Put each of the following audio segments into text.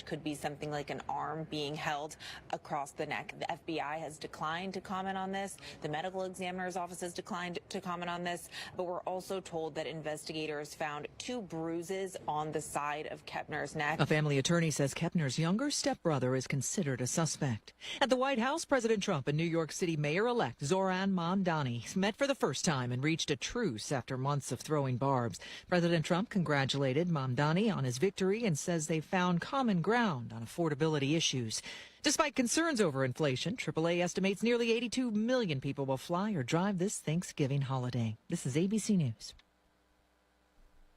could be something like an arm being held across the neck. The FBI has declined to comment on this. The medical examiner's office has declined to comment on this. But we're also told that investigators found 2 bruises on the side of Kepner's neck. A family attorney says Kepner's younger stepbrother is considered a suspect. At the White House, President Trump and New York City Mayor-elect Zohran Mamdani met for the first time and reached a truce after months of throwing barbs. President Trump congratulated Mamdani on his victory and says they found common ground on affordability issues. Despite concerns over inflation, AAA estimates nearly 82 million people will fly or drive this Thanksgiving holiday. This is ABC News.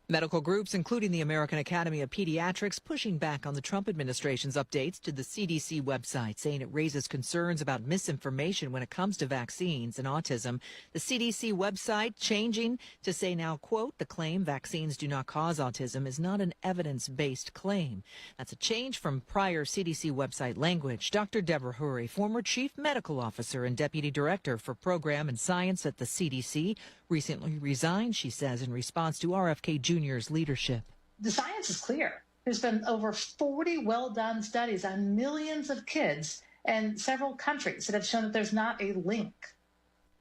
Medical groups, including the American Academy of Pediatrics, pushing back on the Trump administration's updates to the CDC website, saying it raises concerns about misinformation when it comes to vaccines and autism. The CDC website changing to say now, quote, the claim vaccines do not cause autism is not an evidence-based claim. That's a change from prior CDC website language. Dr. Deborah Hurry, former chief medical officer and deputy director for program and science at the CDC, recently resigned, she says, in response to RFK Jr.'s leadership. The science is clear. There's been over 40 well-done studies on millions of kids and several countries that have shown that there's not a link.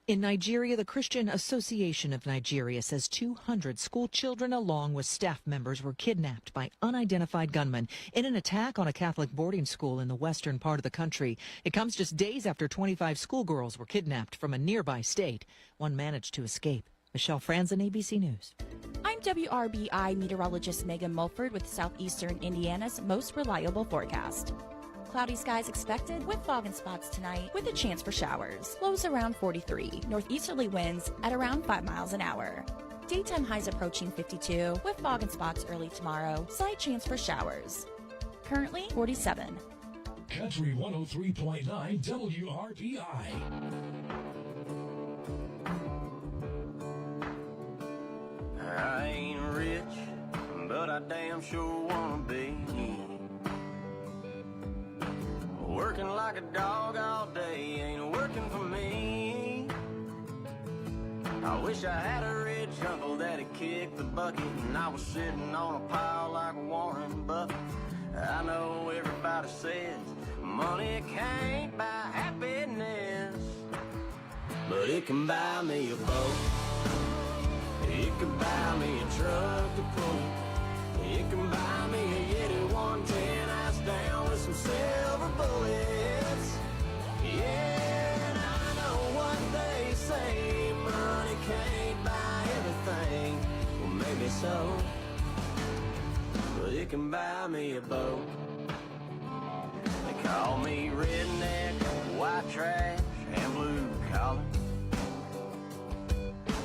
In Nigeria, the Christian Association of Nigeria says 200 school children along with staff members were kidnapped by unidentified gunmen in an attack on a Catholic boarding school in the western part of the country. It comes just days after 25 schoolgirls were kidnapped from a nearby state. One managed to escape. Michelle Franzen, ABC News. I'm WRBI meteorologist Megan Mulford with Southeastern Indiana's most reliable forecast. Cloudy skies expected with fog and spots tonight with a chance for showers. Lows around 43. Northeasterly winds at around 5 miles an hour. Daytime highs approaching 52 with fog and spots early tomorrow. Slight chance for showers. Currently 47. Country 103.9 WRBI. I ain't rich, but I damn sure wanna be. Working like a dog all day ain't working for me. I wish I had a rich uncle that'd kick the bucket and I was sitting on a pile like Warren Buffett. I know everybody says money can't buy happiness, but it can buy me a boat. It can buy me a truck to pull. It can buy me a Yeti 110 ice down with some silver bullets. Yeah, and I know what they say, money can't buy everything. Well, maybe so, but it can buy me a boat. They call me redneck, white trash, and blue collar.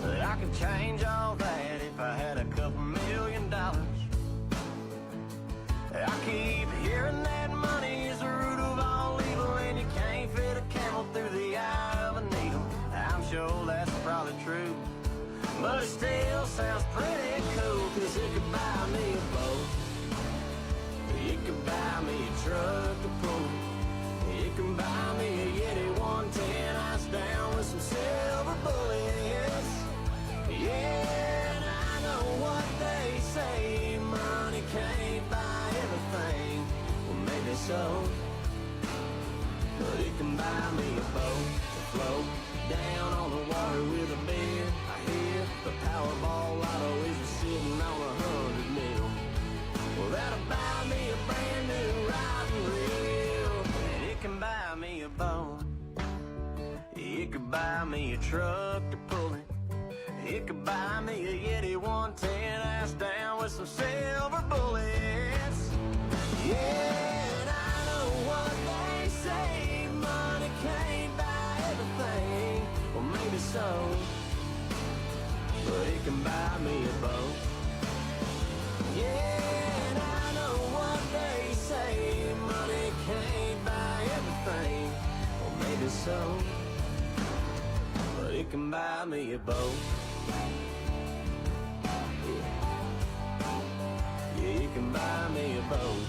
But I could change all that if I had a couple $1 million. I keep hearing that money is the root of all evil, and you can't fit a camel through the eye of a needle. I'm sure that's probably true, but it still sounds pretty cool, 'cause it could buy me a boat. It could buy me a truck to pull. It can buy me a Yeti 110 ice down with some silver bullets. Yeah, and I know what they say, money can't buy everything. Well, maybe so, but it can buy me a boat to float down on the water with a beer. I hear the Powerball lotto is sitting on 100 mil. Well, that'll buy me a brand new riding reel. And it can buy me a boat. It could buy me a truck to pull it. It could buy me a Yeti 110 ass down with some silver bullets. Yeah, and I know what they say, money can't buy everything. Well, maybe so, but it can buy me a boat. Yeah, and I know what they say, money can't buy everything. Well, maybe so, but it can buy me a boat. Yeah, you can buy me a boat.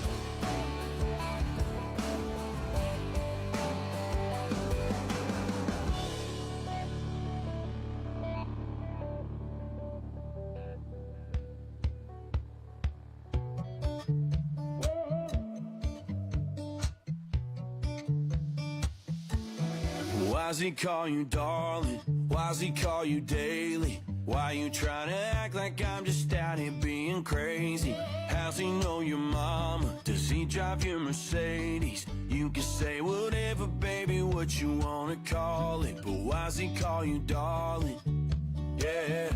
why's he call you darling? Why's he call you daily? Why you trying to act like I'm just out here being crazy? How's he know your mama? Does he drive your Mercedes? You can say whatever, baby, what you wanna call it, but why's he call you darling? Yeah.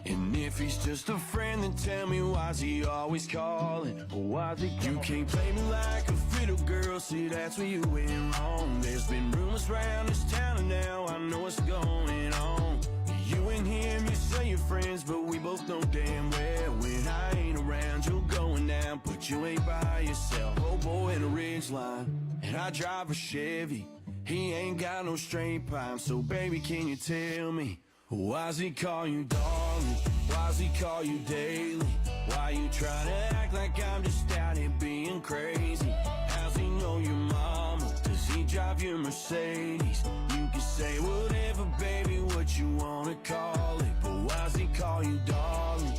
And if he's just a friend, then tell me why's he always calling? Why's he calling? You can't play me like a fiddle girl, see that's where you went wrong. There's been rumors around this town and now I know what's going on. You and him, you say you're friends, but we both know damn well when I ain't around, you're going down, but you ain't by yourself. Oh boy in a ridgeline, and I drive a Chevy. He ain't got no straight pipe, so baby, can you tell me? Why's he call you darling? Why's he call you daily? Why you try to act like I'm just out here being crazy? How's he know your mama? Does he drive your Mercedes? You can say whatever, baby, what you wanna call it, but why's he call you darling?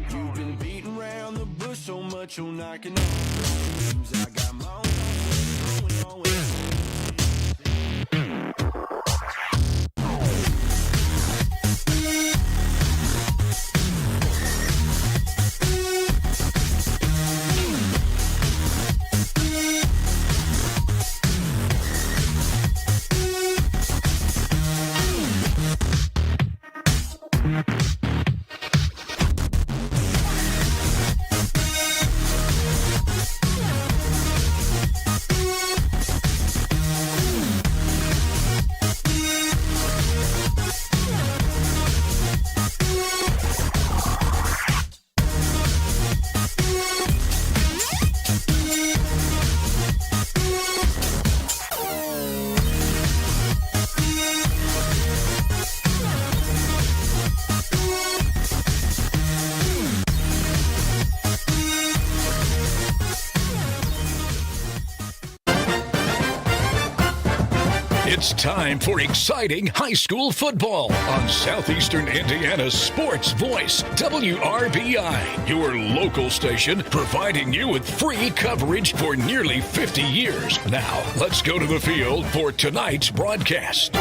You've been beating around the bush so much you're knocking off the dreams. I got my own. It's time for exciting high school football on Southeastern Indiana's sports voice, WRBI, your local station providing you with free coverage for nearly 50 years. Now, let's go to the field for tonight's broadcast.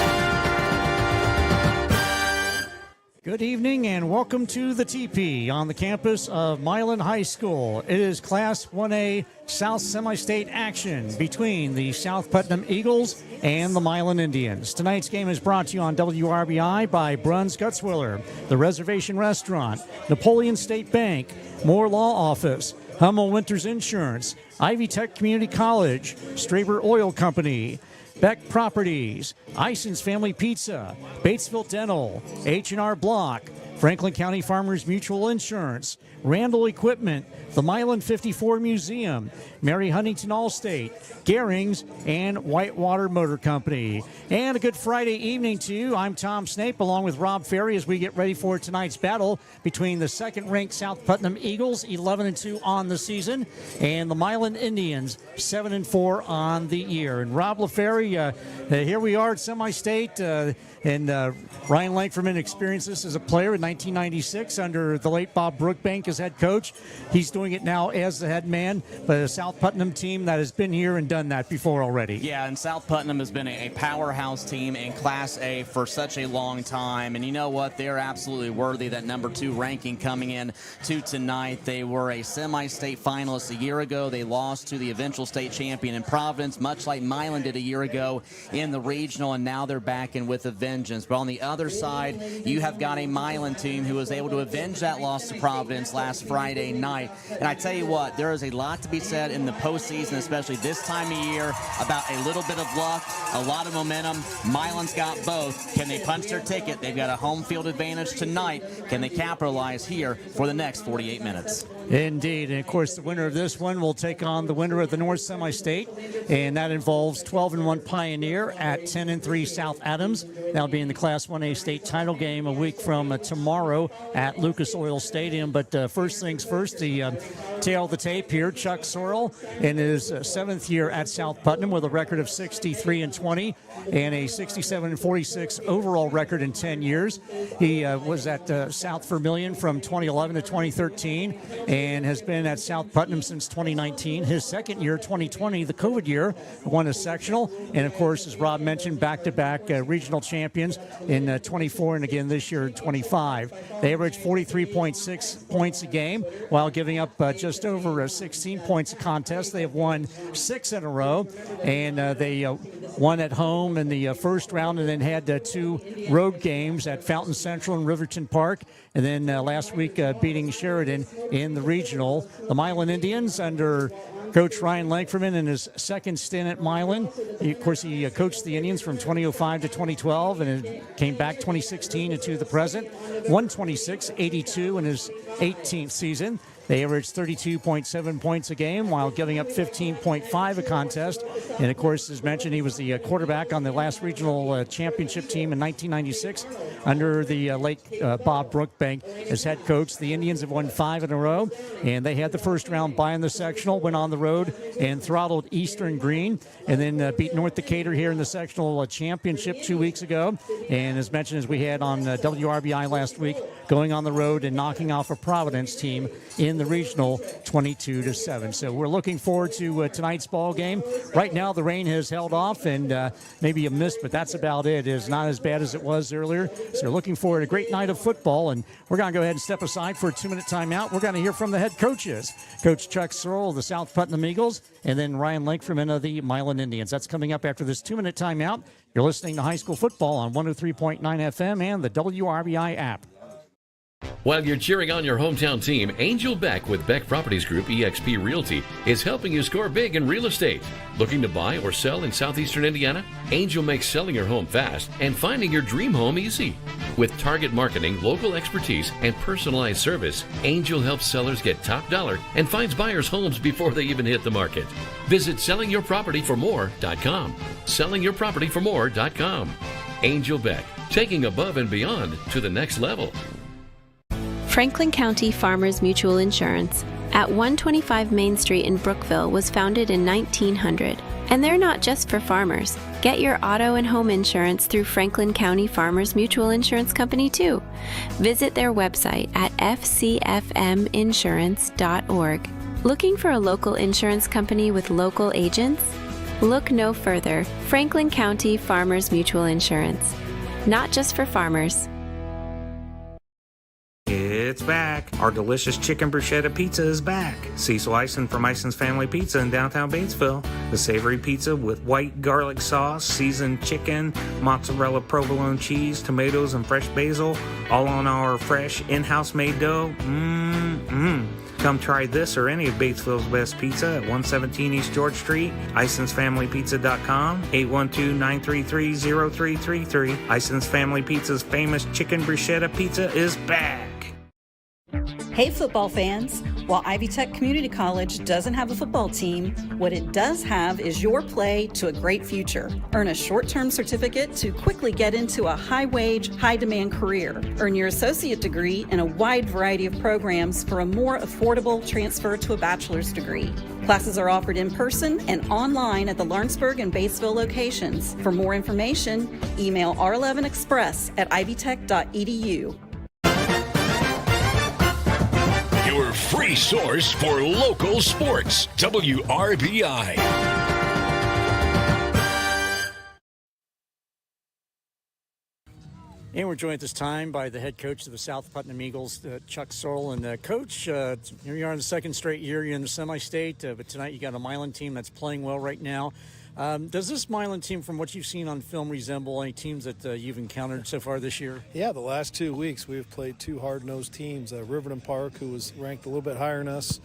Good evening and welcome to the TP on the campus of Milan High School. It is Class 1A South Semi-State action between the South Putnam Eagles and the Milan Indians. Tonight's game is brought to you on WRBI by Bruns Gutzwiller, the Reservation Restaurant, Napoleon State Bank, Moore Law Office, Hummel Winters Insurance, Ivy Tech Community College, Straber Oil Company, Beck Properties, Ison's Family Pizza, Batesville Dental, H&R Block, Franklin County Farmers Mutual Insurance, Randall Equipment, the Milan 54 Museum, Mary Huntington Allstate, Gehrings, and Whitewater Motor Company. And a good Friday evening to you. I'm Tom Snape along with Rob Ferry as we get ready for tonight's battle between the second-ranked South Putnam Eagles, 11-2 on the season, and the Milan Indians, 7-4 on the year. And Rob LaFerry, here we are at Semi-State, and Ryan Langfordman experienced this as a player in 1996 under the late Bob Brookbank as head coach. He's doing it now as the head man, but a South Putnam team that has been here and done that before already. Yeah, and South Putnam has been a powerhouse team in Class A for such a long time, and you know what? They're absolutely worthy of that number 2 ranking coming in to tonight. They were a semi-state finalist a year ago. They lost to the eventual state champion in Providence, much like Milan did a year ago in the regional, and now they're back in with a vengeance. But on the other side, you have got a Milan team who was able to avenge that loss to Providence last Friday night. And I tell you what, there is a lot to be said in the postseason, especially this time of year, about a little bit of luck, a lot of momentum. Milan's got both. Can they punch their ticket? They've got a home field advantage tonight. Can they capitalize here for the next 48 minutes? Indeed, and of course the winner of this one will take on the winner of the North Semi-State, and that involves 12-1 Pioneer at 10-3 South Adams. That'll be in the Class 1A state title game a week from tomorrow at Lucas Oil Stadium. But first things first, the tail of the tape here. Chuck Sorrell in his seventh year at South Putnam with a record of 63-20 and a 67-46 overall record in 10 years. He was at South Vermilion from 2011 to 2013 and has been at South Putnam since 2019. His second year, 2020, the COVID year, won a sectional. And, of course, as Rob mentioned, back-to-back regional champions in 24 and again this year in 25. They averaged 43.6 points a game while giving up just over 16 points a contest. They have won 6 in a row, and they won at home in the first round and then had 2 road games at Fountain Central and Riverton Park. And then last week beating Sheridan in the regional. The Milan Indians under Coach Ryan Lankfordman in his second stint at Milan. Of course, he coached the Indians from 2005 to 2012 and came back 2016 into the present. 126-82 in his 18th season. They averaged 32.7 points a game while giving up 15.5 a contest. And, of course, as mentioned, he was the quarterback on the last regional championship team in 1996 under the late Bob Brookbank as head coach. The Indians have won 5 in a row, and they had the first round bye in the sectional, went on the road and throttled Eastern Green, and then beat North Decatur here in the sectional championship 2 weeks ago. And as mentioned, as we had on WRBI last week, going on the road and knocking off a Providence team in the regional 22-7. So we're looking forward to tonight's ball game. Right now the rain has held off and maybe a mist, but that's about it. It is not as bad as it was earlier. So we're looking forward to a great night of football, and we're going to go ahead and step aside for a 2-minute timeout. We're going to hear from the head coaches, Coach Chuck Sorrell of the South Putnam Eagles, and then Ryan Lankfordman of the Milan Indians. That's coming up after this 2-minute timeout. You're listening to high school football on 103.9 FM and the WRBI app. While you're cheering on your hometown team, Angel Beck with Beck Properties Group eXp Realty is helping you score big in real estate. Looking to buy or sell in southeastern Indiana? Angel makes selling your home fast and finding your dream home easy. With target marketing, local expertise, and personalized service, Angel helps sellers get top dollar and finds buyers homes before they even hit the market. Visit sellingyourpropertyformore.com. Sellingyourpropertyformore.com. Angel Beck, taking above and beyond to the next level. Franklin County Farmers Mutual Insurance at 125 Main Street in Brookville was founded in 1900. And they're not just for farmers. Get your auto and home insurance through Franklin County Farmers Mutual Insurance Company too. Visit their website at fcfminsurance.org. Looking for a local insurance company with local agents? Look no further. Franklin County Farmers Mutual Insurance. Not just for farmers. It's back. Our delicious chicken bruschetta pizza is back. Cecil Eisen from Eisen's Family Pizza in downtown Batesville. The savory pizza with white garlic sauce, seasoned chicken, mozzarella provolone cheese, tomatoes, and fresh basil, all on our fresh in-house made dough. Come try this or any of Batesville's best pizza at 117 East George Street, IsonsFamilyPizza.com, 812-933-0333. Ison's Family Pizza's famous chicken bruschetta pizza is back. Hey football fans, while Ivy Tech Community College doesn't have a football team, what it does have is your play to a great future. Earn a short-term certificate to quickly get into a high-wage, high-demand career. Earn your associate degree in a wide variety of programs for a more affordable transfer to a bachelor's degree. Classes are offered in person and online at the Lawrenceburg and Batesville locations. For more information, email r11express@ivytech.edu. Your free source for local sports, WRBI. And we're joined at this time by the head coach of the South Putnam Eagles, Chuck Sorrell. And Coach, here you are in the second straight year. You're in the semi-state, but tonight you got a Milan team that's playing well right now. Does this Milan team, from what you've seen on film, resemble any teams that you've encountered so far this year? Yeah, the last 2 weeks we've played 2 hard-nosed teams. Riverton Park, who was ranked a little bit higher than us,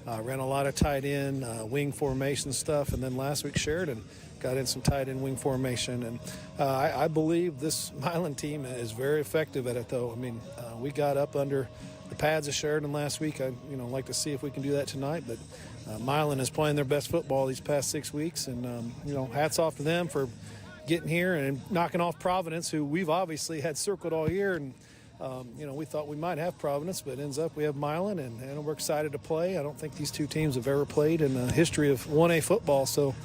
ran a lot of tight end, wing formation stuff, and then last week Sheridan got in some tight end wing formation. And I believe this Milan team is very effective at it, though. I mean, we got up under the pads of Sheridan last week. I'd like to see if we can do that tonight, but Milan is playing their best football these past 6 weeks, and hats off to them for getting here and knocking off Providence, who we've obviously had circled all year, and We thought we might have Providence, but it ends up we have Milan, and we're excited to play. I don't think these two teams have ever played in the history of 1A football. So,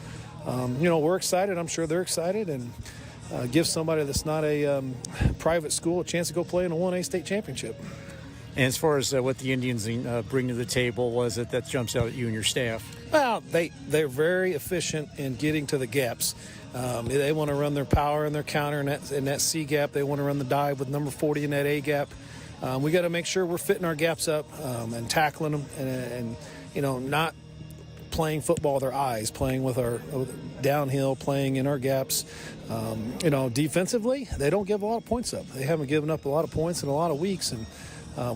we're excited. I'm sure they're excited, and give somebody that's not a private school a chance to go play in a 1A state championship. And as far as what the Indians bring to the table, was it that jumps out at you and your staff? Well, they're very efficient in getting to the gaps. They want to run their power and their counter in that C gap. They want to run the dive with number 40 in that A gap. We got to make sure we're fitting our gaps up and tackling them and not playing football with our eyes, playing with our downhill, playing in our gaps. Defensively, they don't give a lot of points up. They haven't given up a lot of points in a lot of weeks, and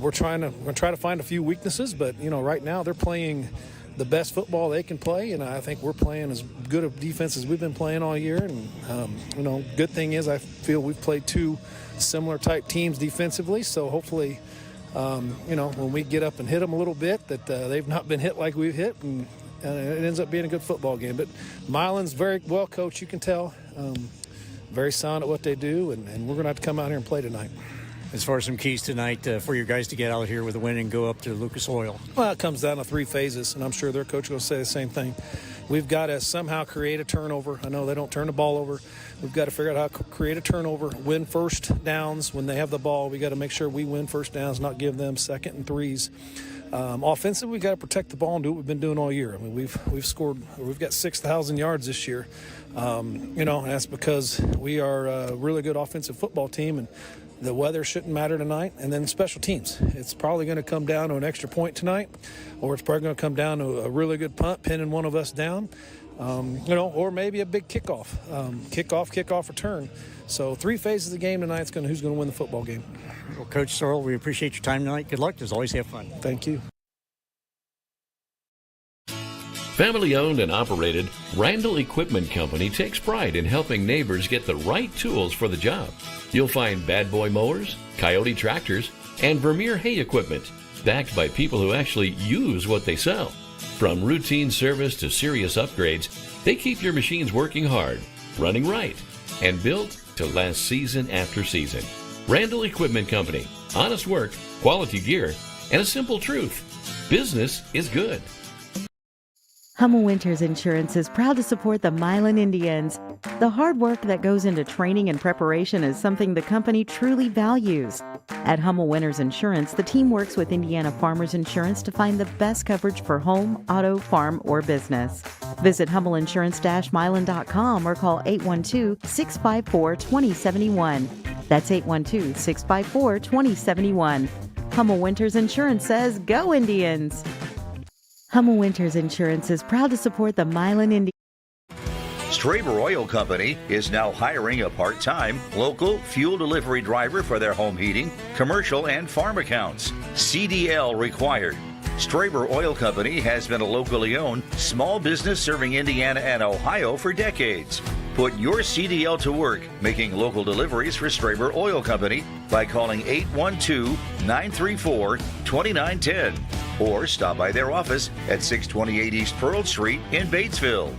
we're trying to find a few weaknesses. But right now they're playing the best football they can play, and I think we're playing as good a defense as we've been playing all year. And good thing is I feel we've played two similar type teams defensively, so hopefully when we get up and hit them a little bit that they've not been hit like we've hit, and it ends up being a good football game. But Milan's very well coached, you can tell, very sound at what they do, and we're going to have to come out here and play tonight. As far as some keys tonight for your guys to get out here with a win and go up to Lucas Oil? Well, it comes down to three phases, and I'm sure their coach will say the same thing. We've got to somehow create a turnover. I know they don't turn the ball over. We've got to figure out how to create a turnover, win first downs when they have the ball. We got to make sure we win first downs, not give them second and threes. Offensively, we've got to protect the ball and do what we've been doing all year. I mean, we've got 6,000 yards this year. And that's because we are a really good offensive football team, and the weather shouldn't matter tonight. And then special teams. It's probably going to come down to an extra point tonight, or it's probably going to come down to a really good punt, pinning one of us down, or maybe a big kickoff, kickoff return. So three phases of the game tonight is who's going to win the football game. Well, Coach Sorrell, we appreciate your time tonight. Good luck. As always, have fun. Thank you. Family owned and operated, Randall Equipment Company takes pride in helping neighbors get the right tools for the job. You'll find Bad Boy mowers, Coyote tractors, and Vermeer hay equipment, backed by people who actually use what they sell. From routine service to serious upgrades, they keep your machines working hard, running right, and built to last season after season. Randall Equipment Company. Honest work, quality gear, and a simple truth. Business is good. Hummel Winters Insurance is proud to support the Milan Indians. The hard work that goes into training and preparation is something the company truly values. At Hummel Winters Insurance, the team works with Indiana Farmers Insurance to find the best coverage for home, auto, farm, or business. Visit HummelInsurance-Milan.com or call 812-654-2071. That's 812-654-2071. Hummel Winters Insurance says, "Go Indians!" Hummel Winters Insurance is proud to support the Milan Indians. Straber Oil Company is now hiring a part-time local fuel delivery driver for their home heating, commercial, and farm accounts. CDL required. Straber Oil Company has been a locally owned small business serving Indiana and Ohio for decades. Put your CDL to work making local deliveries for Straber Oil Company by calling 812-934-2910 or stop by their office at 628 East Pearl Street in Batesville.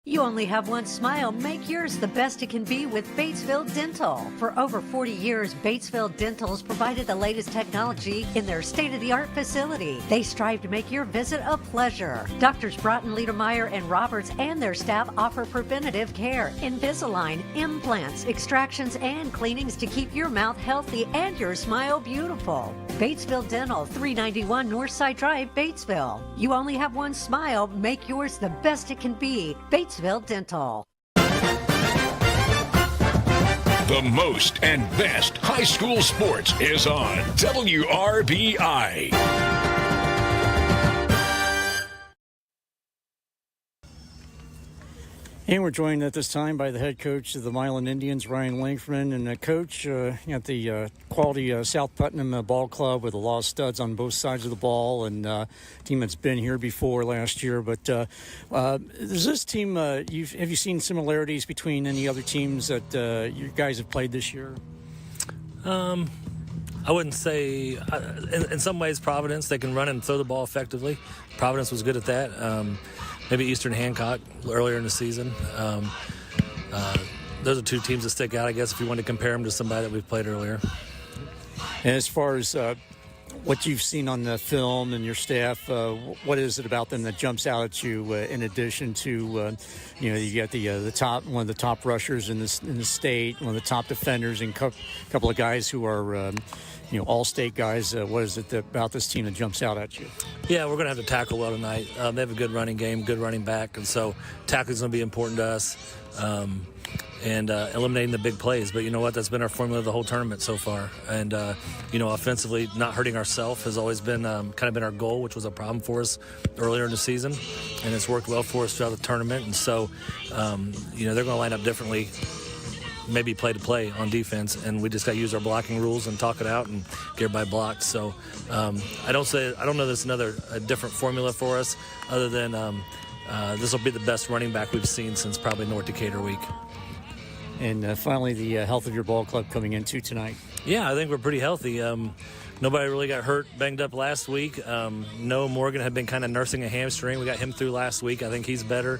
You only have one smile. Make yours the best it can be with Batesville Dental. For over 40 years, Batesville Dental's provided the latest technology in their state-of-the-art facility. They strive to make your visit a pleasure. Doctors Broughton, Liedermeyer, and Roberts and their staff offer preventative care, Invisalign, implants, extractions, and cleanings to keep your mouth healthy and your smile beautiful. Batesville Dental, 391 Northside Drive, Batesville. You only have one smile. Make yours the best it can be. Batesville Dental. The most and best high school sports is on WRBI. And we're joined at this time by the head coach of the Milan Indians, Ryan Lankford, and coach at the quality South Putnam Ball Club with a lot of studs on both sides of the ball, and a team that's been here before last year. But does this team, have you seen similarities between any other teams that you guys have played this year? I wouldn't say, in some ways, Providence, they can run and throw the ball effectively. Providence was good at that. Maybe Eastern Hancock earlier in the season. Those are two teams that stick out, I guess, if you want to compare them to somebody that we've played earlier. And as far as what you've seen on the film and your staff, what is it about them that jumps out at you? In addition to, you got the top, one of the top rushers in the state, one of the top defenders, and a couple of guys who are, all-state guys. What is it about this team that jumps out at you? Yeah, we're going to have to tackle well tonight. They have a good running game, good running back, and so tackling is going to be important to us. And eliminating the big plays. But you know what? That's been our formula the whole tournament so far. And, offensively, not hurting ourselves has always been kind of been our goal, which was a problem for us earlier in the season. And it's worked well for us throughout the tournament. And so, they're going to line up differently, maybe play to play on defense. And we just got to use our blocking rules and talk it out and get everybody blocked. So I don't know there's a different formula for us other than this will be the best running back we've seen since probably North Decatur week. And finally, the health of your ball club coming into tonight. Yeah, I think we're pretty healthy. Nobody really got hurt, banged up last week. Noah Morgan had been kind of nursing a hamstring. We got him through last week. I think he's better.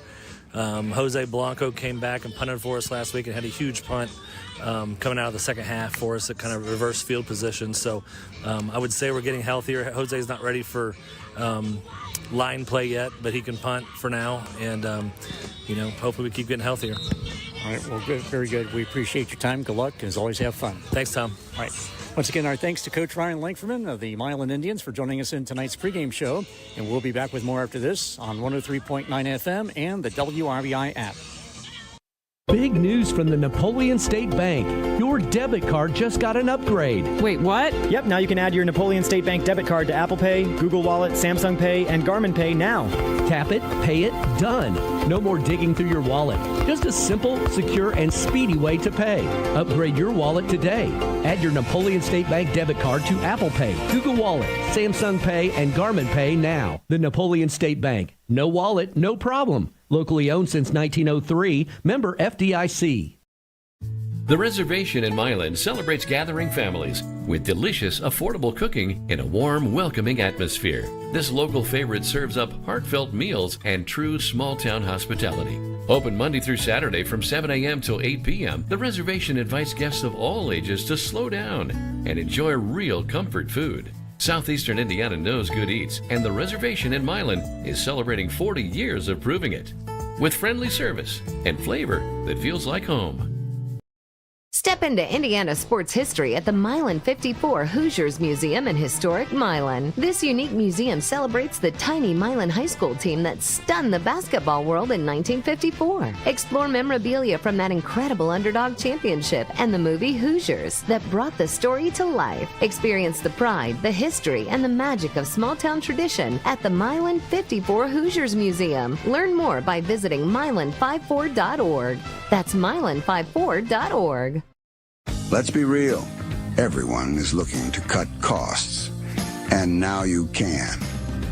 Jose Blanco came back and punted for us last week and had a huge punt coming out of the second half for us at kind of reverse field position. So I would say we're getting healthier. Jose's not ready for line play yet, but he can punt for now. And, hopefully we keep getting healthier. All right, well, good, very good. We appreciate your time. Good luck, and as always, have fun. Thanks, Tom. All right. Once again, our thanks to Coach Ryan Langferman of the Milan Indians for joining us in tonight's pregame show. And we'll be back with more after this on 103.9 FM and the WRBI app. Big news from the Napoleon State Bank. Your debit card just got an upgrade. Wait, what? Yep, now you can add your Napoleon State Bank debit card to Apple Pay, Google Wallet, Samsung Pay, and Garmin Pay now. Tap it, pay it, done. No more digging through your wallet. Just a simple, secure, and speedy way to pay. Upgrade your wallet today. Add your Napoleon State Bank debit card to Apple Pay, Google Wallet, Samsung Pay, and Garmin Pay now. The Napoleon State Bank. No wallet, no problem. Locally owned since 1903. Member FDIC. The Reservation in Milan celebrates gathering families with delicious, affordable cooking in a warm, welcoming atmosphere. This local favorite serves up heartfelt meals and true small-town hospitality. Open Monday through Saturday from 7 a.m. till 8 p.m., the Reservation invites guests of all ages to slow down and enjoy real comfort food. Southeastern Indiana knows good eats, and the Reservation in Milan is celebrating 40 years of proving it. With friendly service and flavor that feels like home. Step into Indiana sports history at the Milan 54 Hoosiers Museum in historic Milan. This unique museum celebrates the tiny Milan High School team that stunned the basketball world in 1954. Explore memorabilia from that incredible underdog championship and the movie Hoosiers that brought the story to life. Experience the pride, the history, and the magic of small-town tradition at the Milan 54 Hoosiers Museum. Learn more by visiting milan54.org. That's milan54.org. Let's be real. Everyone is looking to cut costs. And now you can,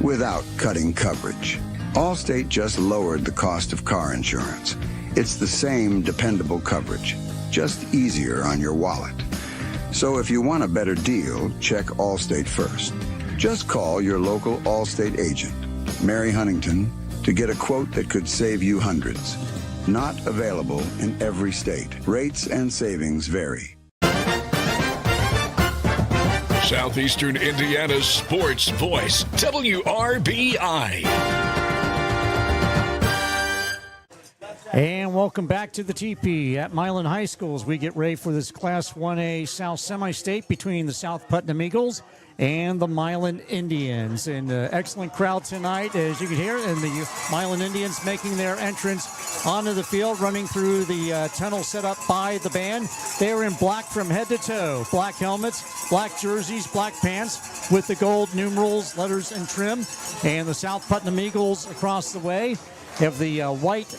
without cutting coverage. Allstate just lowered the cost of car insurance. It's the same dependable coverage, just easier on your wallet. So if you want a better deal, check Allstate first. Just call your local Allstate agent, Mary Huntington, to get a quote that could save you hundreds. Not available in every state. Rates and savings vary. Southeastern Indiana's sports voice, WRBI. And welcome back to the TP at Milan High School as we get ready for this Class 1A South Semi-State between the South Putnam Eagles and the Milan Indians. And excellent crowd tonight, as you can hear, and the Milan Indians making their entrance onto the field, running through the tunnel set up by the band. They are in black from head to toe. Black helmets, black jerseys, black pants with the gold numerals, letters, and trim. And the South Putnam Eagles across the way have the white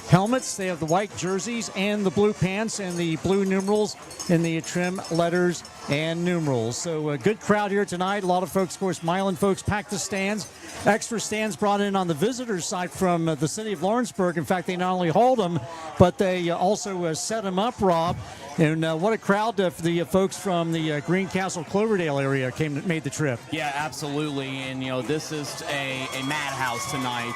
helmets. They have the white jerseys and the blue pants and the blue numerals and the trim letters and numerals. So a good crowd here tonight. A lot of folks, of course, Milan folks packed the stands. Extra stands brought in on the visitors side from the city of Lawrenceburg. In fact, they not only hauled them, but they also set them up, Rob. And what a crowd for the folks from the Greencastle Cloverdale area made the trip. Yeah, absolutely. And, this is a madhouse tonight.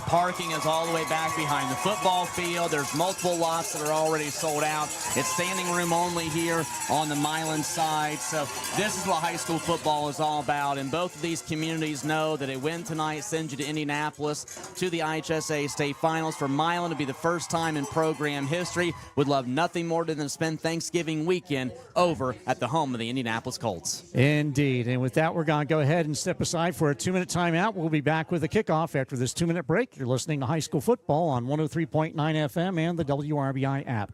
Parking is all the way back behind the football field. There's multiple lots that are already sold out. It's standing room only here on the Milan side. So this is what high school football is all about. And both of these communities know that a win tonight sends you to Indianapolis to the IHSA state finals. For Milan to be the first time in program history, would love nothing more than to spend Thanksgiving weekend over at the home of the Indianapolis Colts. Indeed. And with that, we're going to go ahead and step aside for a 2-minute timeout. We'll be back with the kickoff after this 2-minute break. You're listening to High School Football on 103.9 FM and the WRBI app.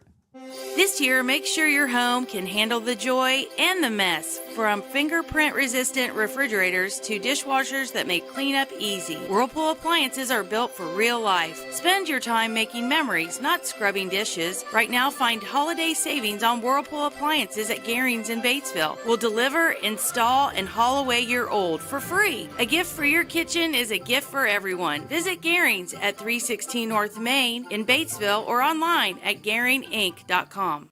This year, make sure your home can handle the joy and the mess. From fingerprint-resistant refrigerators to dishwashers that make cleanup easy, Whirlpool appliances are built for real life. Spend your time making memories, not scrubbing dishes. Right now, find holiday savings on Whirlpool appliances at Garing's in Batesville. We'll deliver, install, and haul away your old for free. A gift for your kitchen is a gift for everyone. Visit Garing's at 316 North Main in Batesville or online at GaringInc.com.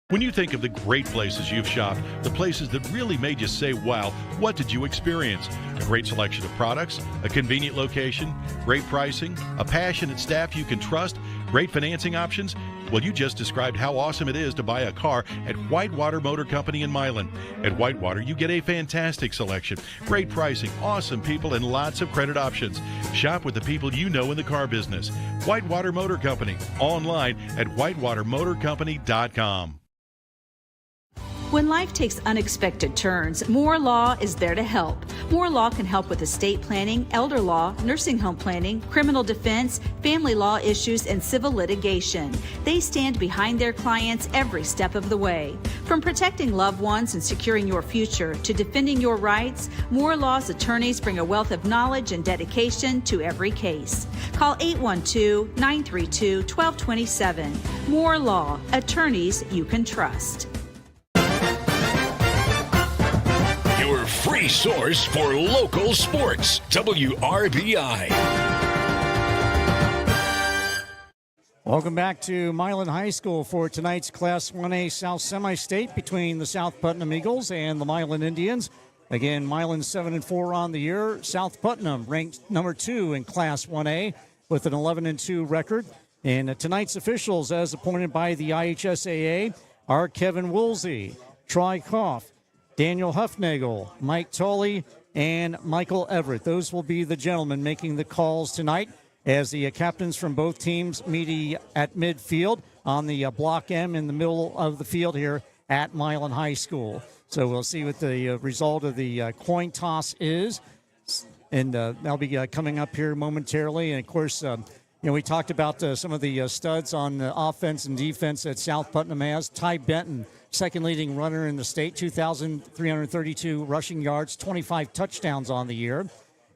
When you think of the great places you've shopped, the places that really made you say, wow, what did you experience? A great selection of products, a convenient location, great pricing, a passionate staff you can trust, great financing options. Well, you just described how awesome it is to buy a car at Whitewater Motor Company in Milan. At Whitewater, you get a fantastic selection, great pricing, awesome people, and lots of credit options. Shop with the people you know in the car business. Whitewater Motor Company, online at whitewatermotorcompany.com. When life takes unexpected turns, Moore Law is there to help. Moore Law can help with estate planning, elder law, nursing home planning, criminal defense, family law issues, and civil litigation. They stand behind their clients every step of the way. From protecting loved ones and securing your future to defending your rights, Moore Law's attorneys bring a wealth of knowledge and dedication to every case. Call 812-932-1227. Moore Law, attorneys you can trust. Your free source for local sports, WRBI. Welcome back to Milan High School for tonight's Class 1A South Semi-State between the South Putnam Eagles and the Milan Indians. Again, Milan 7-4 on the year. South Putnam ranked number 2 in Class 1A with an 11-2 record. And tonight's officials, as appointed by the IHSAA, are Kevin Woolsey, Troy Koff, Daniel Huffnagel, Mike Tolley, and Michael Everett. Those will be the gentlemen making the calls tonight as the captains from both teams meet at midfield on the Block M in the middle of the field here at Milan High School. So we'll see what the result of the coin toss is, and that'll be coming up here momentarily. And, of course, we talked about some of the studs on offense and defense that South Putnam has. Ty Benton, second leading runner in the state, 2,332 rushing yards, 25 touchdowns on the year.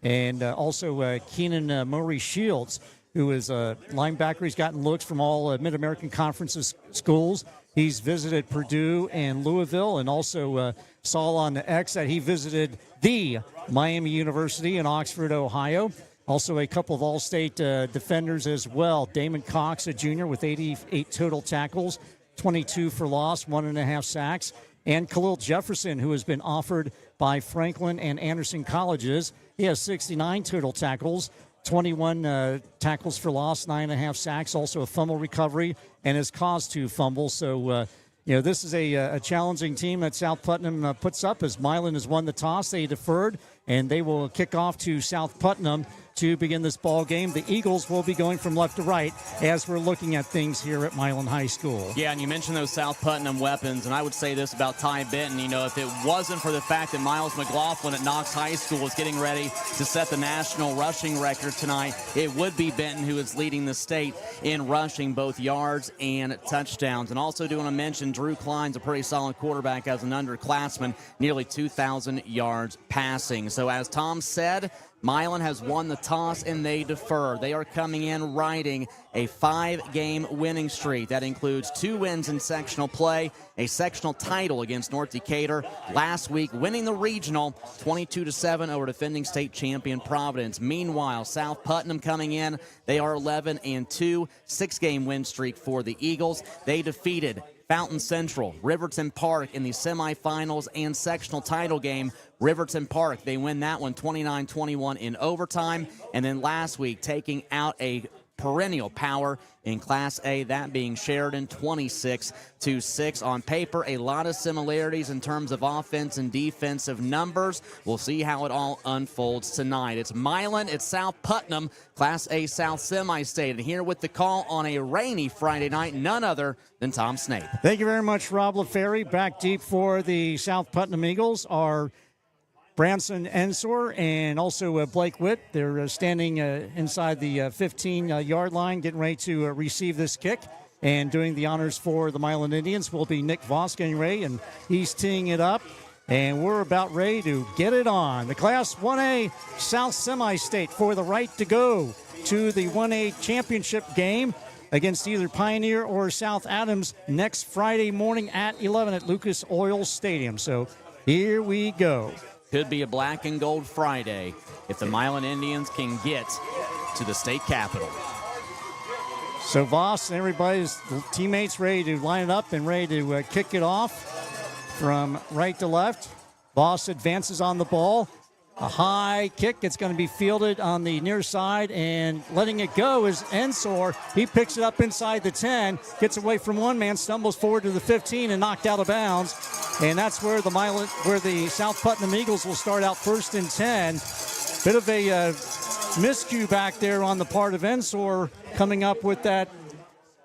And also Keenan Murray Shields, who is a linebacker. He's gotten looks from all Mid-American Conference schools. He's visited Purdue and Louisville, and also saw on the X that he visited the Miami University in Oxford, Ohio. Also a couple of All-State defenders as well. Damon Cox, a junior, with 88 total tackles, 22 for loss, 1.5 sacks. And Khalil Jefferson, who has been offered by Franklin and Anderson colleges. He has 69 total tackles, 21 tackles for loss, 9.5 sacks, also a fumble recovery, and has caused 2 fumbles. So, this is a challenging team that South Putnam puts up as Milan has won the toss. They deferred, and they will kick off to South Putnam to begin this ball game. The Eagles will be going from left to right as we're looking at things here at Milan High School. Yeah, and you mentioned those South Putnam weapons, and I would say this about Ty Benton. If it wasn't for the fact that Miles McLaughlin at Knox High School is getting ready to set the national rushing record tonight, it would be Benton who is leading the state in rushing both yards and touchdowns. And also do want to mention Drew Klein's a pretty solid quarterback as an underclassman, nearly 2,000 yards passing. So as Tom said, Milan has won the toss and they defer. They are coming in riding a 5-game winning streak. That includes 2 wins in sectional play, a sectional title against North Decatur last week, winning the regional 22-7 over defending state champion Providence. Meanwhile, South Putnam coming in, they are 11-2, 6-game win streak for the Eagles. They defeated Fountain Central, Riverton Park in the semifinals and sectional title game. Riverton Park, they win that one 29-21 in overtime. And then last week, taking out a perennial power in Class A, that being Sheridan 26-6. On paper, a lot of similarities in terms of offense and defensive numbers. We'll see how it all unfolds tonight. It's Milan, it's South Putnam, Class A South Semi-State. And here with the call on a rainy Friday night, none other than Tom Snape. Thank you very much, Rob LaFerry. Back deep for the South Putnam Eagles are Branson Ensor and also Blake Witt. They're standing inside the 15-yard line, getting ready to receive this kick. And doing the honors for the Milan Indians will be Nick Voss getting ready, and he's teeing it up. And we're about ready to get it on. The Class 1A South Semi-State for the right to go to the 1A championship game against either Pioneer or South Adams next Friday morning at 11 at Lucas Oil Stadium. So here we go. Could be a black and gold Friday if the Milan Indians can get to the state capitol. So Voss and everybody's teammates ready to line it up and ready to kick it off from right to left. Voss advances on the ball. A high kick. It's going to be fielded on the near side, and letting it go is Ensor. He picks it up inside the 10, gets away from one man, stumbles forward to the 15 and knocked out of bounds. And that's where the South Putnam Eagles will start out first and 10. Bit of a miscue back there on the part of Ensor coming up with that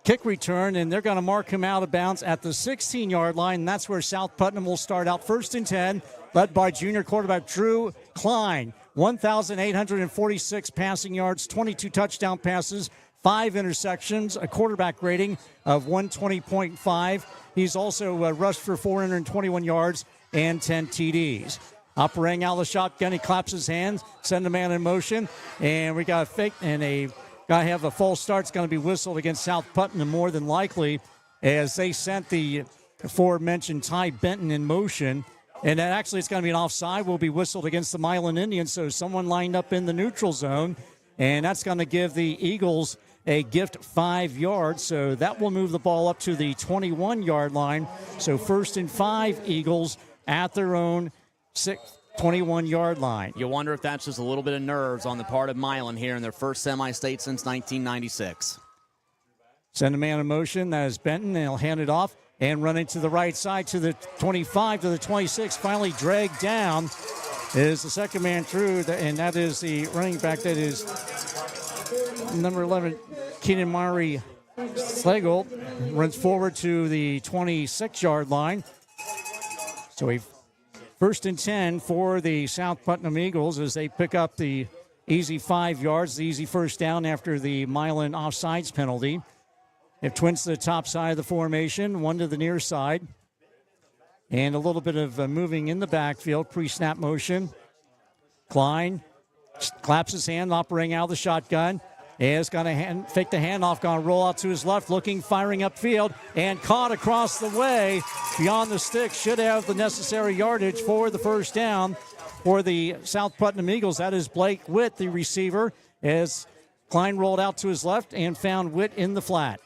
kick return, and they're going to mark him out of bounds at the 16-yard line. And that's where South Putnam will start out first and 10. Led by junior quarterback Drew Klein. 1,846 passing yards, 22 touchdown passes, 5 interceptions, a quarterback rating of 120.5. He's also rushed for 421 yards and 10 TDs. Operating out of the shotgun, he claps his hands, send a man in motion, and we got a fake and a guy have a false start. It's going to be whistled against South Putnam more than likely as they sent the aforementioned Ty Benton in motion. And then actually it's going to be an offside, will be whistled against the Milan Indians. So someone lined up in the neutral zone, and that's going to give the Eagles a gift 5 yards. So that will move the ball up to the 21-yard line. So first and 5 Eagles at their own 21-yard line. You wonder if that's just a little bit of nerves on the part of Milan here in their first semi-state since 1996. Send a man in motion. That is Benton, and he'll hand it off. And running to the right side to the 25, to the 26, finally dragged down is the second man through, and that is the running back. That is number 11, Keenan Murray Schlegel, runs forward to the 26-yard line. So a first and 10 for the South Putnam Eagles as they pick up the easy 5 yards, the easy first down after the Milan offsides penalty. They have twins to the top side of the formation, one to the near side. And a little bit of moving in the backfield, pre-snap motion. Klein claps his hand, operating out of the shotgun. Is going to fake the handoff, going to roll out to his left, looking, firing upfield, and caught across the way beyond the stick. Should have the necessary yardage for the first down for the South Putnam Eagles. That is Blake Witt, the receiver, as Klein rolled out to his left and found Witt in the flat.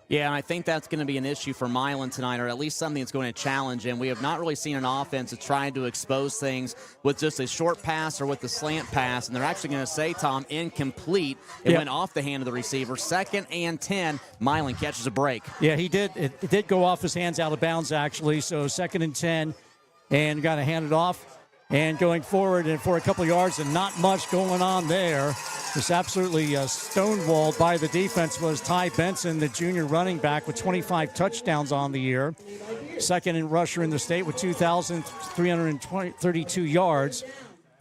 Yeah, and I think that's going to be an issue for Milan tonight, or at least something that's going to challenge him. We have not really seen an offense that's trying to expose things with just a short pass or with the slant pass, and they're actually going to say, Tom, incomplete. It went off the hand of the receiver. 2nd and 10, Milan catches a break. Yeah, he did. It did go off his hands out of bounds, actually, so 2nd and 10, and got to hand it off. And going forward and for a couple yards, and not much going on there. Just absolutely stonewalled by the defense was Ty Benson, the junior running back with 25 touchdowns on the year. Second in rusher in the state with 2,332 yards.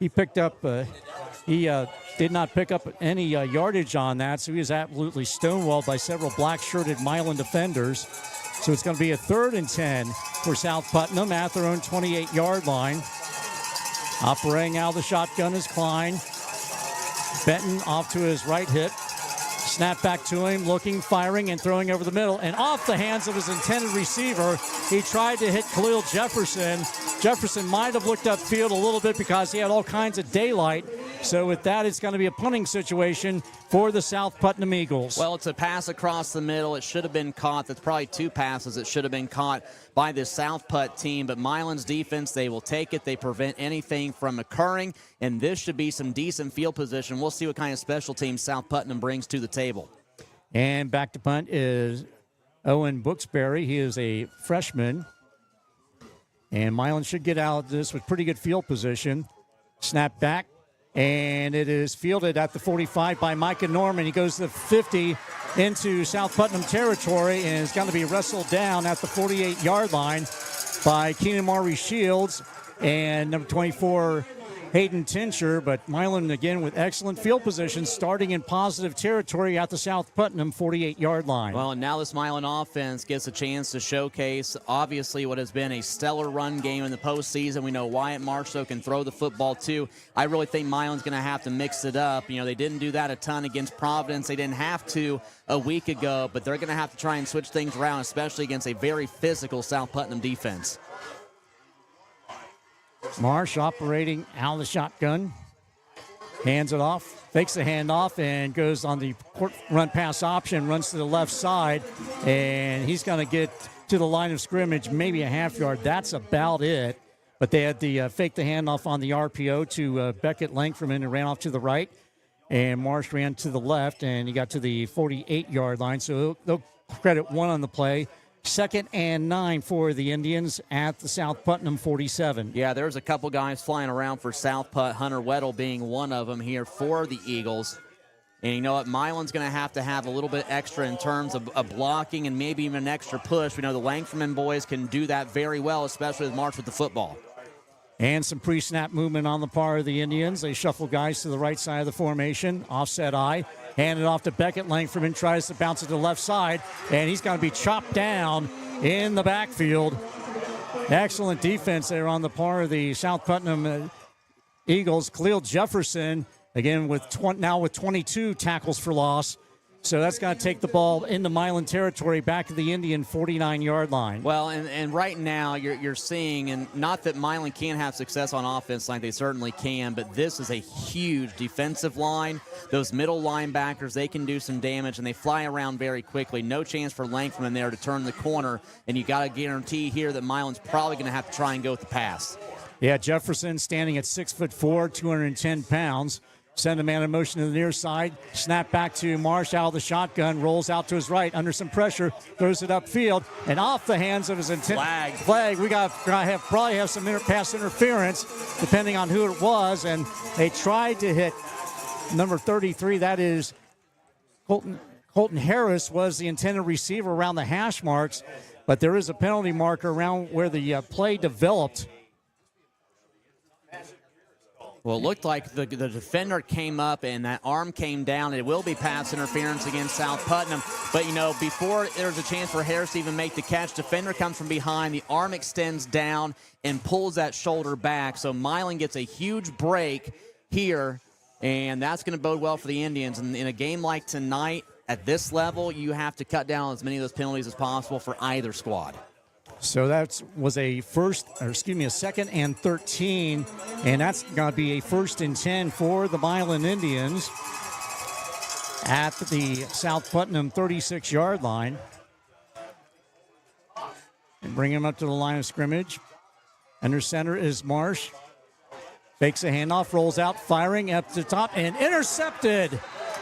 He picked up, did not pick up any yardage on that, so he was absolutely stonewalled by several black-shirted Milan defenders. So it's going to be a 3rd and 10 for South Putnam at their own 28-yard line. Operating out of the shotgun is Klein. Benton off to his right hip. Snap back to him, looking, firing, and throwing over the middle. And off the hands of his intended receiver, he tried to hit Khalil Jefferson, Jefferson might have looked upfield a little bit because he had all kinds of daylight. So with that, it's going to be a punting situation for the South Putnam Eagles. Well, it's a pass across the middle. It should have been caught. That's probably two passes that should have been caught by this South Putt team. But Milan's defense, they will take it. They prevent anything from occurring. And this should be some decent field position. We'll see what kind of special teams South Putnam brings to the table. And back to punt is Owen Booksbury. He is a freshman. And Milan should get out of this with pretty good field position. Snap back. And it is fielded at the 45 by Micah Norman. He goes to the 50 into South Putnam territory and is going to be wrestled down at the 48-yard line by Keenan Maury Shields and number 24, Hayden Tincher. But Milan, again, with excellent field position, starting in positive territory at the South Putnam 48-yard line. Well, and now this Milan offense gets a chance to showcase, obviously, what has been a stellar run game in the postseason. We know Wyatt Marshall can throw the football, too. I really think Milan's going to have to mix it up. You know, they didn't do that a ton against Providence. They didn't have to a week ago, but they're going to have to try and switch things around, especially against a very physical South Putnam defense. Marsh operating out of the shotgun. Hands it off, fakes the handoff, and goes on the run pass option, runs to the left side, and he's going to get to the line of scrimmage, maybe a half yard. That's about it. But they had the fake the handoff on the RPO to Beckett Langfordman, and ran off to the right. And Marsh ran to the left, and he got to the 48-yard line. So they'll credit one on the play. 2nd and 9 for the Indians at the South Putnam 47. Yeah, there's a couple guys flying around for South Putt, Hunter Weddle being one of them here for the Eagles. And you know what? Milan's going to have a little bit extra in terms of blocking and maybe even an extra push. We know the Langfordman boys can do that very well, especially with March with the football. And some pre-snap movement on the part of the Indians. They shuffle guys to the right side of the formation. Offset eye. Hand it off to Beckett. Langfordman tries to bounce it to the left side, and he's going to be chopped down in the backfield. Excellent defense there on the part of the South Putnam Eagles. Khalil Jefferson, again, now with 22 tackles for loss. So that's going to take the ball into Milan territory back to the Indian 49-yard line. Well, and right now you're seeing, and not that Milan can't have success on offense like they certainly can, but this is a huge defensive line. Those middle linebackers, they can do some damage, and they fly around very quickly. No chance for Langfordman there to turn the corner, and you got to guarantee here that Milan's probably going to have to try and go with the pass. Yeah, Jefferson standing at 6'4", 210 pounds. Send a man in motion to the near side. Snap back to Marsh out of the shotgun. Rolls out to his right under some pressure. Throws it upfield. And off the hands of his flag. We got probably have some pass interference depending on who it was. And they tried to hit number 33. That is Colton Harris was the intended receiver around the hash marks. But there is a penalty marker around where the play developed. Well, it looked like the defender came up and that arm came down. It will be pass interference against South Putnam. But, you know, before there's a chance for Harris to even make the catch, defender comes from behind. The arm extends down and pulls that shoulder back. So Milan gets a huge break here, and that's going to bode well for the Indians. And in a game like tonight, at this level, you have to cut down as many of those penalties as possible for either squad. So that was a 2nd and 13, and that's going to be a 1st and 10 for the Milan Indians at the South Putnam 36-yard line. And bring him up to the line of scrimmage. Under center is Marsh. Fakes a handoff, rolls out, firing up the top, and intercepted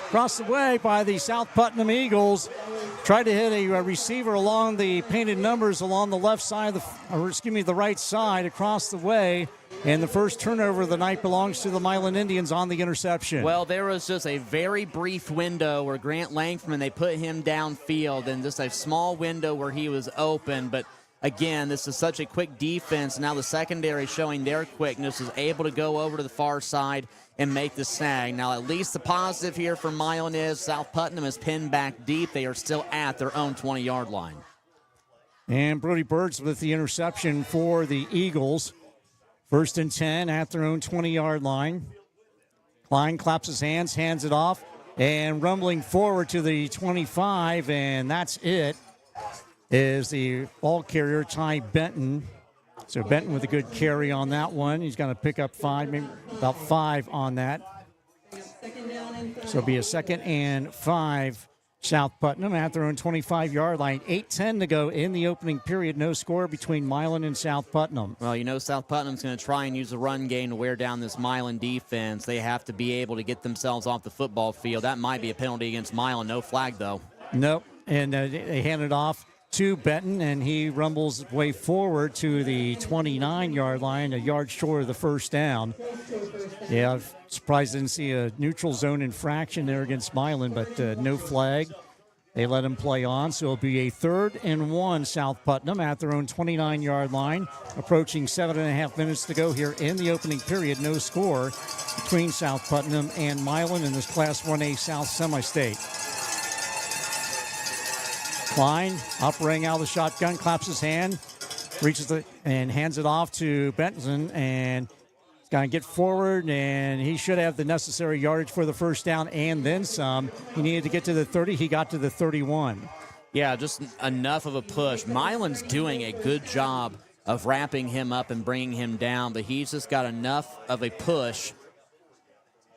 across the way by the South Putnam Eagles. Tried to hit a receiver along the painted numbers along the left side, the right side across the way. And the first turnover of the night belongs to the Milan Indians on the interception. Well, there was just a very brief window where Grant Langfordman, they put him downfield, and just a small window where he was open. But again, this is such a quick defense. Now the secondary showing their quickness is able to go over to the far side and make the snag. Now, at least the positive here for Milan is South Putnam is pinned back deep. They are still at their own 20-yard line. And Brody Birds with the interception for the Eagles. 1st and 10 at their own 20-yard line. Klein claps his hands, hands it off, and rumbling forward to the 25, and that's it, is the ball carrier, Ty Benton. So Benton with a good carry on that one. He's going to pick up 5, maybe about 5 on that. So it'll be a 2nd and 5, South Putnam at their own 25-yard line. 8:10 to go in the opening period. No score between Milan and South Putnam. Well, you know South Putnam's going to try and use the run game to wear down this Milan defense. They have to be able to get themselves off the football field. That might be a penalty against Milan. No flag, though. Nope. And they hand it off to Benton, and he rumbles his way forward to the 29-yard line, a yard short of the first down. Yeah, I'm surprised I didn't see a neutral zone infraction there against Milan, but no flag. They let him play on, so it'll be a 3rd and 1, South Putnam at their own 29-yard line. Approaching 7.5 minutes to go here in the opening period. No score between South Putnam and Milan in this Class 1A South Semi-State. Klein operating out of the shotgun, claps his hand, reaches and hands it off to Benson, and he's going to get forward, and he should have the necessary yardage for the first down and then some. He needed to get to the 30. He got to the 31. Yeah, just enough of a push. Milan's doing a good job of wrapping him up and bringing him down, but he's just got enough of a push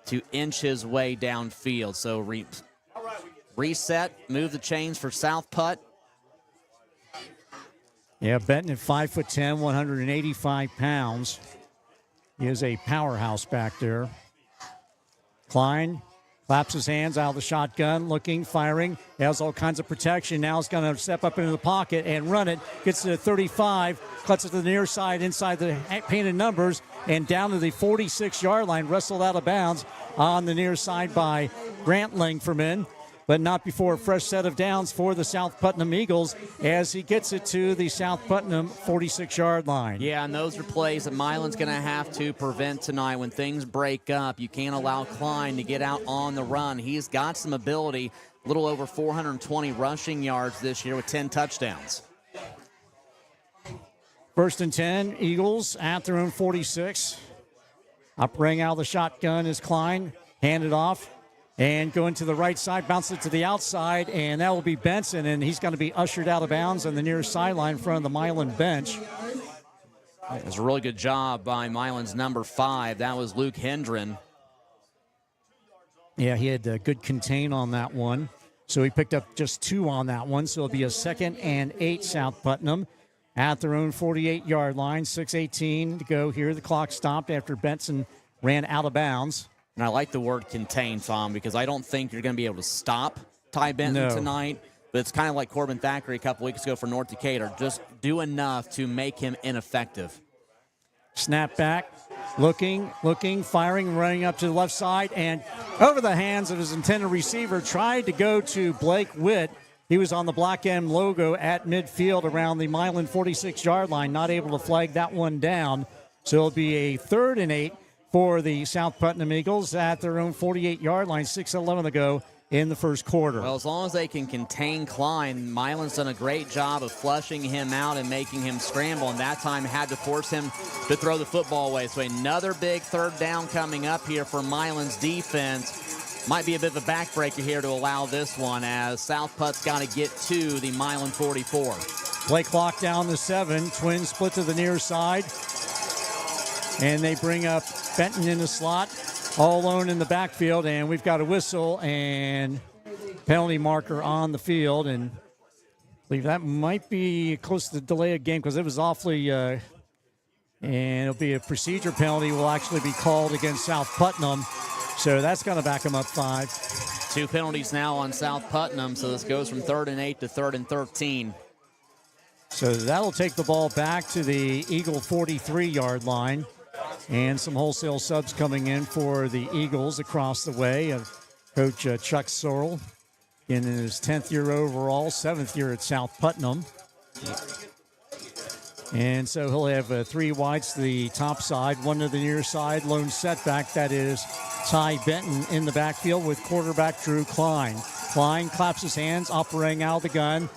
to inch his way downfield. So reset, move the chains for South Putt. Yeah, Benton at 5'10", 185 pounds. He is a powerhouse back there. Klein claps his hands out of the shotgun, looking, firing. He has all kinds of protection. Now he's going to step up into the pocket and run it. Gets to the 35, cuts it to the near side inside the painted numbers, and down to the 46-yard line, wrestled out of bounds on the near side by Grant Langferman. But not before a fresh set of downs for the South Putnam Eagles as he gets it to the South Putnam 46-yard line. Yeah, and those are plays that Milan's going to have to prevent tonight. When things break up, you can't allow Klein to get out on the run. He's got some ability, a little over 420 rushing yards this year with 10 touchdowns. 1st and 10, Eagles at their own 46. Operating out of the shotgun is Klein. Hand it off. And going to the right side, bounce it to the outside, and that will be Benson, and he's going to be ushered out of bounds on the near sideline in front of the Milan bench. It was a really good job by Milan's number 5. That was Luke Hendren. Yeah, he had good contain on that one. So he picked up just 2 on that one. So it'll be a 2nd and 8, South Putnam at their own 48-yard line. 6:18 to go here. The clock stopped after Benson ran out of bounds. And I like the word contain, Tom, because I don't think you're going to be able to stop Ty Benton tonight. But it's kind of like Corbin Thackeray a couple weeks ago for North Decatur. Just do enough to make him ineffective. Snap back, looking, firing, running up to the left side, and over the hands of his intended receiver, tried to go to Blake Witt. He was on the Black M logo at midfield around the Milan 46-yard line, not able to flag that one down. So it'll be a 3rd and 8 for the South Putnam Eagles at their own 48-yard line, 6:11 to go in the first quarter. Well, as long as they can contain Klein, Milan's done a great job of flushing him out and making him scramble, and that time had to force him to throw the football away. So another big 3rd down coming up here for Milan's defense. Might be a bit of a backbreaker here to allow this one, as South Putt's got to get to the Milan 44. Play clock down to 7. Twins split to the near side. And they bring up Benton in the slot, all alone in the backfield, and we've got a whistle and penalty marker on the field, and I believe that might be close to the delay of game because it was awfully, and it'll be a procedure penalty will actually be called against South Putnam, so that's going to back them up 5. 2 penalties now on South Putnam, so this goes from 3rd and 8 to 3rd and 13. So that'll take the ball back to the Eagle 43-yard line. And some wholesale subs coming in for the Eagles across the way. Coach Chuck Sorrell in his 10th year overall, 7th year at South Putnam. And so he'll have 3 wides to the top side, 1 to the near side, lone setback. That is Ty Benton in the backfield with quarterback Drew Klein. Klein claps his hands, operating out of the gun,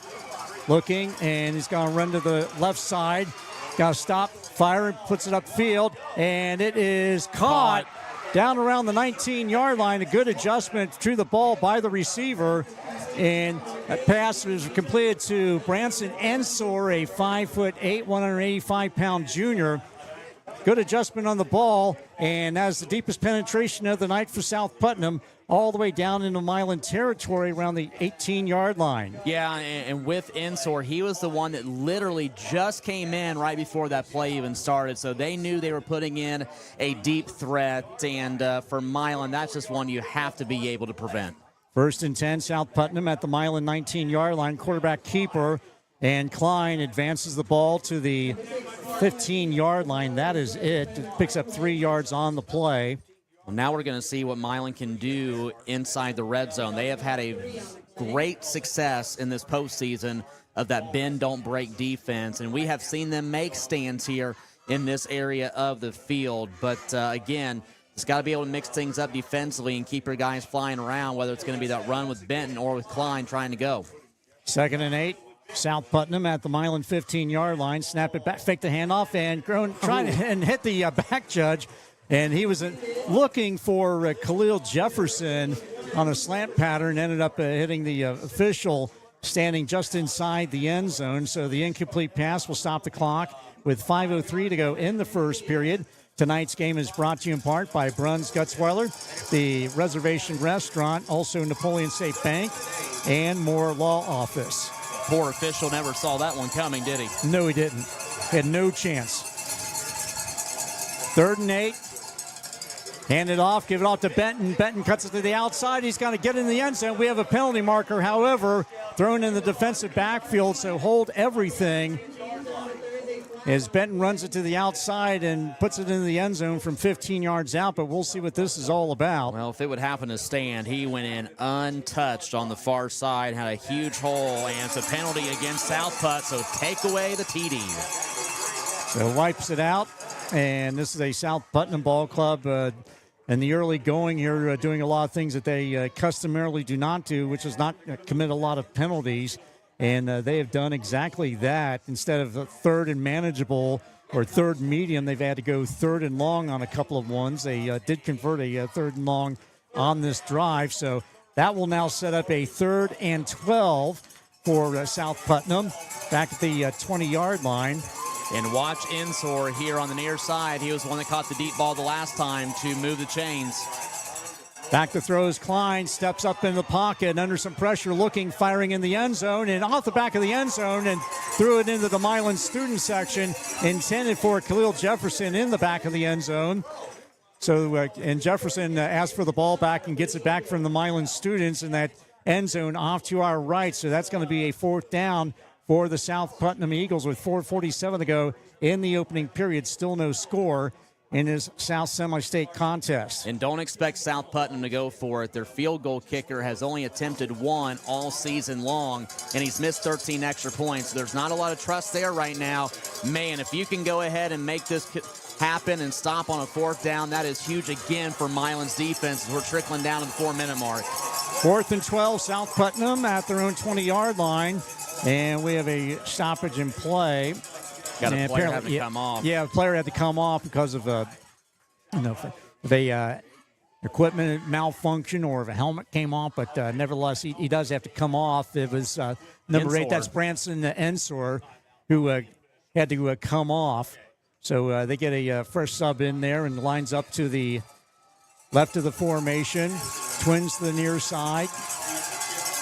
looking, and he's going to run to the left side. Got to stop, fire, puts it upfield, and it is caught down around the 19-yard line. A good adjustment to the ball by the receiver. And that pass was completed to Branson Ensor, a 5'8", 185-pound junior. Good adjustment on the ball, and that's the deepest penetration of the night for South Putnam, all the way down into Milan territory around the 18-yard line. Yeah, and with Ensor, he was the one that literally just came in right before that play even started, so they knew they were putting in a deep threat, and for Milan, that's just one you have to be able to prevent. 1st and 10, South Putnam at the Milan 19-yard line. Quarterback keeper, and Klein advances the ball to the 15-yard line. That is it. It picks up 3 yards on the play. Well, now we're going to see what Milan can do inside the red zone. They have had a great success in this postseason of that bend, don't break defense, and we have seen them make stands here in this area of the field. But, again, it's got to be able to mix things up defensively and keep your guys flying around, whether it's going to be that run with Benton or with Klein trying to go. 2nd and 8. South Putnam at the Milan 15-yard line. Snap it back, fake the handoff, and trying to hit the back judge. And he was looking for Khalil Jefferson on a slant pattern, ended up hitting the official standing just inside the end zone. So the incomplete pass will stop the clock with 5:03 to go in the first period. Tonight's game is brought to you in part by Bruns Gutzweiler, the Reservation Restaurant, also Napoleon State Bank, and Moore Law Office. Poor official never saw that one coming, did he? No, he didn't. He had no chance. 3rd and 8. Hand it off, give it off to Benton. Benton cuts it to the outside. He's got to get in the end zone. We have a penalty marker, however, thrown in the defensive backfield, so hold everything. As Benton runs it to the outside and puts it into the end zone from 15 yards out, but we'll see what this is all about. Well, if it would happen to stand, he went in untouched on the far side, had a huge hole, and it's a penalty against South Putt, so take away the TD. So wipes it out, and this is a South Putnam ball club in the early going here, doing a lot of things that they customarily do not do, which is not commit a lot of penalties. And they have done exactly that. Instead of 3rd and manageable or 3rd medium, they've had to go 3rd and long on a couple of ones. They did convert a 3rd and long on this drive. So that will now set up a 3rd and 12 for South Putnam back at the 20-yard line. And watch Ensor here on the near side. He was the one that caught the deep ball the last time to move the chains. Back to throws Klein, steps up in the pocket, under some pressure, looking, firing in the end zone, and off the back of the end zone, and threw it into the Milan student section, intended for Khalil Jefferson in the back of the end zone. So, and Jefferson asks for the ball back and gets it back from the Milan students in that end zone off to our right. So that's going to be a 4th down for the South Putnam Eagles with 4:47 to go in the opening period. Still no score in his South Semi-State contest. And don't expect South Putnam to go for it. Their field goal kicker has only attempted 1 all season long, and he's missed 13 extra points. There's not a lot of trust there right now. Man, if you can go ahead and make this happen and stop on a 4th down, that is huge again for Milan's defense as we're trickling down to the 4-minute mark. 4th and 12, South Putnam at their own 20-yard line, and we have a stoppage in play. Got a player having to come off. Yeah, a player had to come off because of equipment malfunction or if a helmet came off, but nevertheless, he does have to come off. It was number 8, that's Branson Ensor, who had to come off. So they get a fresh sub in there and lines up to the left of the formation, twins to the near side.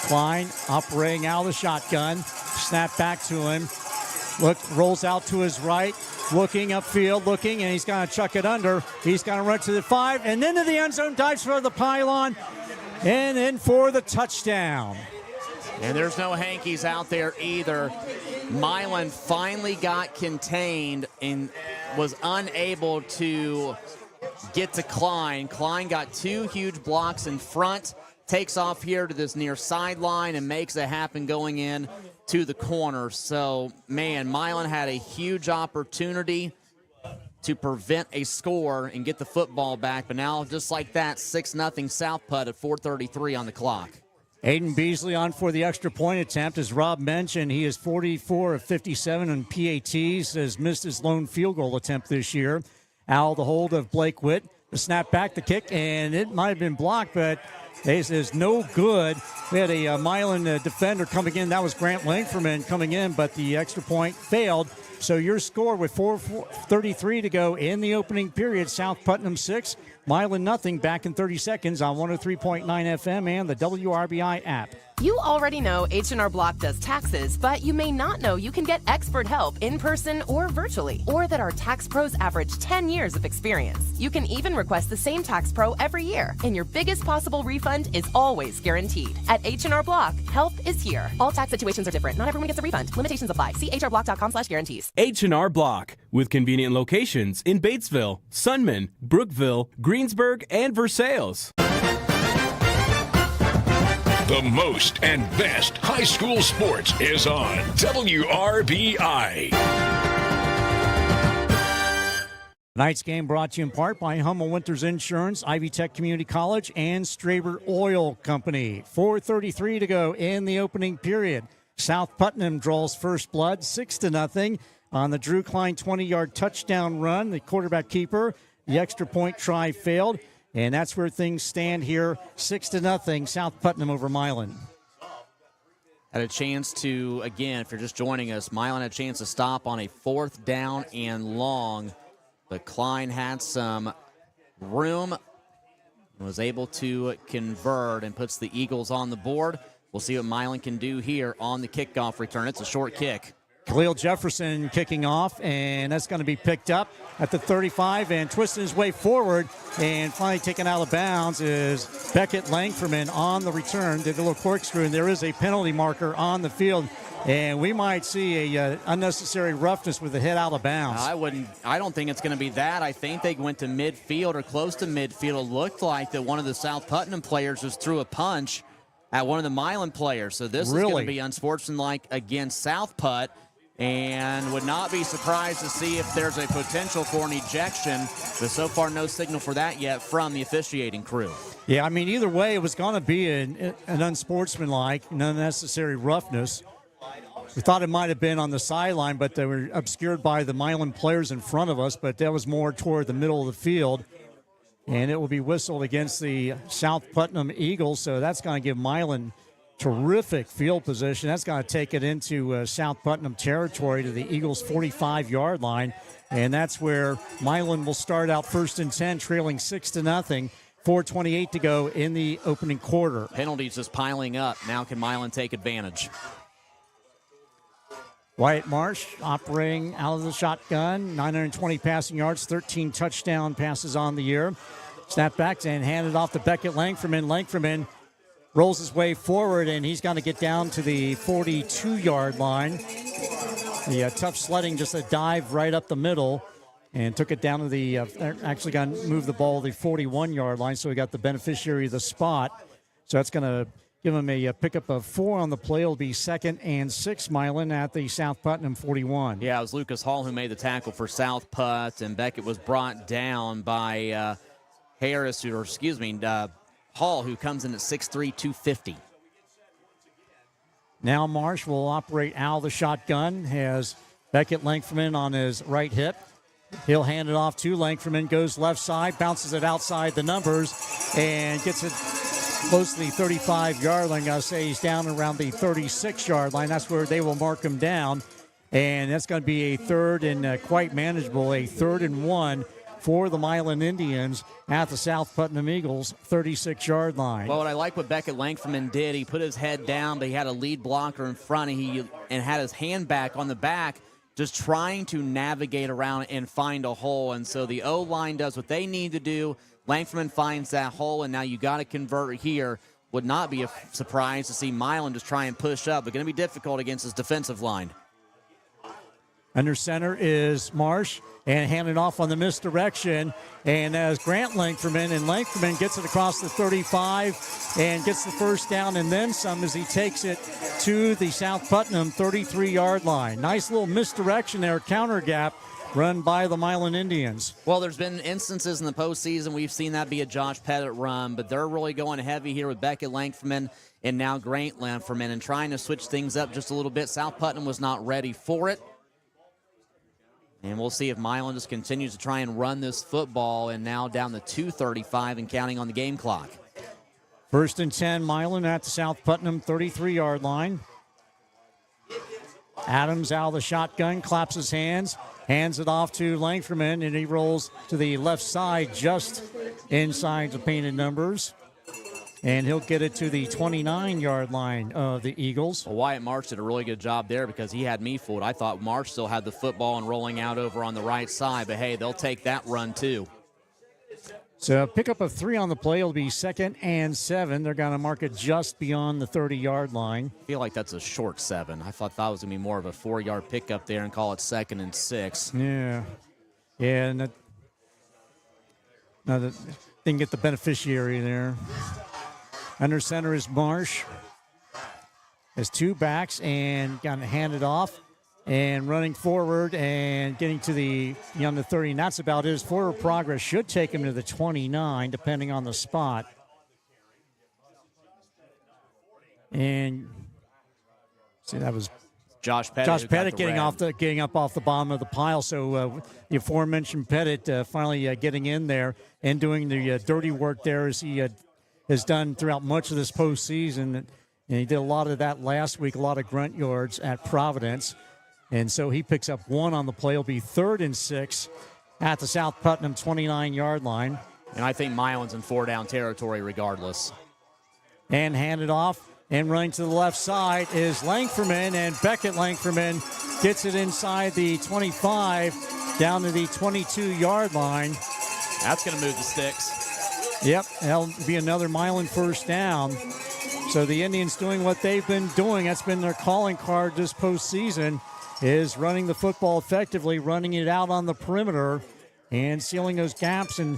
Klein operating out of the shotgun, snap back to him. Rolls out to his right, looking upfield, and he's going to chuck it under. He's going to run to the 5, and into the end zone, dives for the pylon, and in for the touchdown. And there's no hankies out there either. Milan finally got contained and was unable to get to Klein. Klein got 2 huge blocks in front, takes off here to this near sideline and makes it happen going in to the corner. So, man, Milan had a huge opportunity to prevent a score and get the football back. But now, just like that, 6-0 South Putt at 4:33 on the clock. Aiden Beasley on for the extra point attempt. As Rob mentioned, he is 44 of 57 on PATs, has missed his lone field goal attempt this year. Al, the hold of Blake Witt, The snap back, the kick, and it might have been blocked, but it is no good. We had a Milan defender coming in. That was Grant Langferman coming in, but the extra point failed. So your score with 4:33 to go in the opening period, South Putnam 6, Milan nothing. Back in 30 seconds on 103.9 FM and the WRBI app. You already know H&R Block does taxes, but you may not know you can get expert help in person or virtually, or that our tax pros average 10 years of experience. You can even request the same tax pro every year, and your biggest possible refund is always guaranteed. At H&R Block, help is here. All tax situations are different. Not everyone gets a refund. Limitations apply. See hrblock.com/guarantees. H&R Block, with convenient locations in Batesville, Sunman, Brookville, Greensburg, and Versailles. The most and best high school sports is on WRBI. Tonight's game brought to you in part by Hummel Winters Insurance, Ivy Tech Community College, and Straber Oil Company. 4:33 to go in the opening period. South Putnam draws first blood, 6-0 on the Drew Klein 20-yard touchdown run. The quarterback keeper, the extra point try failed. And that's where things stand here, 6-0, South Putnam over Milan. Had a chance to, again, if you're just joining us, Milan had a chance to stop on a 4th down and long. But Klein had some room and was able to convert and puts the Eagles on the board. We'll see what Milan can do here on the kickoff return. It's a short kick. Khalil Jefferson kicking off, and that's going to be picked up at the 35 and twisting his way forward, and finally taken out of bounds is Beckett Langferman on the return. Did a little corkscrew, and there is a penalty marker on the field, and we might see a unnecessary roughness with the hit out of bounds. I don't think it's going to be that. I think they went to midfield or close to midfield. It looked like that one of the South Putnam players just threw a punch at one of the Milan players. So this is going to be unsportsmanlike against South Put. And would not be surprised to see if there's a potential for an ejection, but so far no signal for that yet from the officiating crew. Yeah, I mean, either way, it was going to be an unsportsmanlike, an unnecessary roughness. We thought it might have been on the sideline, but they were obscured by the Milan players in front of us, but that was more toward the middle of the field. And it will be whistled against the South Putnam Eagles, so that's going to give Milan terrific field position. That's going to take it into South Putnam territory to the Eagles' 45-yard line. And that's where Milan will start out 1st and 10, trailing 6-0. 4:28 to go in the opening quarter. Penalties just piling up. Now can Milan take advantage? Wyatt Marsh operating out of the shotgun. 920 passing yards, 13 touchdown passes on the year. Snap back and handed off to Beckett Langferman. Langferman rolls his way forward, and he's going to get down to the 42-yard line. The tough sledding, just a dive right up the middle, and took it down to the, actually going to move the ball to the 41-yard line, so we got the beneficiary of the spot. So that's going to give him a pickup of 4 on the play. It'll be 2nd and 6, Milan at the South Putnam 41. Yeah, it was Lucas Hall who made the tackle for South Put, and Beckett was brought down by Hall, who comes in at 6'3", 250. Now Marsh will operate out of the shotgun, has Beckett Langferman on his right hip. He'll hand it off to Langferman, goes left side, bounces it outside the numbers, and gets it close to the 35-yard line. I'll say he's down around the 36-yard line. That's where they will mark him down, and that's going to be a 3rd and quite manageable, a 3rd and 1 for the Milan Indians at the South Putnam Eagles 36-yard line. Well, I like what Beckett Langferman did. He put his head down, but he had a lead blocker in front, and had his hand back on the back, just trying to navigate around and find a hole. And so the O-line does what they need to do. Langferman finds that hole, and now you got to convert here. Would not be a surprise to see Milan just try and push up, but going to be difficult against his defensive line. Under center is Marsh, and handed off on the misdirection. And as Grant Langferman gets it across the 35 and gets the first down and then some as he takes it to the South Putnam 33-yard line. Nice little misdirection there, counter gap run by the Milan Indians. Well, there's been instances in the postseason we've seen that be a Josh Pettit run, but they're really going heavy here with Beckett Langferman and now Grant Langferman and trying to switch things up just a little bit. South Putnam was not ready for it. And we'll see if Milan just continues to try and run this football, and now down to 2:35 and counting on the game clock. 1st and 10, Milan at the South Putnam 33-yard line. Adams out of the shotgun, claps his hands it off to Langferman, and he rolls to the left side just inside the painted numbers. And he'll get it to the 29-yard line of the Eagles. Well, Wyatt Marsh did a really good job there because he had me fooled. I thought Marsh still had the football and rolling out over on the right side, but hey, they'll take that run too. So pick up a 3 on the play. It'll be 2nd and 7. They're going to mark it just beyond the 30-yard line. I feel like that's a short 7. I thought that was going to be more of a 4-yard pickup there and call it 2nd and 6. Yeah. Yeah, and didn't get the beneficiary there. Under center is Marsh. Has 2 backs and got it handed off and running forward and getting to the 30. And that's about his forward progress. Should take him to the 29, depending on the spot. And see, that was Josh Pettit. Josh Pettit getting up off the bottom of the pile. So the aforementioned Pettit finally getting in there and doing the dirty work there as he has done throughout much of this postseason. And he did a lot of that last week, a lot of grunt yards at Providence. And so he picks up 1 on the play. It'll be 3rd and 6 at the South Putnam 29-yard line. And I think Milan's in 4-down territory regardless. And handed off and running to the left side is Langferman. And Beckett Langferman gets it inside the 25 down to the 22-yard line. That's going to move the sticks. Yep, that'll be another Milan 1st down. So the Indians doing what they've been doing. That's been their calling card this postseason, is running the football effectively, running it out on the perimeter and sealing those gaps and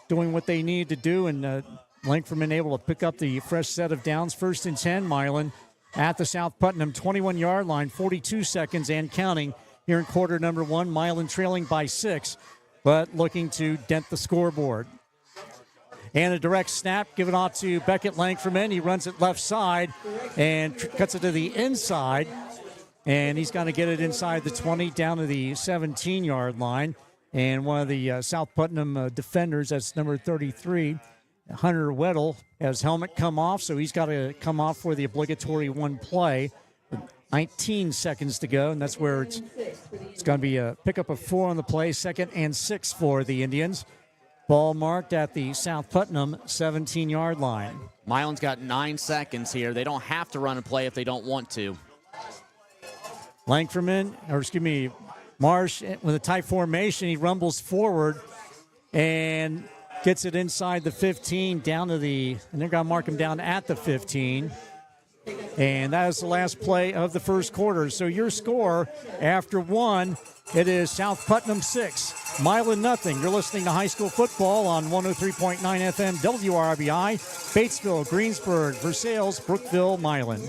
doing what they need to do. And Langferman able to pick up the fresh set of downs. 1st and 10, Milan at the South Putnam 21-yard line, 42 seconds and counting here in quarter number 1. Milan trailing by 6, but looking to dent the scoreboard. And a direct snap given off to Beckett Langferman. He runs it left side and cuts it to the inside. And he's going to get it inside the 20 down to the 17-yard line. And one of the South Putnam defenders, that's number 33, Hunter Weddle, has helmet come off. So he's got to come off for the obligatory 1 play. 19 seconds to go, and that's where it's going to be a pickup of 4 on the play, 2nd and 6 for the Indians. Ball marked at the South Putnam 17-yard line. Milan's got 9 seconds here. They don't have to run a play if they don't want to. Marsh with a tight formation. He rumbles forward and gets it inside the 15 down to and they're going to mark him down at the 15. And that is the last play of the first quarter. So your score after 1, it is South Putnam 6, Milan nothing. You're listening to high school football on 103.9 FM WRBI, Batesville, Greensburg, Versailles, Brookville, Milan.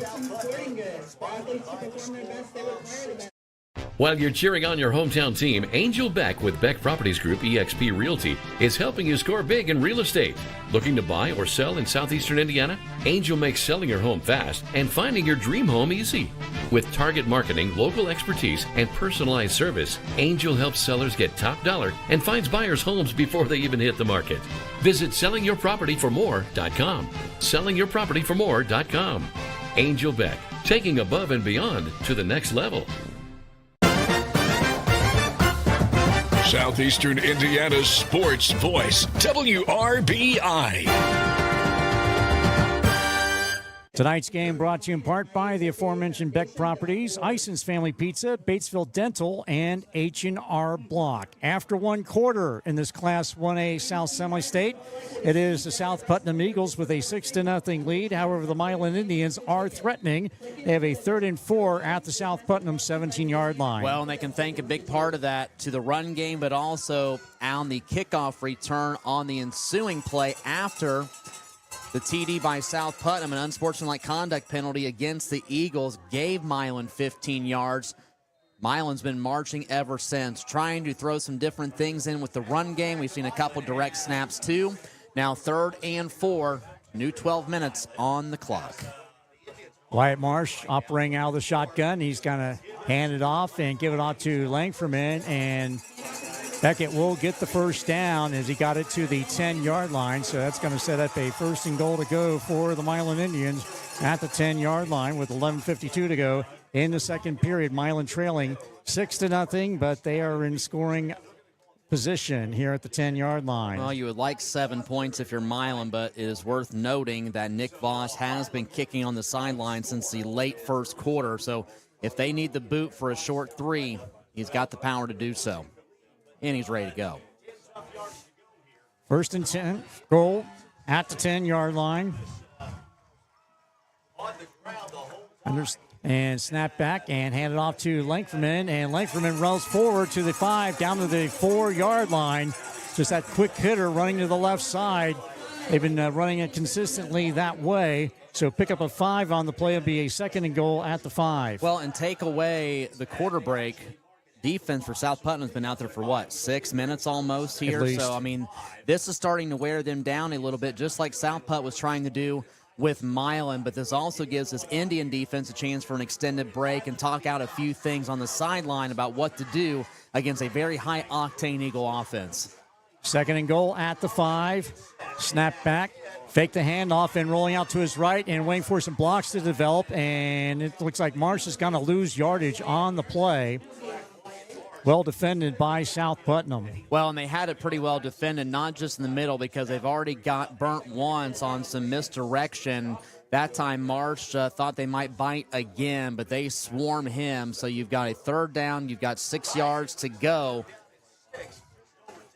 While you're cheering on your hometown team, Angel Beck with Beck Properties Group eXp Realty is helping you score big in real estate. Looking to buy or sell in southeastern Indiana? Angel makes selling your home fast and finding your dream home easy. With target marketing, local expertise, and personalized service, Angel helps sellers get top dollar and finds buyers homes before they even hit the market. Visit sellingyourpropertyformore.com. Sellingyourpropertyformore.com. Angel Beck, taking above and beyond to the next level. Southeastern Indiana's sports voice, WRBI. Tonight's game brought to you in part by the aforementioned Beck Properties, Ison's Family Pizza, Batesville Dental, and H&R Block. After 1 quarter in this Class 1A South Semi-State, it is the South Putnam Eagles with a 6-0 lead. However, the Milan Indians are threatening. They have a 3rd and 4 at the South Putnam 17-yard line. Well, and they can thank a big part of that to the run game, but also on the kickoff return on the ensuing play after the TD by South Putnam, an unsportsmanlike conduct penalty against the Eagles, gave Milan 15 yards. Milan's been marching ever since, trying to throw some different things in with the run game. We've seen a couple direct snaps too. Now 3rd and 4, new 12 minutes on the clock. Wyatt Marsh operating out of the shotgun. He's going to hand it off and give it off to Langferman, and Beckett will get the first down as he got it to the 10-yard line. So that's going to set up a first and goal to go for the Milan Indians at the 10-yard line with 11:52 to go in the second period. Milan trailing 6-0, but they are in scoring position here at the 10-yard line. Well, you would like 7 points if you're Milan, but it is worth noting that Nick Voss has been kicking on the sideline since the late first quarter. So if they need the boot for a short 3, he's got the power to do so. And he's ready to go. First and 10, goal at the 10-yard line. And snap back and hand it off to Langferman. And Langferman rolls forward to the 5, down to the 4-yard line. Just that quick hitter running to the left side. They've been running it consistently that way. So pick up a 5 on the play. It'll be a second and goal at the 5. Well, and take away the quarter break. Defense for South Putnam's been out there for 6 minutes almost here. So, I mean, this is starting to wear them down a little bit, just like South Put was trying to do with Milan. But this also gives this Indian defense a chance for an extended break and talk out a few things on the sideline about what to do against a very high-octane Eagle offense. Second and goal at the 5. Snap back. Fake the handoff and rolling out to his right and waiting for some blocks to develop. And it looks like Marsh is going to lose yardage on the play. Well defended by South Putnam. Well, and they had it pretty well defended, not just in the middle, because they've already got burnt once on some misdirection. That time Marsh thought they might bite again, but they swarm him. So you've got a third down. You've got 6 yards to go.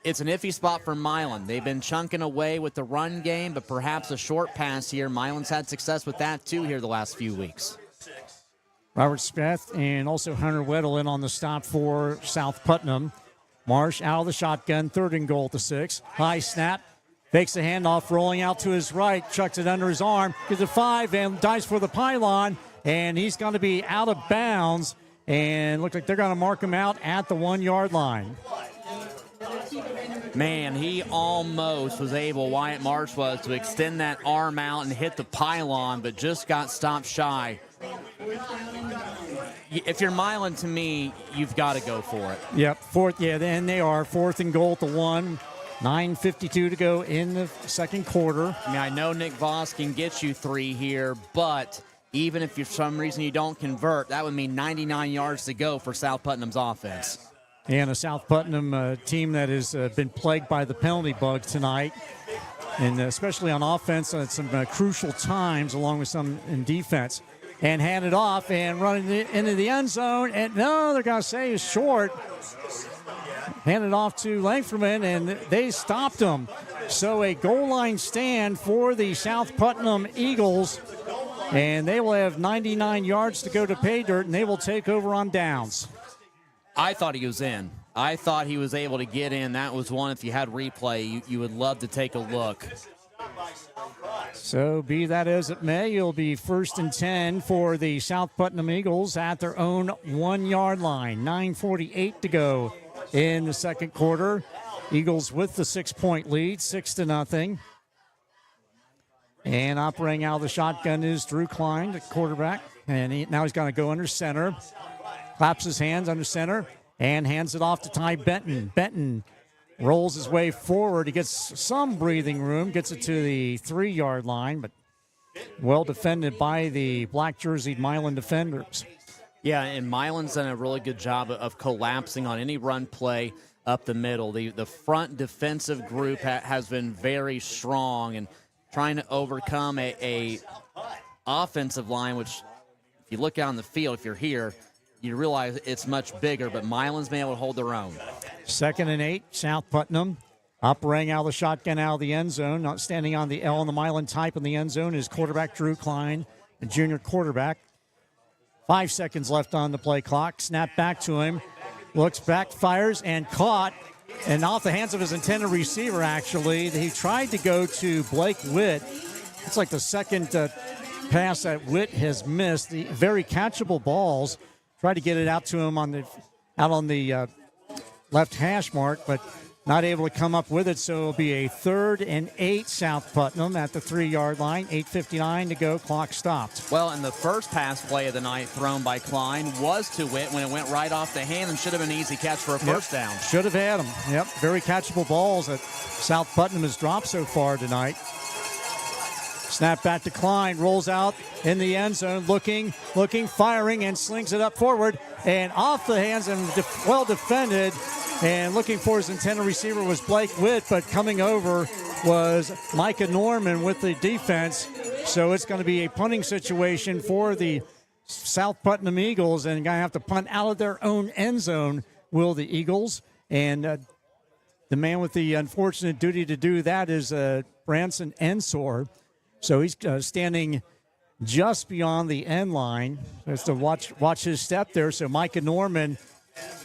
It's an iffy spot for Milan. They've been chunking away with the run game, but perhaps a short pass here. Milan's had success with that, too, here the last few weeks. Robert Smith and also Hunter Weddle in on the stop for South Putnam. Marsh out of the shotgun, third and goal to 6. High snap, fakes the handoff, rolling out to his right, chucks it under his arm, gets a 5 and dives for the pylon, and he's going to be out of bounds, and looks like they're going to mark him out at the 1-yard line. Man, he almost was able, Wyatt Marsh was, to extend that arm out and hit the pylon, but just got stopped shy. If you're Milan, to me, you've got to go for it. Yep, and they are. Fourth and goal to 1. 9:52 to go in the second quarter. I mean, I know Nick Voss can get you 3 here, but even if for some reason you don't convert, that would mean 99 yards to go for South Putnam's offense. And a South Putnam team that has been plagued by the penalty bug tonight, and especially on offense at some crucial times, along with some in defense. And hand it off and running into the end zone. And no, they're going to say it's short. Hand it off to Langferman, and they stopped him. So a goal line stand for the South Putnam Eagles. And they will have 99 yards to go to pay dirt, and they will take over on downs. I thought he was in. I thought he was able to get in. That was one, if you had replay, you would love to take a look. So be that as it may, it'll be 1st and 10 for the South Putnam Eagles at their own 1-yard line. 9:48 to go in the second quarter. Eagles with the 6-point lead, 6-0. And operating out of the shotgun is Drew Klein, the quarterback. And now he's going to go under center. Claps his hands under center and hands it off to Ty Benton. Benton rolls his way forward. He gets some breathing room, gets it to the 3-yard line, but well defended by the black-jerseyed Milan defenders. Yeah, and Milan's done a really good job of collapsing on any run play up the middle. The front defensive group has been very strong and trying to overcome a offensive line, which if you look out on the field, if you're here, you realize it's much bigger, but Milan's been able to hold their own. 2nd and 8, South Putnam. Operating out of the shotgun out of the end zone. Not standing on the L in the Milan type in the end zone is quarterback Drew Klein, a junior quarterback. 5 seconds left on the play clock. Snap back to him. Looks back, fires, and caught. And off the hands of his intended receiver, actually. He tried to go to Blake Witt. It's like the second pass that Witt has missed. The very catchable balls. Tried to get it out to him out on the left hash mark, but not able to come up with it, so it'll be a 3rd and 8 South Putnam at the 3-yard line. 8:59 to go, clock stopped. Well, and the first pass play of the night thrown by Klein was to Witt when it went right off the hand and should have been an easy catch for a first down. Should have had them. Yep, very catchable balls that South Putnam has dropped so far tonight. Snap back to Klein, rolls out in the end zone, looking, firing, and slings it up forward and off the hands and well defended. And looking for his intended receiver was Blake Witt, but coming over was Micah Norman with the defense. So it's going to be a punting situation for the South Putnam Eagles, and going to have to punt out of their own end zone, will the Eagles. And the man with the unfortunate duty to do that is Branson Ensor. So he's standing just beyond the end line. Has to watch his step there. So Micah Norman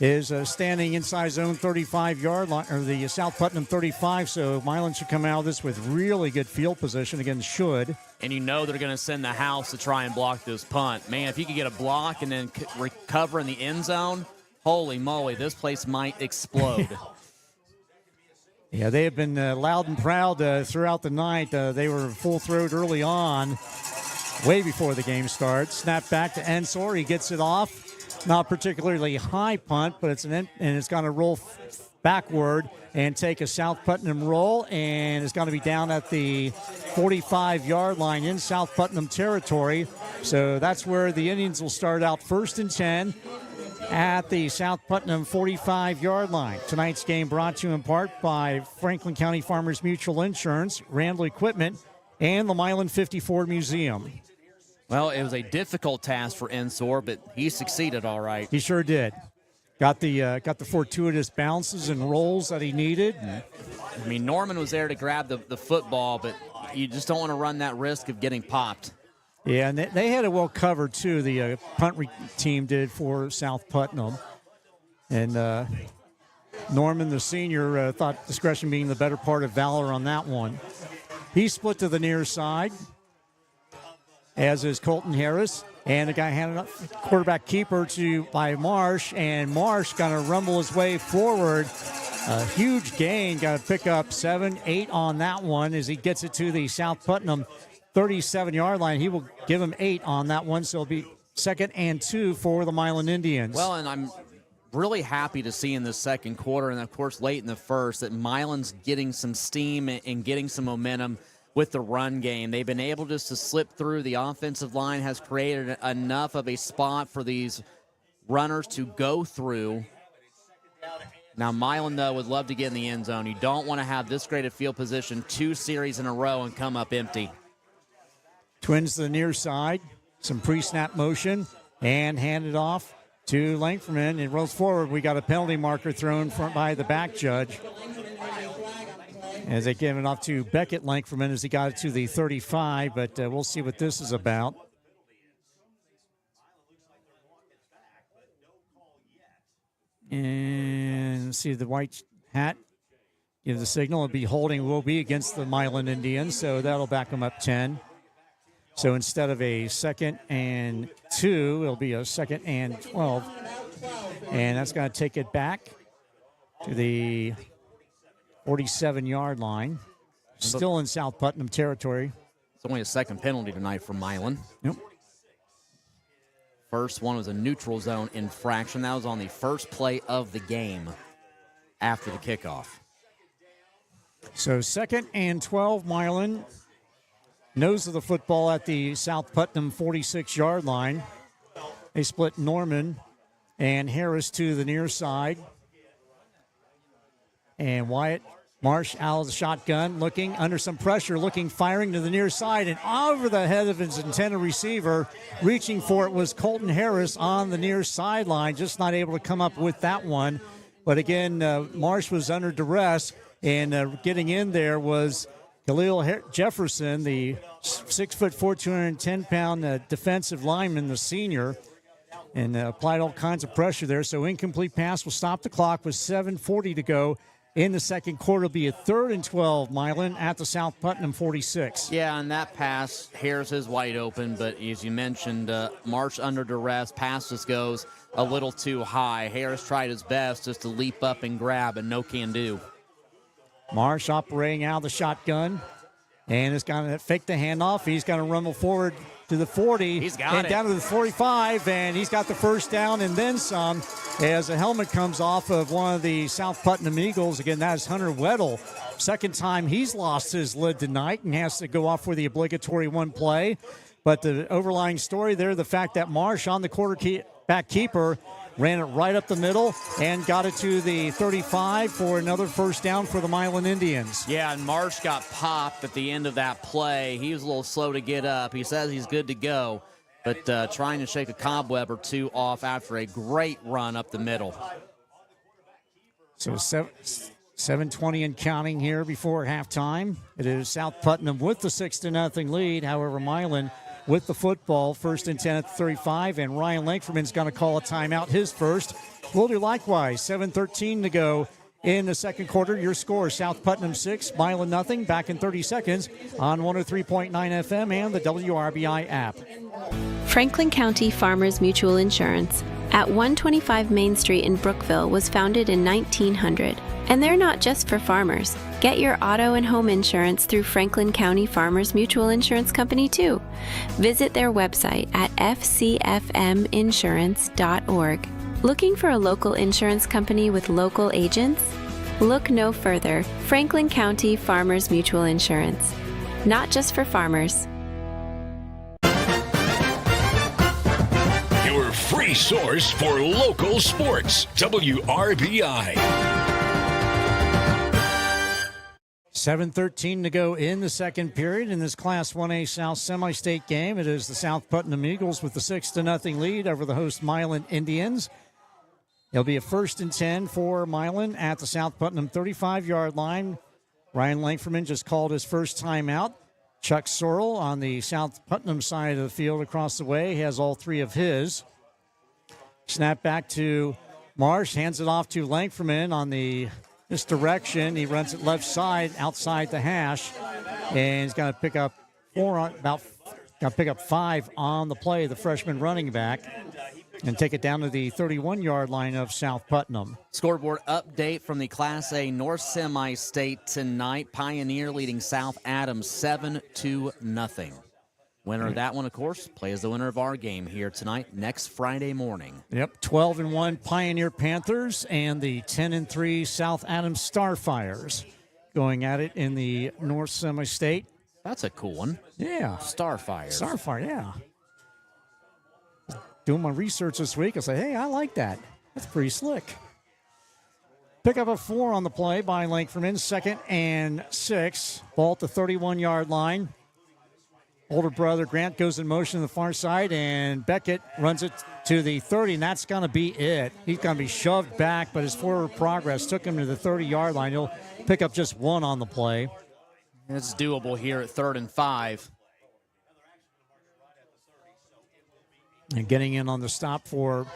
is standing inside his own 35-yard line, or the South Putnam 35. So Milan should come out of this with really good field position. Again, should. And you know they're going to send the house to try and block this punt. Man, if you could get a block and then recover in the end zone, holy moly, this place might explode. Yeah, they have been loud and proud throughout the night. They were full throat early on, way before the game starts. Snap back to Ensor. He gets it off. Not particularly high punt, but it's and it's going to roll backward and take a South Putnam roll, and it's going to be down at the 45-yard line in South Putnam territory. So that's where the Indians will start out 1st and 10 at the South Putnam 45-yard line. Tonight's game brought to you in part by Franklin County Farmers Mutual Insurance, Randall Equipment, and the Milan 50 Ford Museum. Well, it was a difficult task for Ensor, but he succeeded all right. He sure did. Got the fortuitous bounces and rolls that he needed. I mean, Norman was there to grab the football, but you just don't want to run that risk of getting popped. Yeah, and they had it well covered, too. The punt team did for South Putnam. And Norman, the senior, thought discretion being the better part of valor on that one. He split to the near side, as is Colton Harris. And the guy handed up quarterback keeper by Marsh, and Marsh going to rumble his way forward. A huge gain, got to pick up 7, 8 on that one as he gets it to the South Putnam 37-yard line. He will give him 8 on that one, so it'll be 2nd and 2 for the Milan Indians. Well, and I'm really happy to see in the second quarter, and of course late in the first, that Milan's getting some steam and getting some momentum with the run game. They've been able just to slip through. The offensive line has created enough of a spot for these runners to go through. Now, Milan, though, would love to get in the end zone. You don't want to have this great a field position 2 series in a row and come up empty. Twins to the near side, some pre-snap motion, and hand it off to Langfordman. It rolls forward. We got a penalty marker thrown by the back judge, as they gave it off to Beckett Langfordman as he got it to the 35, but we'll see what this is about. And see the white hat give the signal. It'll be holding, will be against the Milan Indians, so that'll back them up 10. So instead of a 2nd and 2, it'll be a 2nd and 12. And that's going to take it back to the 47-yard line. Still in South Putnam territory. It's only a second penalty tonight for Milan. Yep. First one was a neutral zone infraction. That was on the first play of the game after the kickoff. So 2nd and 12, Milan. Nose of the football at the South Putnam 46-yard line. They split Norman and Harris to the near side. And Wyatt Marsh out of the shotgun, looking under some pressure, firing to the near side, and over the head of his intended receiver. Reaching for it was Colton Harris on the near sideline, just not able to come up with that one. But again, Marsh was under duress, and getting in there was Khalil Jefferson, the 6'4", 210-pound defensive lineman, the senior, and applied all kinds of pressure there. So incomplete pass will stop the clock with 7:40 to go. In the second quarter, it'll be a 3rd and 12, Milan, at the South Putnam 46. Yeah, and that pass, Harris is wide open, but as you mentioned, Marsh under duress, pass just goes a little too high. Harris tried his best just to leap up and grab, and no can do. Marsh operating out of the shotgun. And it's going to fake the handoff. He's going to rumble forward to the 40. He's got and it. down to the 45, and he's got the first down and then some as a helmet comes off of one of the South Putnam Eagles. Again, that is Hunter Weddle. Second time he's lost his lid tonight and has to go off for the obligatory one play. But the overlying story there, the fact that Marsh on the quarterback keeper ran it right up the middle and got it to the 35 for another first down for the Milan Indians. Yeah, and Marsh got popped at the end of that play. He was a little slow to get up. He says he's good to go, but trying to shake a cobweb or two off after a great run up the middle. So 7:20 and counting here before halftime. It is South Putnam with the 6-0 lead. However, Milan with the football, 1st and 10 at the 35, and Ryan Lankfordman's going to call a timeout, his first. We'll do likewise. 7:13 to go in the second quarter. Your score, South Putnam 6, Milan nothing. Back in 30 seconds on 103.9 FM and the WRBI app. Franklin County Farmers Mutual Insurance at 125 Main Street in Brookville was founded in 1900. And they're not just for farmers. Get your auto and home insurance through Franklin County Farmers Mutual Insurance Company, too. Visit their website at fcfminsurance.org. Looking for a local insurance company with local agents? Look no further. Franklin County Farmers Mutual Insurance. Not just for farmers. Your free source for local sports. WRBI. 7:13 to go in the second period in this Class 1A South semi-state game. It is the South Putnam Eagles with the 6-0 lead over the host Milan Indians. It'll be a 1st and 10 for Milan at the South Putnam 35-yard line. Ryan Lankfordman just called his first timeout. Chuck Sorrell on the South Putnam side of the field across the way has all three of his. Snap back to Marsh, hands it off to Lankfordman on this direction. He runs it left side outside the hash, and he's got to pick up 5 on the play, the freshman running back, and take it down to the 31-yard line of South Putnam. Scoreboard update from the Class A North Semi-State tonight. Pioneer leading South Adams 7-0. Winner of that one, of course, plays the winner of our game here tonight, next Friday morning. Yep, 12-1 Pioneer Panthers and the 10-3 South Adams Starfires going at it in the North Semi-State. That's a cool one. Yeah. Starfires. Starfire, yeah. Doing my research this week, I say, hey, I like that. That's pretty slick. Pick up a 4 on the play by Lankfordman, 2nd and 6. Ball at the 31-yard line. Older brother Grant goes in motion to the far side, and Beckett runs it to the 30, and that's going to be it. He's going to be shoved back, but his forward progress took him to the 30-yard line. He'll pick up just 1 on the play. It's doable here at 3rd and 5. And getting in on the stop for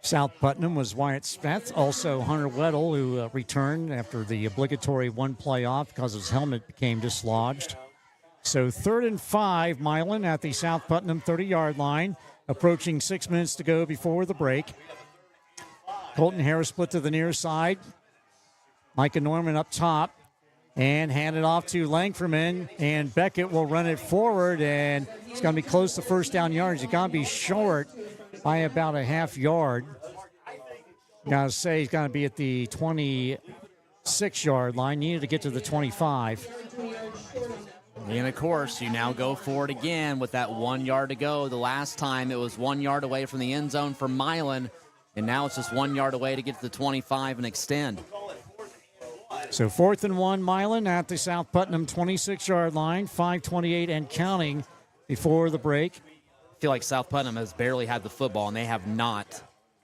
South Putnam was Wyatt Smith, also Hunter Weddle, who returned after the obligatory one play off because his helmet became dislodged. So 3rd and 5, Milan at the South Putnam 30-yard line, approaching 6 minutes to go before the break. Colton Harris split to the near side. Micah Norman up top and hand it off to Lankfordman, and Beckett will run it forward, and it's going to be close to first down yards. He's going to be short by about a half yard. Got to say he's going to be at the 26-yard line. Needed to get to the 25. And, of course, you now go for it again with that 1 yard to go. The last time it was 1 yard away from the end zone for Milan, and now it's just 1 yard away to get to the 25 and extend. So 4th and 1, Milan at the South Putnam 26-yard line, 5:28 and counting before the break. I feel like South Putnam has barely had the football, and they have not.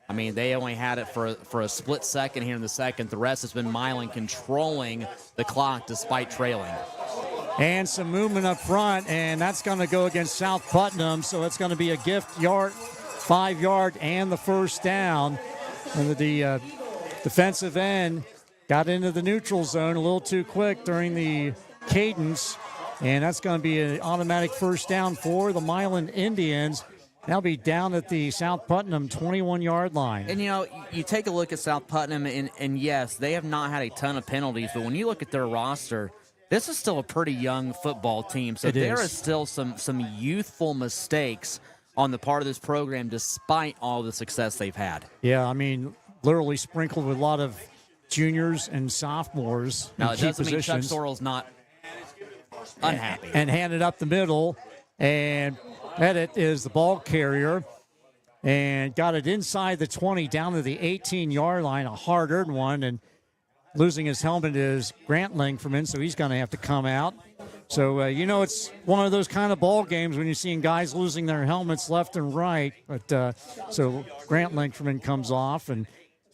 I mean, they only had it for a split second here in the second. The rest has been Milan controlling the clock despite trailing. And some movement up front, and that's going to go against South Putnam, so it's going to be a gift yard, 5 yard, and the first down. And the defensive end got into the neutral zone a little too quick during the cadence, and that's going to be an automatic first down for the Milan Indians They'll be down at the South Putnam 21-yard line. And, you take a look at South Putnam, and yes, they have not had a ton of penalties, but when you look at their roster, this is still a pretty young football team. So there is still some youthful mistakes on the part of this program despite all the success they've had. Yeah, I mean, literally sprinkled with a lot of juniors and sophomores now, in it key doesn't mean Chuck positions. Sorrell's not unhappy. And handed up the middle, and Pettit is the ball carrier and got it inside the 20 down to the 18-yard line, a hard-earned one, and losing his helmet is Grant Langford, so he's going to have to come out. So, it's one of those kind of ball games when you're seeing guys losing their helmets left and right. But so Grant Langford comes off, and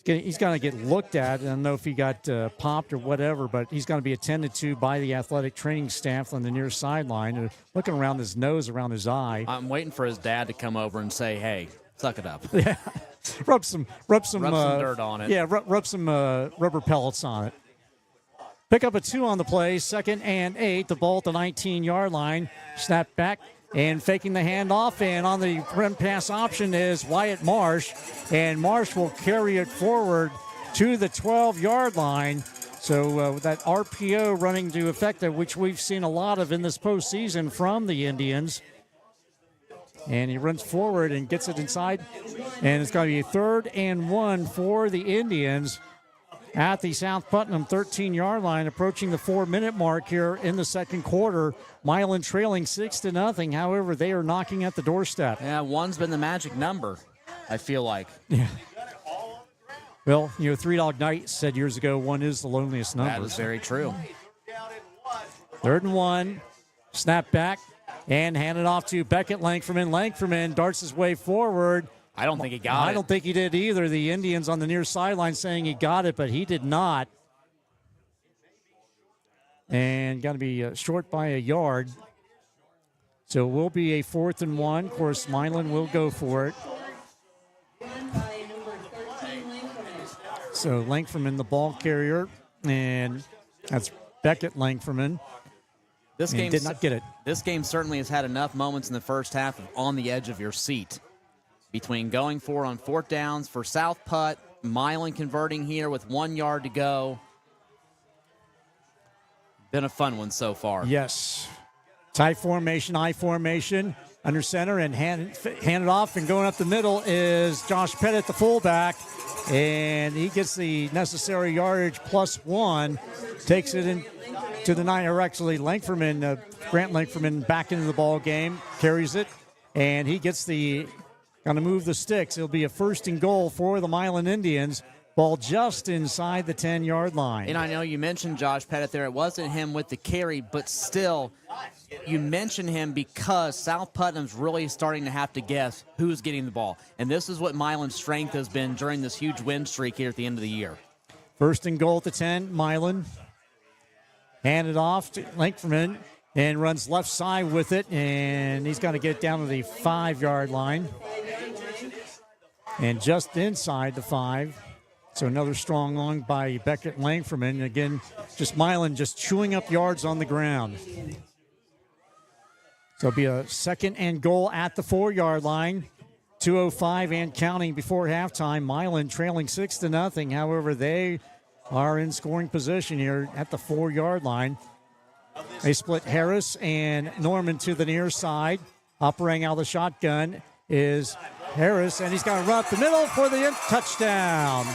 he's going to get looked at. I don't know if he got popped or whatever, but he's going to be attended to by the athletic training staff on the near sideline, looking around his nose, around his eye. I'm waiting for his dad to come over and say, hey, suck it up. Yeah, rub some dirt on it. Yeah, rub some rubber pellets on it. Pick up a 2 on the play, 2nd and 8. The ball at the 19-yard line. Snap back and faking the handoff. And on the run pass option is Wyatt Marsh. And Marsh will carry it forward to the 12-yard line. So that RPO running to effect, which we've seen a lot of in this postseason from the Indians. And he runs forward and gets it inside. And it's going to be a 3rd and 1 for the Indians at the South Putnam 13-yard line, approaching the 4-minute mark here in the second quarter. Milan trailing 6-0. However, they are knocking at the doorstep. Yeah, 1's been the magic number, I feel like. Yeah. Well, Three Dog Night said years ago, 1 is the loneliest number. That is very true. 3rd and 1. Snap back and hand it off to Beckett Langford. Langford darts his way forward. I don't think he got it. I don't think he did either. The Indians on the near sideline saying he got it, but he did not. And got to be short by a yard. So it will be a 4th and 1. Of course, Milan will go for it. So Langford, the ball carrier, and that's Beckett Langford. This game did not get it. This game certainly has had enough moments in the first half of on the edge of your seat. Between going for on 4th downs for South Putt, Milan converting here with 1 yard to go. Been a fun one so far. Yes. Tight formation, I formation, under center, and hand it off, and going up the middle is Josh Pettit, the fullback, and he gets the necessary yardage +1, takes it in to the 9, or actually Grant Langford back into the ball game, carries it, and he gets going to move the sticks. It'll be a 1st and goal for the Milan Indians. Ball just inside the 10-yard line. And I know you mentioned Josh Pettit there. It wasn't him with the carry, but still, you mention him because South Putnam's really starting to have to guess who's getting the ball. And this is what Milan's strength has been during this huge win streak here at the end of the year. 1st and goal at the 10, Milan. Hand it off to Langford and runs left side with it, and he's got to get it down to the 5-yard line. And just inside the 5. So another strong long by Beckett Langford. Again, just Milan just chewing up yards on the ground. So it'll be a 2nd and goal at the 4-yard line. 2:05 and counting before halftime. Milan trailing 6-0. However, they are in scoring position here at the 4-yard line. They split Harris and Norman to the near side. Operating out of the shotgun is Harris, and he's going to run up the middle for the touchdown.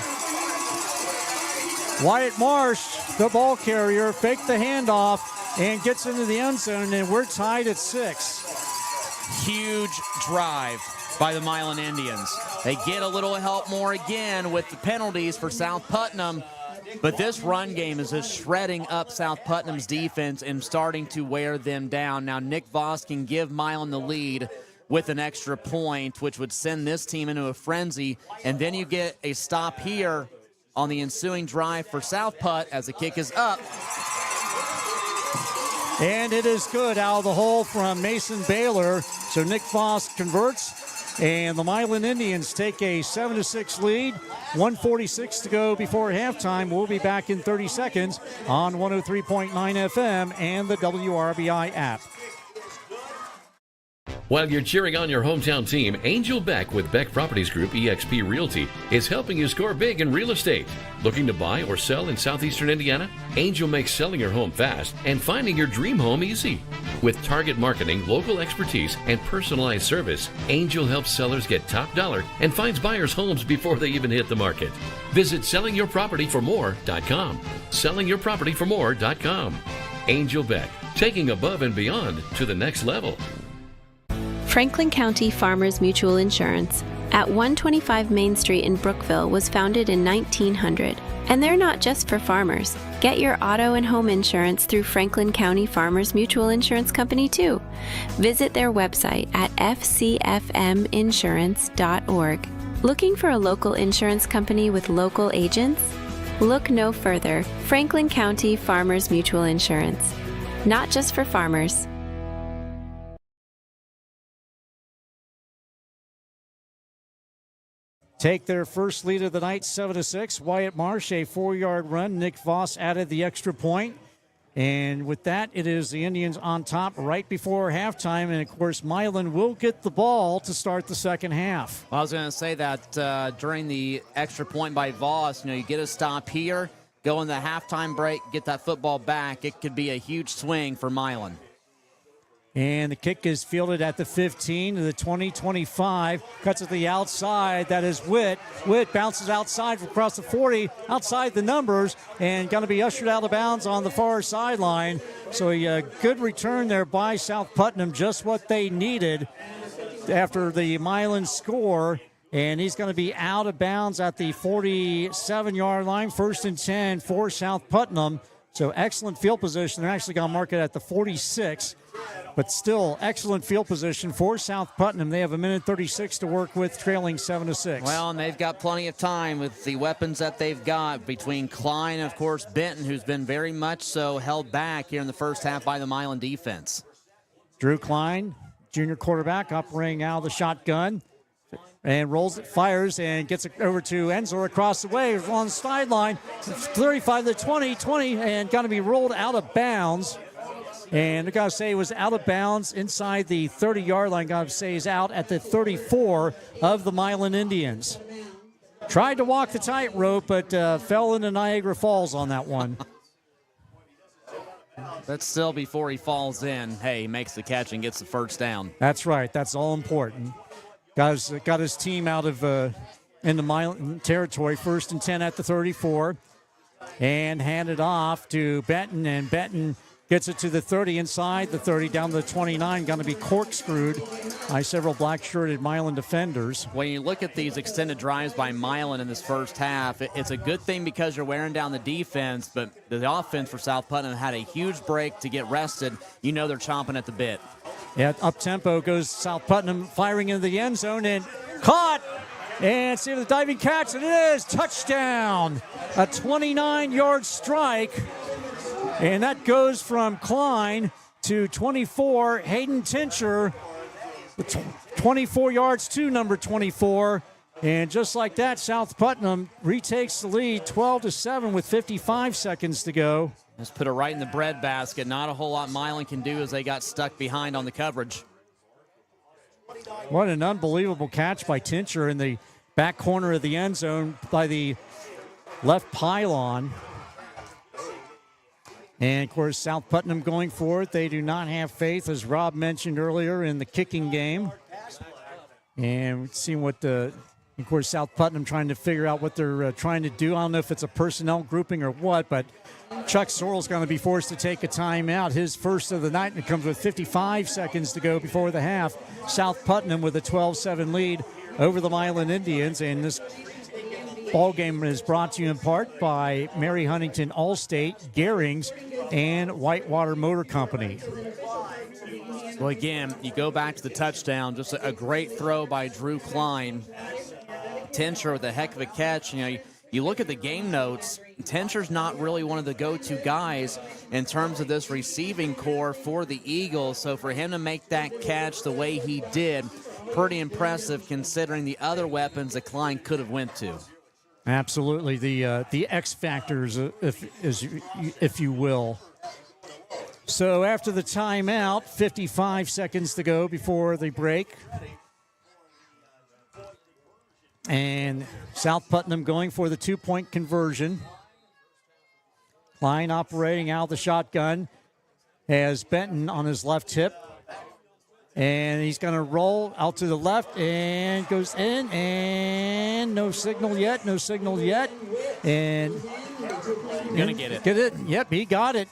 Wyatt Marsh, the ball carrier, faked the handoff and gets into the end zone, and we're tied at 6. Huge drive by the Milan Indians. They get a little help more again with the penalties for South Putnam, but this run game is just shredding up South Putnam's defense and starting to wear them down. Now Nick Voss can give Milan the lead with an extra point, which would send this team into a frenzy, and then you get a stop here on the ensuing drive for South Putt as the kick is up. And it is good out of the hole from Mason Baylor. So Nick Voss converts, and the Milan Indians take a 7-6 lead. 1:46 to go before halftime. We'll be back in 30 seconds on 103.9 FM and the WRBI app. While you're cheering on your hometown team, Angel Beck with Beck Properties Group eXp Realty is helping you score big in real estate. Looking to buy or sell in southeastern Indiana? Angel makes selling your home fast and finding your dream home easy. With target marketing, local expertise, and personalized service, Angel helps sellers get top dollar and finds buyers homes before they even hit the market. Visit sellingyourpropertyformore.com. Sellingyourpropertyformore.com. Angel Beck, taking above and beyond to the next level. Franklin County Farmers Mutual Insurance at 125 Main Street in Brookville was founded in 1900. And they're not just for farmers. Get your auto and home insurance through Franklin County Farmers Mutual Insurance Company too. Visit their website at fcfminsurance.org. Looking for a local insurance company with local agents? Look no further. Franklin County Farmers Mutual Insurance. Not just for farmers. Take their first lead of the night, 7-6. Wyatt Marsh, a 4-yard run. Nick Voss added the extra point. And with that, it is the Indians on top right before halftime. And, of course, Milan will get the ball to start the second half. Well, I was going to say that during the extra point by Voss, you get a stop here, go in the halftime break, get that football back. It could be a huge swing for Milan. And the kick is fielded at the 15 to the 20, 25. Cuts at the outside. That is Witt. Witt bounces outside across the 40, outside the numbers, and going to be ushered out of bounds on the far sideline. So a good return there by South Putnam, just what they needed after the Milan score. And he's going to be out of bounds at the 47-yard line, 1st and 10 for South Putnam. So excellent field position. They're actually going to mark it at the 46. But still, excellent field position for South Putnam. They have 1:36 to work with, trailing 7-6. Well, and they've got plenty of time with the weapons that they've got between Klein and, of course, Benton, who's been very much so held back here in the first half by the Milan defense. Drew Klein, junior quarterback, operating out of the shotgun. And rolls it, fires, and gets it over to Enzor across the way. On the sideline, 35 to 20, and going to be rolled out of bounds. And I got to say, it was out of bounds inside the 30-yard line. Got to say, he's out at the 34 of the Milan Indians. Tried to walk the tightrope, but fell into Niagara Falls on that one. But still, before he falls in, hey, he makes the catch and gets the first down. That's right. That's all important. Got his team out of into Milan territory. 1st and 10 at the 34. And handed off to Benton, and Benton gets it to the 30, inside the 30, down to the 29. Going to be corkscrewed by several black-shirted Milan defenders. When you look at these extended drives by Milan in this first half, it's a good thing because you're wearing down the defense, but the offense for South Putnam had a huge break to get rested. You know they're chomping at the bit. Yeah, up-tempo goes South Putnam, firing into the end zone, and caught. And see the diving catch, and it is touchdown. A 29-yard strike. And that goes from Klein to 24, Hayden Tincher, 24 yards to number 24. And just like that, South Putnam retakes the lead 12-7 with 55 seconds to go. Just put it right in the breadbasket. Not a whole lot Milan can do as they got stuck behind on the coverage. What an unbelievable catch by Tincher in the back corner of the end zone by the left pylon. And, of course, South Putnam going for it. They do not have faith, as Rob mentioned earlier, in the kicking game. And we've seen what of course, South Putnam trying to figure out what they're trying to do. I don't know if it's a personnel grouping or what, but Chuck Sorrell's going to be forced to take a timeout. His first of the night, and it comes with 55 seconds to go before the half. South Putnam with a 12-7 lead over the Milan Indians. And this ball game is brought to you in part by Mary Huntington Allstate, Gehrings, and Whitewater Motor Company. Well, again, you go back to the touchdown, just a great throw by Drew Klein. Tincher with a heck of a catch. You look at the game notes, Tincher's not really one of the go-to guys in terms of this receiving core for the Eagles. So for him to make that catch the way he did, pretty impressive considering the other weapons that Klein could have went to. Absolutely, the X factors, if you will. So after the timeout, 55 seconds to go before the break. And South Putnam going for the 2-point conversion. Klein operating out of the shotgun. Has Benton on his left hip. And he's going to roll out to the left and goes in. And no signal yet. And Going to get it. Get it. Yep, he got it.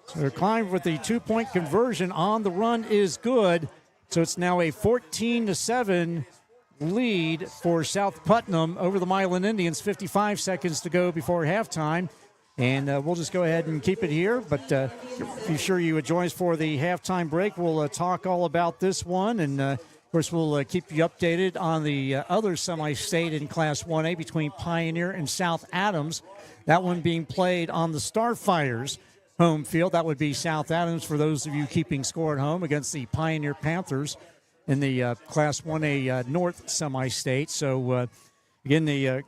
So Klein with the 2-point conversion on the run is good. So it's now a 14-7 lead for South Putnam over the Milan Indians. 55 seconds to go before halftime. And we'll just go ahead and keep it here. But be sure you would join us for the halftime break. We'll talk all about this one. And, of course, we'll keep you updated on the other semi-state in Class 1A between Pioneer and South Adams. That one being played on the Starfighters home field. That would be South Adams for those of you keeping score at home against the Pioneer Panthers in the Class 1A North semi-state. So, again, the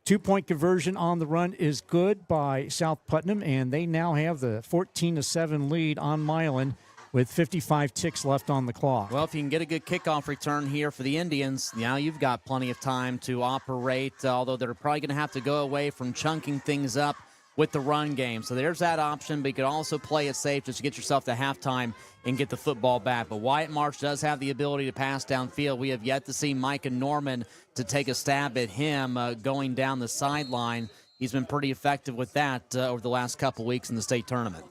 2-point conversion on the run is good by South Putnam, and they now have the 14-7 lead on Milan with 55 ticks left on the clock. Well, if you can get a good kickoff return here for the Indians, now you've got plenty of time to operate, although they're probably going to have to go away from chunking things up with the run game. So there's that option, but you could also play it safe just to get yourself to halftime and get the football back. But Wyatt Marsh does have the ability to pass downfield. We have yet to see Micah Norman to take a stab at him going down the sideline. He's been pretty effective with that over the last couple weeks in the state tournament.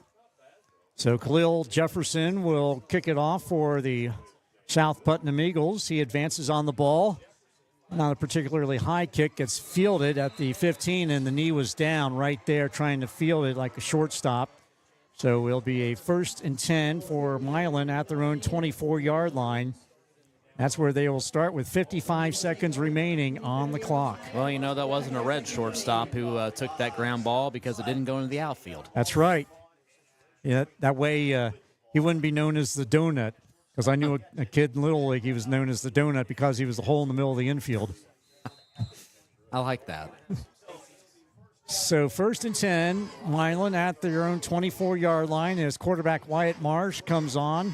So Khalil Jefferson will kick it off for the South Putnam Eagles. He advances on the ball. Not a particularly high kick, gets fielded at the 15, and the knee was down right there trying to field it like a shortstop. So it'll be a 1st and 10 for Milan at their own 24-yard line. That's where they will start with 55 seconds remaining on the clock. Well, you know, that wasn't a red shortstop who took that ground ball because it didn't go into the outfield. That's right. Yeah, that way he wouldn't be known as the donut. Because I knew a kid in Little League, he was known as the donut because he was the hole in the middle of the infield. I like that. So 1st and 10, Milan at their own 24-yard line as quarterback Wyatt Marsh comes on.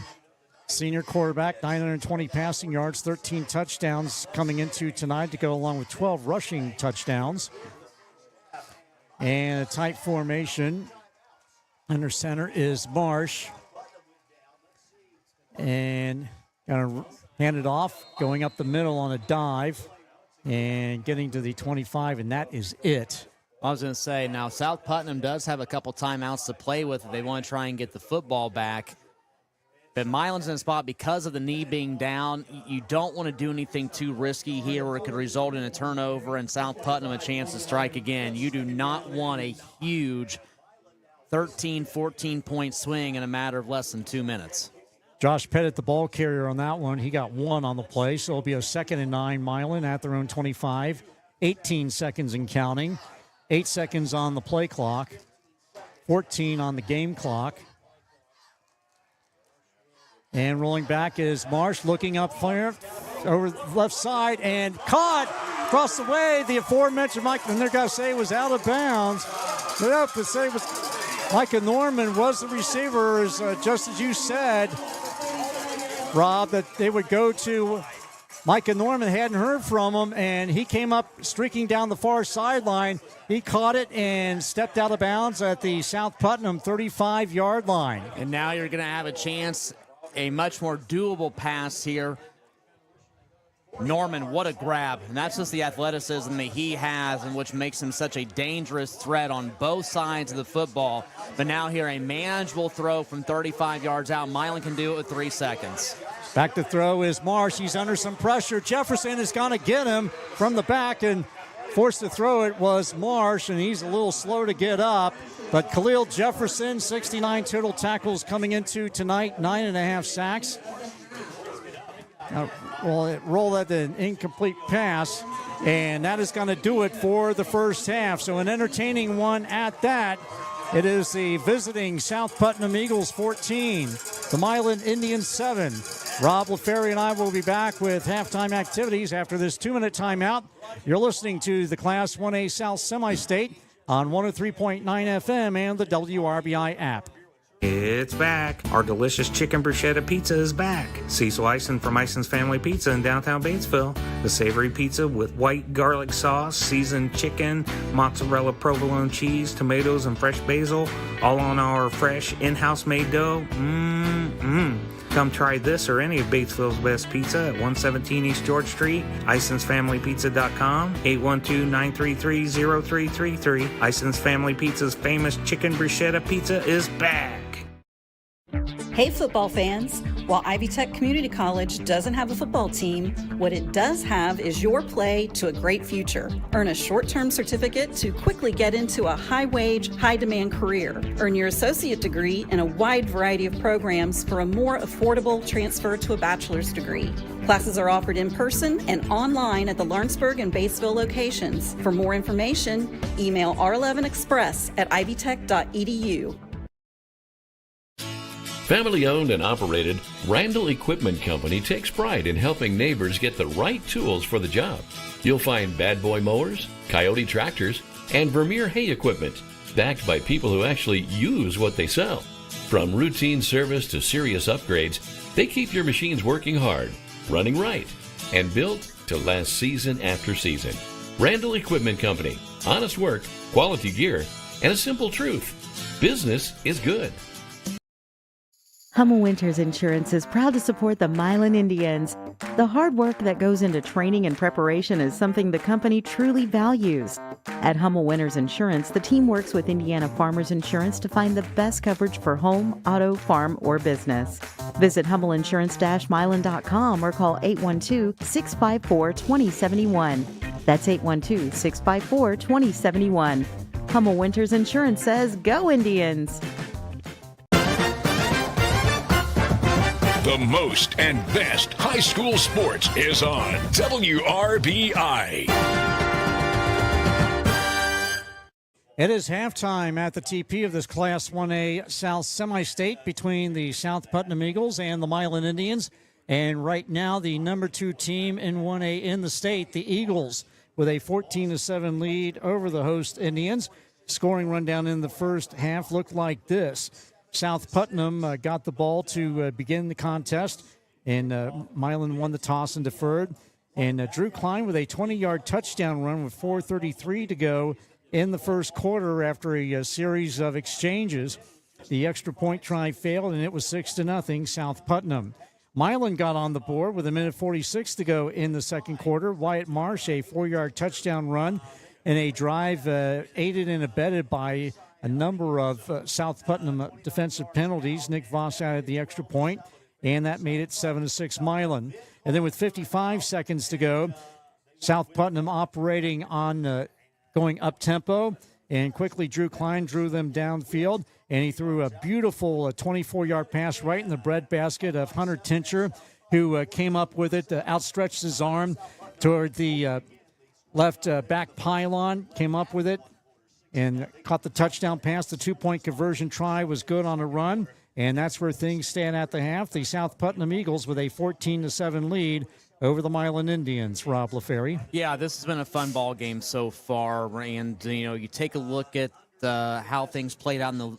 Senior quarterback, 920 passing yards, 13 touchdowns coming into tonight to go along with 12 rushing touchdowns. And a tight formation. Under center is Marsh. And going to hand it off, going up the middle on a dive and getting to the 25, and that is it. I was going to say, now South Putnam does have a couple timeouts to play with if they want to try and get the football back. But Milan's in a spot because of the knee being down. You don't want to do anything too risky here where it could result in a turnover and South Putnam a chance to strike again. You do not want a huge 13, 14-point swing in a matter of less than 2 minutes. Josh Pettit, the ball carrier on that one. He got 1 on the play, so it'll be a 2nd and 9 Milan at their own 25. 18 seconds and counting. 8 seconds on the play clock. 14 on the game clock. And rolling back is Marsh, looking up fire over the left side and caught across the way. The aforementioned Mike, and they're going to say it was out of bounds. They have to say it was Micah Norman was the receiver, just as you said, Rob, that they would go to Micah Norman. Hadn't heard from him, and he came up streaking down the far sideline. He caught it and stepped out of bounds at the South Putnam 35-yard line. And now you're going to have a chance, a much more doable pass here. Norman, what a grab. And that's just the athleticism that he has, and which makes him such a dangerous threat on both sides of the football. But now here, a manageable throw from 35 yards out. Milan can do it with 3 seconds. Back to throw is Marsh. He's under some pressure. Jefferson is going to get him from the back, and forced to throw it was Marsh, and he's a little slow to get up. But Khalil Jefferson, 69 total tackles coming into tonight, 9.5 sacks. Roll that an incomplete pass, and that is going to do it for the first half. So an entertaining one at that. It is the visiting South Putnam Eagles 14, the Milan Indians 7. Rob LaFerry and I will be back with halftime activities after this 2-minute timeout. You're listening to the Class 1A South Semi-State on 103.9 FM and the WRBI app. It's back. Our delicious chicken bruschetta pizza is back. Cecil Eisen from Eisen's Family Pizza in downtown Batesville. The savory pizza with white garlic sauce, seasoned chicken, mozzarella provolone cheese, tomatoes, and fresh basil, all on our fresh in-house made dough. Come try this or any of Batesville's best pizza at 117 East George Street, IsonsFamilyPizza.com, 812-933-0333. Ison's Family Pizza's famous chicken bruschetta pizza is back. Hey football fans! While Ivy Tech Community College doesn't have a football team, what it does have is your play to a great future. Earn a short-term certificate to quickly get into a high-wage, high-demand career. Earn your associate degree in a wide variety of programs for a more affordable transfer to a bachelor's degree. Classes are offered in person and online at the Lawrenceburg and Batesville locations. For more information, email r11express@ivytech.edu. Family owned and operated, Randall Equipment Company takes pride in helping neighbors get the right tools for the job. You'll find Bad Boy mowers, Coyote tractors, and Vermeer hay equipment, backed by people who actually use what they sell. From routine service to serious upgrades, they keep your machines working hard, running right, and built to last season after season. Randall Equipment Company, honest work, quality gear, and a simple truth. Business is good. Hummel Winters Insurance is proud to support the Milan Indians. The hard work that goes into training and preparation is something the company truly values. At Hummel Winters Insurance, the team works with Indiana Farmers Insurance to find the best coverage for home, auto, farm, or business. Visit HummelInsurance-Milan.com or call 812-654-2071. That's 812-654-2071. Hummel Winters Insurance says, "Go Indians!" The most and best high school sports is on WRBI. It is halftime at the TP of this Class 1A South Semi-State between the South Putnam Eagles and the Milan Indians. And right now, the number 2 team in 1A in the state, the Eagles, with a 14-7 lead over the host Indians. Scoring rundown in the first half looked like this. South Putnam got the ball to begin the contest, and Milan won the toss and deferred. And Drew Klein with a 20-yard touchdown run with 4:33 to go in the first quarter after a series of exchanges. The extra point try failed, and it was 6-0 South Putnam. Milan got on the board with 1:46 to go in the second quarter. Wyatt Marsh, a 4-yard touchdown run, and a drive aided and abetted by a number of South Putnam defensive penalties. Nick Voss added the extra point, and that made it 7-6 Milan. And then with 55 seconds to go, South Putnam operating on going up-tempo, and quickly Drew Klein drew them downfield, and he threw a beautiful 24-yard pass right in the breadbasket of Hunter Tincher, who came up with it, outstretched his arm toward the left back pylon, came up with it, and caught the touchdown pass. The 2-point conversion try was good on a run, and that's where things stand at the half. The South Putnam Eagles with a 14-7 lead over the Milan Indians. Rob LaFerry. Yeah, this has been a fun ball game so far, and you take a look at how things played out in the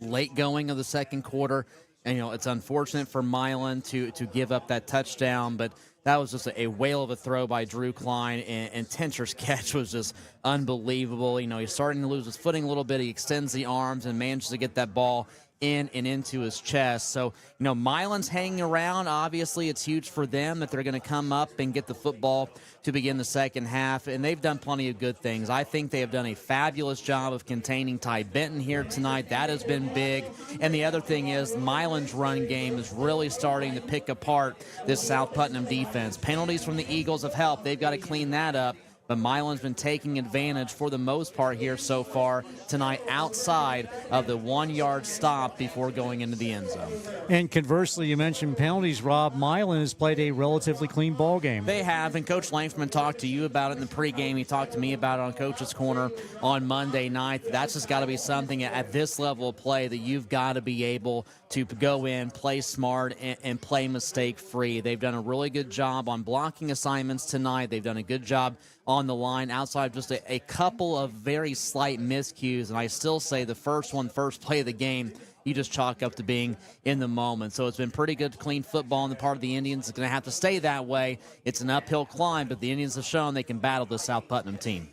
late going of the second quarter, and it's unfortunate for Milan to give up that touchdown, but that was just a whale of a throw by Drew Klein, and Tincher's catch was just unbelievable. He's starting to lose his footing a little bit. He extends the arms and manages to get that ball in and into his chest. So, Milan's hanging around. Obviously, it's huge for them that they're going to come up and get the football to begin the second half, and they've done plenty of good things. I think they have done a fabulous job of containing Ty Benton here tonight. That has been big. And the other thing is Milan's run game is really starting to pick apart this South Putnam defense. Penalties from the Eagles have helped. They've got to clean that up. But Milan's been taking advantage for the most part here so far tonight outside of the 1-yard stop before going into the end zone. And conversely, you mentioned penalties, Rob. Milan has played a relatively clean ball game. They have, and Coach Langsman talked to you about it in the pregame. He talked to me about it on Coach's Corner on Monday night. That's just got to be something at this level of play that you've got to be able to go in, play smart, and play mistake-free. They've done a really good job on blocking assignments tonight. They've done a good job on on the line outside of just a couple of very slight miscues. And I still say the first play of the game, you just chalk up to being in the moment. So it's been pretty good, clean football on the part of the Indians. It's going to have to stay that way. It's an uphill climb, but the Indians have shown they can battle the South Putnam team.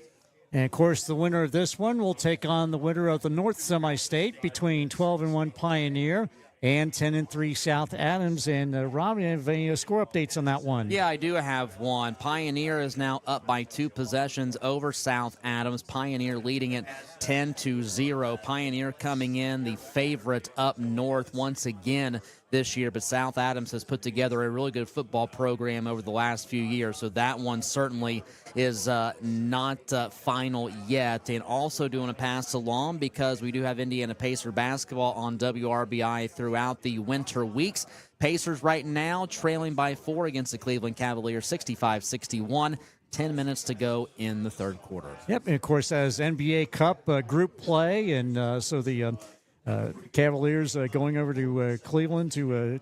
And, of course, the winner of this one will take on the winner of the North Semi-State between 12-1 Pioneer and 10-3 South Adams. And, Rob, you have any score updates on that one? Yeah, I do have one. Pioneer is now up by 2 possessions over South Adams. Pioneer leading it 10-0. Pioneer coming in the favorite up north once again this year, but South Adams has put together a really good football program over the last few years, so that one certainly is not final yet. And also doing a pass along because we do have Indiana Pacer basketball on WRBI throughout the winter weeks. Pacers right now trailing by 4 against the Cleveland Cavaliers, 65-61. 10 minutes to go in the third quarter. Yep, and of course, as NBA Cup group play, and so the Cavaliers going over to Cleveland to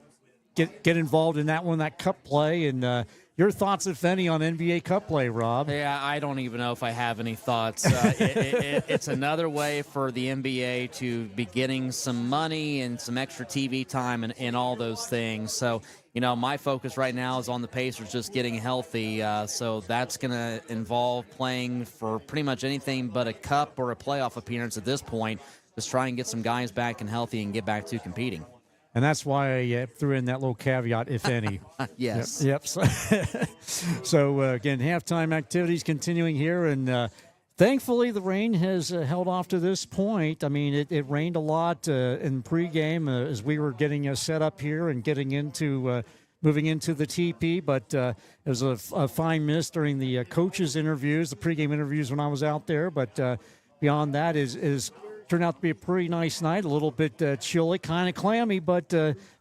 get involved in that one, that Cup play. And your thoughts, if any, on NBA Cup play, Rob? Yeah, I don't even know if I have any thoughts. It's another way for the NBA to be getting some money and some extra TV time and all those things. So, my focus right now is on the Pacers just getting healthy. So that's going to involve playing for pretty much anything but a cup or a playoff appearance at this point. Just try and get some guys back and healthy and get back to competing. And that's why I threw in that little caveat, if any. Yes. Yep. So, again, halftime activities continuing here. And thankfully, the rain has held off to this point. I mean, it rained a lot in pregame as we were getting set up here and getting into moving into the TP. But it was a fine miss during the coaches' interviews, the pregame interviews when I was out there. But beyond that is turned out to be a pretty nice night, a little bit chilly, kind of clammy, but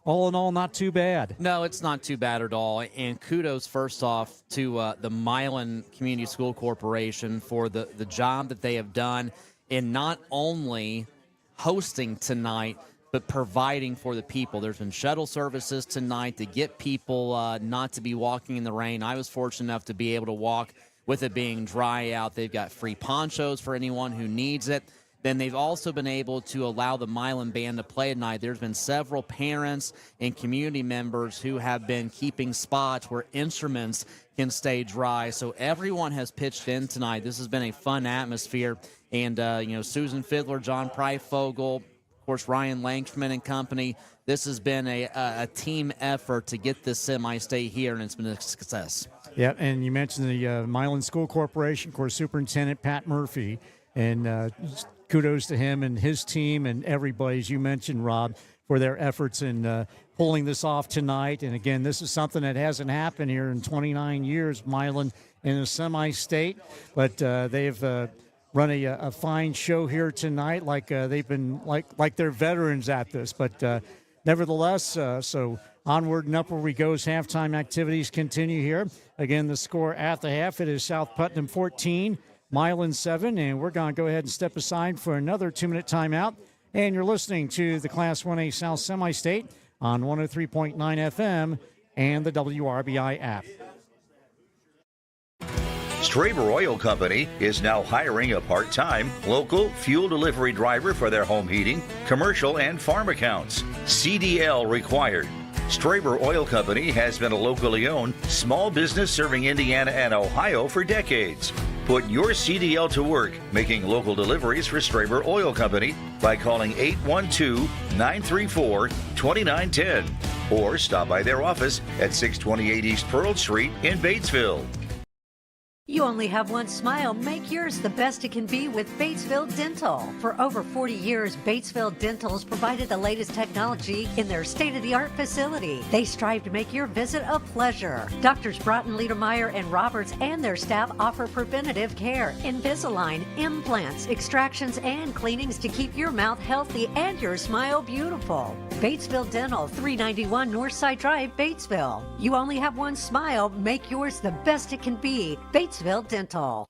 all in all, not too bad. No, it's not too bad at all. And kudos, first off, to the Milan Community School Corporation for the job that they have done in not only hosting tonight, but providing for the people. There's been shuttle services tonight to get people not to be walking in the rain. I was fortunate enough to be able to walk with it being dry out. They've got free ponchos for anyone who needs it. Then they've also been able to allow the Milan band to play tonight. There's been several parents and community members who have been keeping spots where instruments can stay dry. So everyone has pitched in tonight. This has been a fun atmosphere. And, Susan Fiddler, John Pryfogel, of course, Ryan Langstrom and company. This has been a team effort to get this semi-state here, and it's been a success. Yeah, and you mentioned the Milan School Corporation, of course, Superintendent Pat Murphy. And kudos to him and his team and everybody, as you mentioned, Rob, for their efforts in pulling this off tonight. And, again, this is something that hasn't happened here in 29 years, Milan in a semi-state. But they've run a fine show here tonight, like they've been like they're veterans at this. But nevertheless, so onward and upward we go as halftime activities continue here. Again, the score at the half, it is South Putnam 14, Milan 7, and we're going to go ahead and step aside for another 2-minute timeout. And you're listening to the Class 1A South Semi-State on 103.9 FM and the WRBI app. Straber Oil Company is now hiring a part-time local fuel delivery driver for their home heating, commercial, and farm accounts. CDL required. Straber Oil Company has been a locally owned small business serving Indiana and Ohio for decades. Put your CDL to work making local deliveries for Straber Oil Company by calling 812-934-2910 or stop by their office at 628 East Pearl Street in Batesville. You only have one smile. Make yours the best it can be with Batesville Dental. For over 40 years, Batesville Dental has provided the latest technology in their state-of-the-art facility. They strive to make your visit a pleasure. Doctors Broughton, Liedermeyer, and Roberts and their staff offer preventative care, Invisalign, implants, extractions, and cleanings to keep your mouth healthy and your smile beautiful. Batesville Dental, 391 Northside Drive, Batesville. You only have one smile. Make yours the best it can be. Batesville Dental.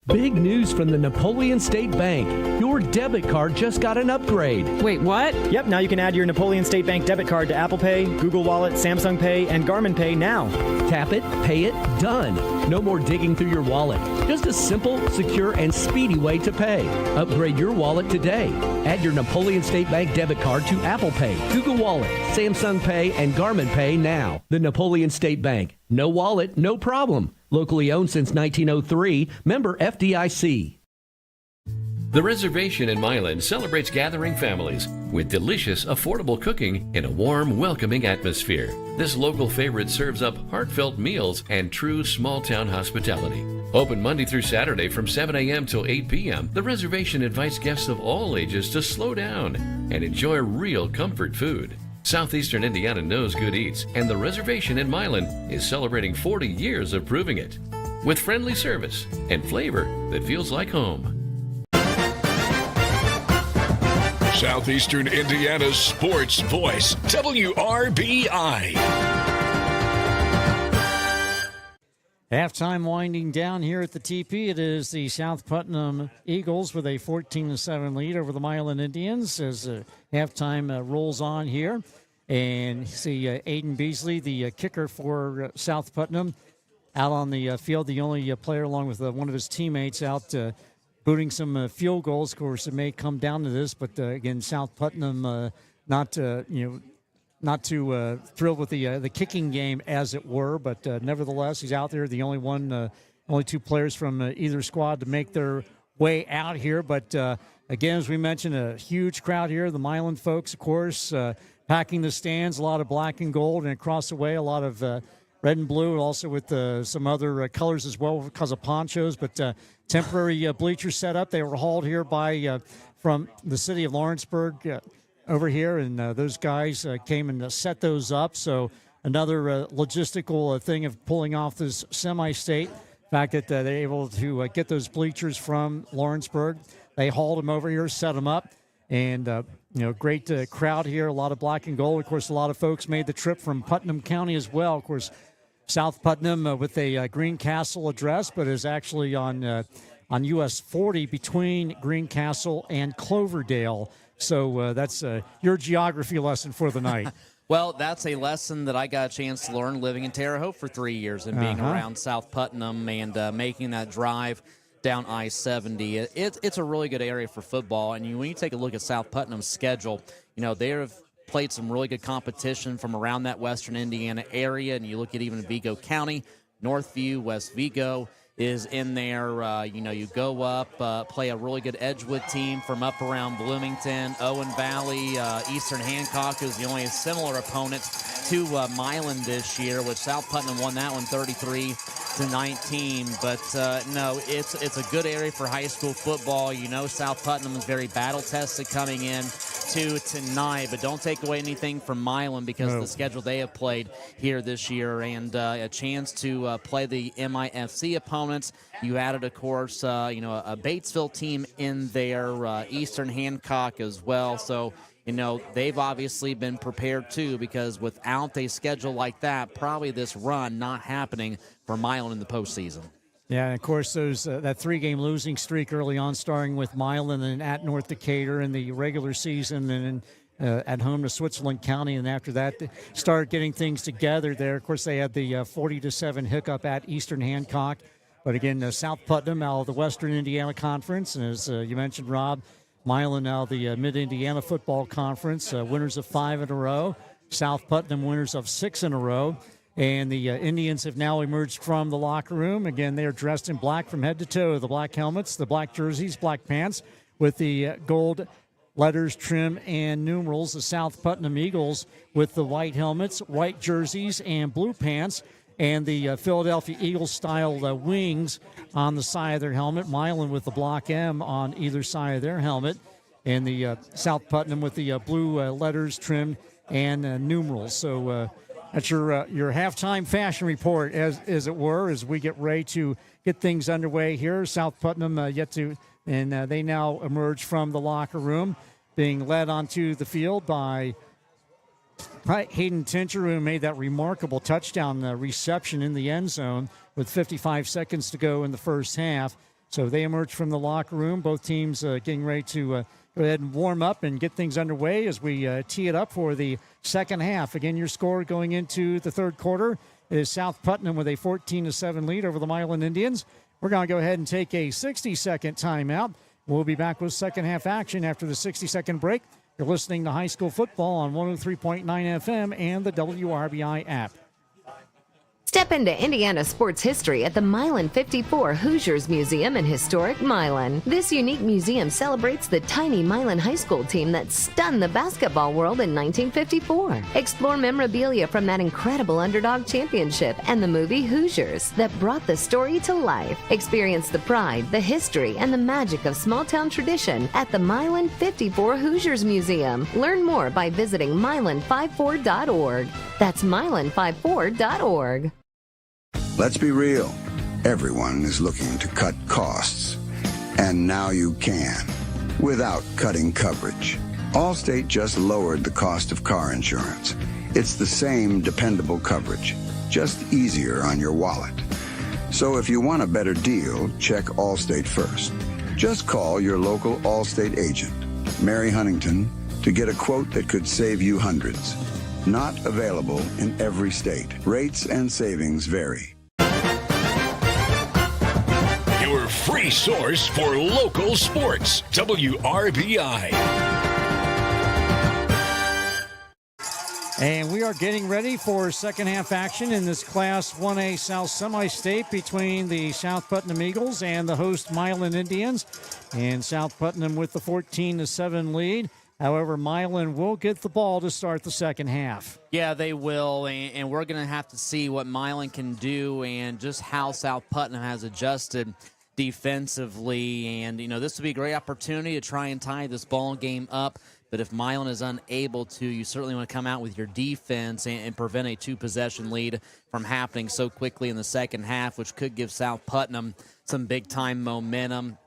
Big news from the Napoleon State Bank. Your debit card just got an upgrade. Wait, what? Yep, now you can add your Napoleon State Bank debit card to Apple Pay, Google Wallet, Samsung Pay, and Garmin Pay now. Tap it, pay it, done. No more digging through your wallet. Just a simple, secure, and speedy way to pay. Upgrade your wallet today. Add your Napoleon State Bank debit card to Apple Pay, Google Wallet, Samsung Pay, and Garmin Pay now. The Napoleon State Bank. No wallet, no problem. Locally owned since 1903. Member FDIC. The Reservation in Milan celebrates gathering families with delicious, affordable cooking in a warm, welcoming atmosphere. This local favorite serves up heartfelt meals and true small-town hospitality. Open Monday through Saturday from 7 a.m. till 8 p.m., the Reservation invites guests of all ages to slow down and enjoy real comfort food. Southeastern Indiana knows good eats, and the Reservation in Milan is celebrating 40 years of proving it. With friendly service and flavor that feels like home. Southeastern Indiana's sports voice, WRBI. Halftime winding down here at the TP. It is the South Putnam Eagles with a 14-7 lead over the Milan Indians as halftime rolls on here. And you see Aiden Beasley, the kicker for South Putnam, out on the field, the only player along with one of his teammates out booting some field goals. Of course, it may come down to this, but again, South Putnam not too thrilled with the kicking game, as it were. But nevertheless, he's out there, the only two players from either squad to make their way out here. But again, as we mentioned, a huge crowd here. The Milan folks, of course, packing the stands, a lot of black and gold, and across the way, a lot of red and blue, also with some other colors as well because of ponchos. But temporary bleachers set up. They were hauled here from the city of Lawrenceburg over here, and those guys came and set those up. So another logistical thing of pulling off this semi-state. The fact that they're able to get those bleachers from Lawrenceburg. They hauled them over here, set them up, and great crowd here. A lot of black and gold. Of course, a lot of folks made the trip from Putnam County as well. Of course, South Putnam with a Greencastle address, but is actually on US 40 between Greencastle and Cloverdale. So that's your geography lesson for the night. Well, that's a lesson that I got a chance to learn living in Terre Haute for 3 years and being around South Putnam and making that drive down I-70. It's a really good area for football. And when you take a look at South Putnam's schedule, they have played some really good competition from around that western Indiana area. And you look at even Vigo County, Northview, West Vigo is in there. You go up, play a really good Edgewood team from up around Bloomington, Owen Valley, Eastern Hancock is the only similar opponent to Milan this year, which South Putnam won that one 33-19. But no, it's a good area for high school football. South Putnam is very battle tested coming in to tonight, but don't take away anything from Milan because of the schedule they have played here this year, and a chance to play the MIFC opponents. You added, of course, a Batesville team in there, Eastern Hancock as well. So, they've obviously been prepared too, because without a schedule like that, probably this run not happening for Milan in the postseason. Yeah, and of course, those that three-game losing streak early on, starting with Milan and at North Decatur in the regular season, and at home to Switzerland County, and after that, they started getting things together there. Of course, they had the 40-7 hiccup at Eastern Hancock. But again, South Putnam out of the Western Indiana Conference, and as you mentioned, Rob, Milan now the Mid-Indiana Football Conference, winners of 5 in a row. South Putnam winners of 6 in a row. And the Indians have now emerged from the locker room. Again, they are dressed in black from head to toe. The black helmets, the black jerseys, black pants with the gold letters, trim, and numerals. The South Putnam Eagles with the white helmets, white jerseys, and blue pants. And the Philadelphia Eagles-style wings on the side of their helmet. Milan with the block M on either side of their helmet. And the South Putnam with the blue letters, trim, and numerals. So that's your halftime fashion report, as it were, as we get ready to get things underway here. South Putnam and they now emerge from the locker room, being led onto the field by Hayden Tincher, who made that remarkable touchdown reception in the end zone with 55 seconds to go in the first half. So they emerge from the locker room. Both teams getting ready to go ahead and warm up and get things underway as we tee it up for the second half. Again, your score going into the third quarter is South Putnam with a 14-7 lead over the Milan Indians. We're going to go ahead and take a 60-second timeout. We'll be back with second half action after the 60-second break. You're listening to high school football on 103.9 FM and the WRBI app. Step into Indiana sports history at the Milan 54 Hoosiers Museum in historic Milan. This unique museum celebrates the tiny Milan high school team that stunned the basketball world in 1954. Explore memorabilia from that incredible underdog championship and the movie Hoosiers that brought the story to life. Experience the pride, the history, and the magic of small-town tradition at the Milan 54 Hoosiers Museum. Learn more by visiting milan54.org. That's milan54.org. Let's be real. Everyone is looking to cut costs. And now you can, without cutting coverage. Allstate just lowered the cost of car insurance. It's the same dependable coverage, just easier on your wallet. So if you want a better deal, check Allstate first. Just call your local Allstate agent, Mary Huntington, to get a quote that could save you hundreds. Not available in every state. Rates and savings vary. Your free source for local sports. WRBI. And we are getting ready for second half action in this Class 1A South Semi-State between the South Putnam Eagles and the host Milan Indians. And South Putnam with the 14-7 lead. However, Milan will get the ball to start the second half. Yeah, they will, and we're going to have to see what Milan can do and just how South Putnam has adjusted defensively. And, this will be a great opportunity to try and tie this ball game up. But if Milan is unable to, you certainly want to come out with your defense and prevent a two-possession lead from happening so quickly in the second half, which could give South Putnam some big-time momentum.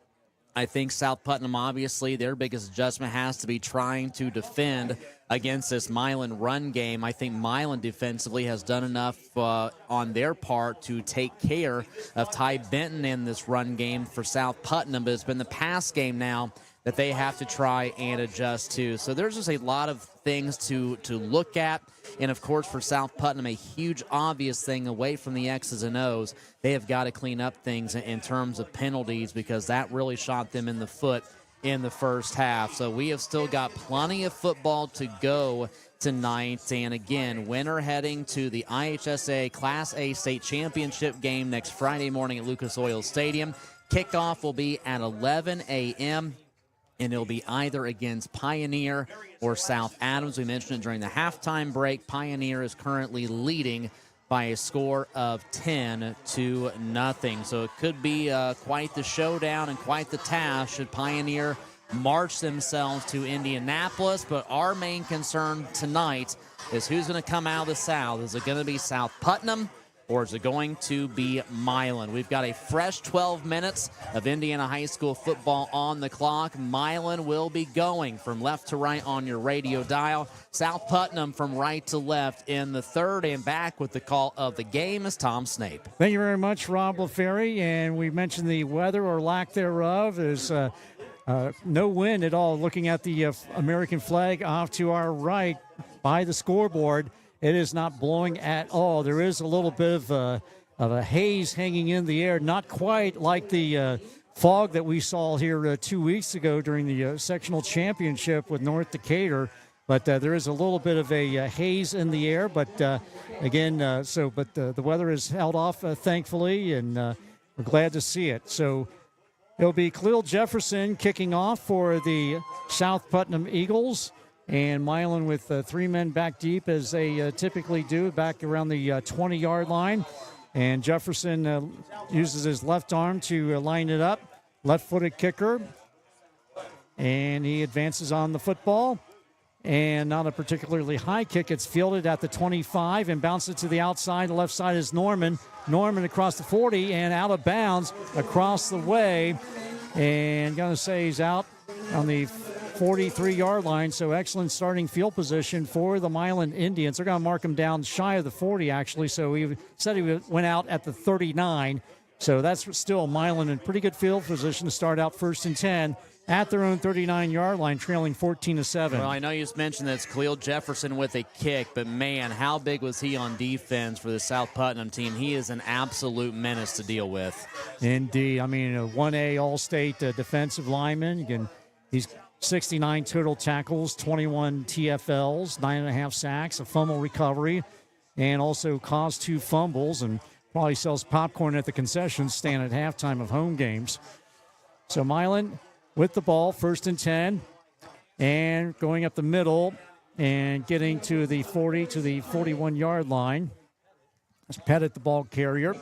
I think South Putnam, obviously, their biggest adjustment has to be trying to defend against this Milan run game. I think Milan defensively has done enough on their part to take care of Ty Benton in this run game for South Putnam, but it's been the pass game now that they have to try and adjust to. So there's just a lot of things to look at. And, of course, for South Putnam, a huge obvious thing away from the X's and O's, they have got to clean up things in terms of penalties because that really shot them in the foot in the first half. So we have still got plenty of football to go tonight. And, again, winner heading to the IHSA Class A State Championship game next Friday morning at Lucas Oil Stadium. Kickoff will be at 11 a.m., and it'll be either against Pioneer or South Adams. We mentioned it during the halftime break. Pioneer is currently leading by a score of 10-0. So it could be quite the showdown and quite the task should Pioneer march themselves to Indianapolis. But our main concern tonight is who's going to come out of the South. Is it going to be South Putnam, or is it going to be Milan? We've got a fresh 12 minutes of Indiana high school football on the clock. Milan will be going from left to right on your radio dial. South Putnam from right to left in the third, and back with the call of the game is Tom Snape. Thank you very much, Rob LaFerry. And we mentioned the weather or lack thereof is no wind at all. Looking at the American flag off to our right by the scoreboard, it is not blowing at all. There is a little bit of a haze hanging in the air, not quite like the fog that we saw here 2 weeks ago during the sectional championship with North Decatur. But there is a little bit of a haze in the air. But again, the weather is held off, thankfully, and we're glad to see it. So it'll be Khalil Jefferson kicking off for the South Putnam Eagles. And Milan with 3 men back deep as they typically do, back around the 20-yard line. And Jefferson uses his left arm to line it up. Left-footed kicker. And he advances on the football. And not a particularly high kick. It's fielded at the 25 and bounces to the outside. The left side is Norman. Norman across the 40 and out of bounds across the way. And going to say he's out on the 43-yard line, so excellent starting field position for the Milan Indians. They're going to mark him down shy of the 40, actually, so he said he went out at the 39, So that's still Milan in pretty good field position to start out 1st and 10 at their own 39-yard line, trailing 14-7. Well, I know you just mentioned that it's Khalil Jefferson with a kick, but, man, how big was he on defense for the South Putnam team? He is an absolute menace to deal with. Indeed. I mean, a 1A All-State defensive lineman. Again, he's 69 total tackles, 21 TFLs, 9.5 sacks, a fumble recovery, and also caused 2 fumbles, and probably sells popcorn at the concession stand at halftime of home games. So Milan with the ball, 1st and 10, and going up the middle and getting to the 40 to the 41-yard line. Let's Pettit, the ball carrier,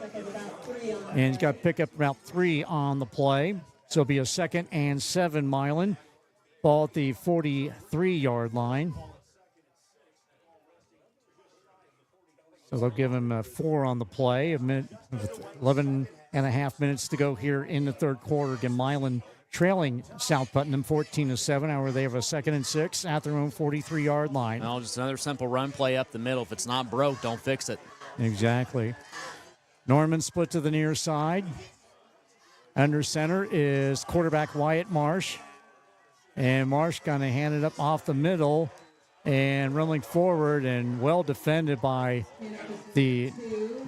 and he's got to pick up about 3 on the play. So it'll be a 2nd and 7 Milan. Ball at the 43-yard line. So they'll give him 4 on the play. 11 and a half minutes to go here in the third quarter. Again, Milan trailing South Putnam 14-7. However, they have a 2nd and 6 at their own 43-yard line. Well, just another simple run play up the middle. If it's not broke, don't fix it. Exactly. Norman split to the near side. Under center is quarterback Wyatt Marsh. And Marsh going to hand it up off the middle and rolling forward and well defended by the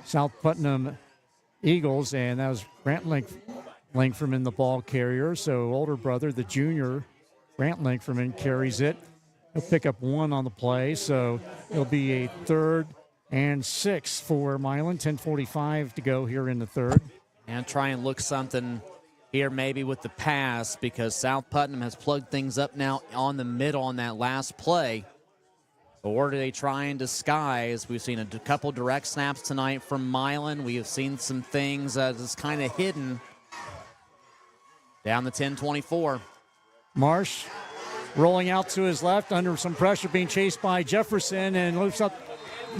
South Putnam Eagles. And that was Grant Langfordman, the ball carrier. So older brother, the junior, Grant Langfordman, carries it. He'll pick up 1 on the play. So it'll be a 3rd and 6 for Milan. 10:45 to go here in the third. And try and look something here maybe with the pass, because South Putnam has plugged things up now on the middle on that last play. Or do they try and disguise? We've seen a couple direct snaps tonight from Milan. We have seen some things that's kind of hidden down the 10-24. Marsh rolling out to his left under some pressure, being chased by Jefferson, and loops up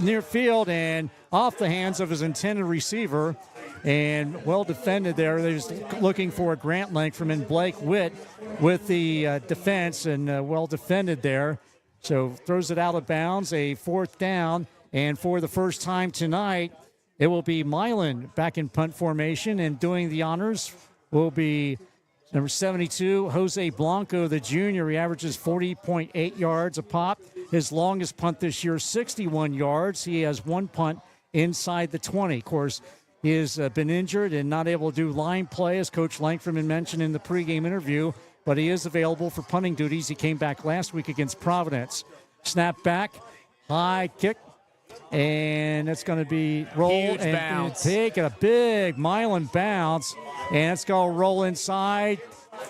near field and off the hands of his intended receiver. And well defended there. They're just looking for a Grant Langfordman. Blake Witt with the defense, and well defended there. So throws it out of bounds, a 4th down. And for the first time tonight, it will be Milan back in punt formation, and doing the honors will be number 72, Jose Blanco, the junior. He averages 40.8 yards a pop. His longest punt this year, 61 yards. He has 1 punt inside the 20. Of course, he has been injured and not able to do line play, as Coach Langfordman mentioned in the pregame interview, but he is available for punting duties. He came back last week against Providence. Snap back, high kick, and it's going to be rolled. Huge and bounce. Take a big Milan bounce, and it's going to roll inside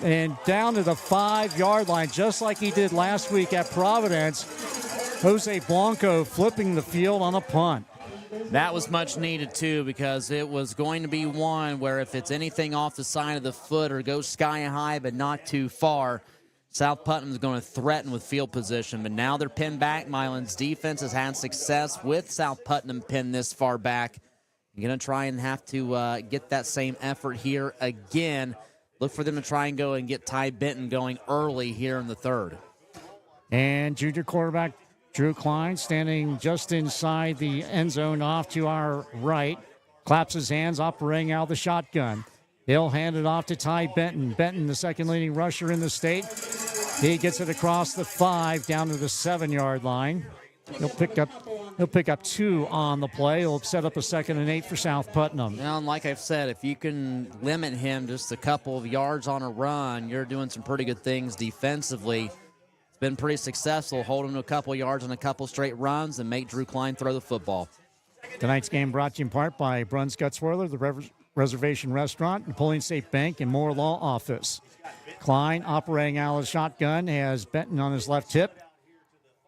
and down to the 5-yard line, just like he did last week at Providence. Jose Blanco flipping the field on a punt. That was much needed, too, because it was going to be one where if it's anything off the side of the foot or goes sky high but not too far, South Putnam is going to threaten with field position. But now they're pinned back. Milan's defense has had success with South Putnam pinned this far back. You're going to try and have to get that same effort here again. Look for them to try and go and get Ty Benton going early here in the third. And junior quarterback Drew Klein standing just inside the end zone off to our right. Claps his hands, operating out of the shotgun. He'll hand it off to Ty Benton. Benton, the second leading rusher in the state. He gets it across the 5 down to the 7-yard line. He'll pick up 2 on the play. He'll set up a 2nd and 8 for South Putnam. Now, and like I've said, if you can limit him just a couple of yards on a run, you're doing some pretty good things defensively. Been pretty successful, hold him to a couple yards on a couple straight runs and make Drew Klein throw the football. Tonight's game brought to you in part by Bruns Gutswirler, the Reservation Restaurant, Napoleon State Bank, and Moore Law Office. Klein, operating out of the shotgun, has Benton on his left hip,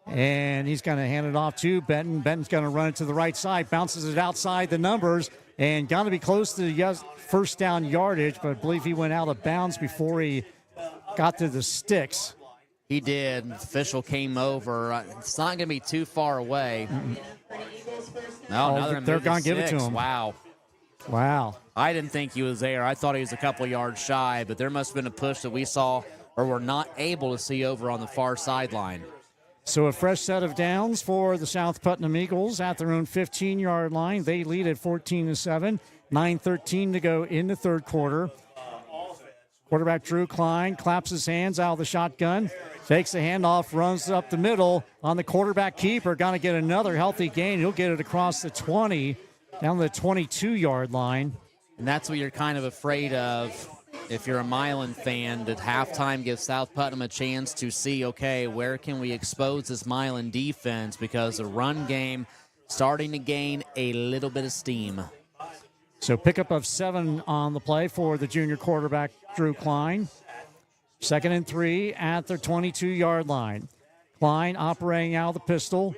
and he's going to hand it off to Benton. Benton's going to run it to the right side, bounces it outside the numbers, and got to be close to the first down yardage, but I believe he went out of bounds before he got to the sticks. He did. The official came over. It's not going to be too far away. No, they're going to give it to him. Wow. I didn't think he was there. I thought he was a couple yards shy, but there must have been a push that we saw or were not able to see over on the far sideline. So a fresh set of downs for the South Putnam Eagles at their own 15-yard line. They lead at 14-7. 9:13 to go in the third quarter. Quarterback Drew Klein claps his hands out of the shotgun, takes the handoff, runs up the middle on the quarterback keeper. Going to get another healthy gain. He'll get it across the 20, down the 22-yard line. And that's what you're kind of afraid of if you're a Milan fan, that halftime gives South Putnam a chance to see, okay, where can we expose this Milan defense, because the run game starting to gain a little bit of steam. So pickup of 7 on the play for the junior quarterback, Drew Klein. 2nd and 3 at their 22-yard line. Klein operating out of the pistol,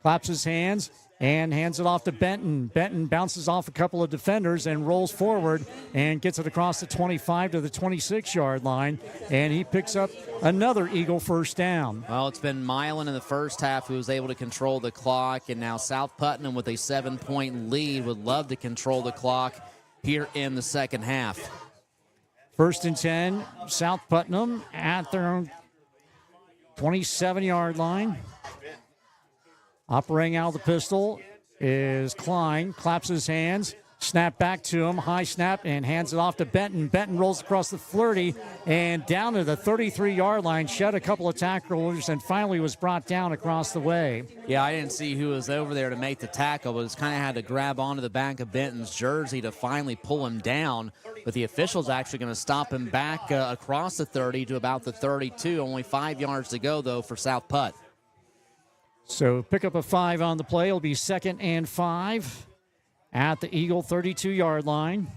claps his hands, and hands it off to Benton. Benton bounces off a couple of defenders and rolls forward and gets it across the 25 to the 26-yard line, and he picks up another Eagle first down. Well, it's been Milan in the first half who was able to control the clock, and now South Putnam with a 7-point lead would love to control the clock here in the second half. 1st and 10, South Putnam at their own 27-yard line. Operating out of the pistol is Klein, claps his hands, snap back to him, high snap, and hands it off to Benton. Benton rolls across the 30 and down to the 33-yard line, shed a couple of tacklers, and finally was brought down across the way. Yeah, I didn't see who was over there to make the tackle, but just kind of had to grab onto the back of Benton's jersey to finally pull him down. But the official's actually going to stop him back across the 30 to about the 32. Only 5 yards to go, though, for South Putt. So pick up a 5 on the play. It'll be 2nd and 5 at the Eagle 32-yard line.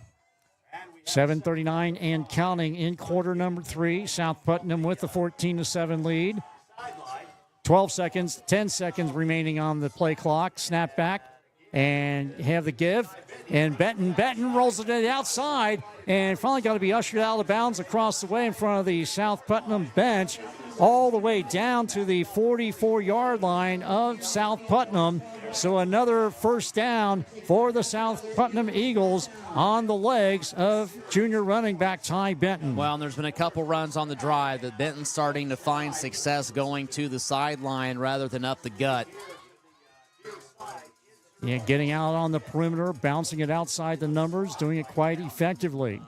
7:39 and counting in quarter number 3. South Putnam with the 14-7 lead. 10 seconds remaining on the play clock. Snap back and have the give. And Benton rolls it to the outside and finally got to be ushered out of bounds across the way in front of the South Putnam bench, all the way down to the 44-yard line of South Putnam. So another first down for the South Putnam Eagles on the legs of junior running back Ty Benton. Well, and there's been a couple runs on the drive that Benton's starting to find success going to the sideline rather than up the gut. Yeah, getting out on the perimeter, bouncing it outside the numbers, doing it quite effectively.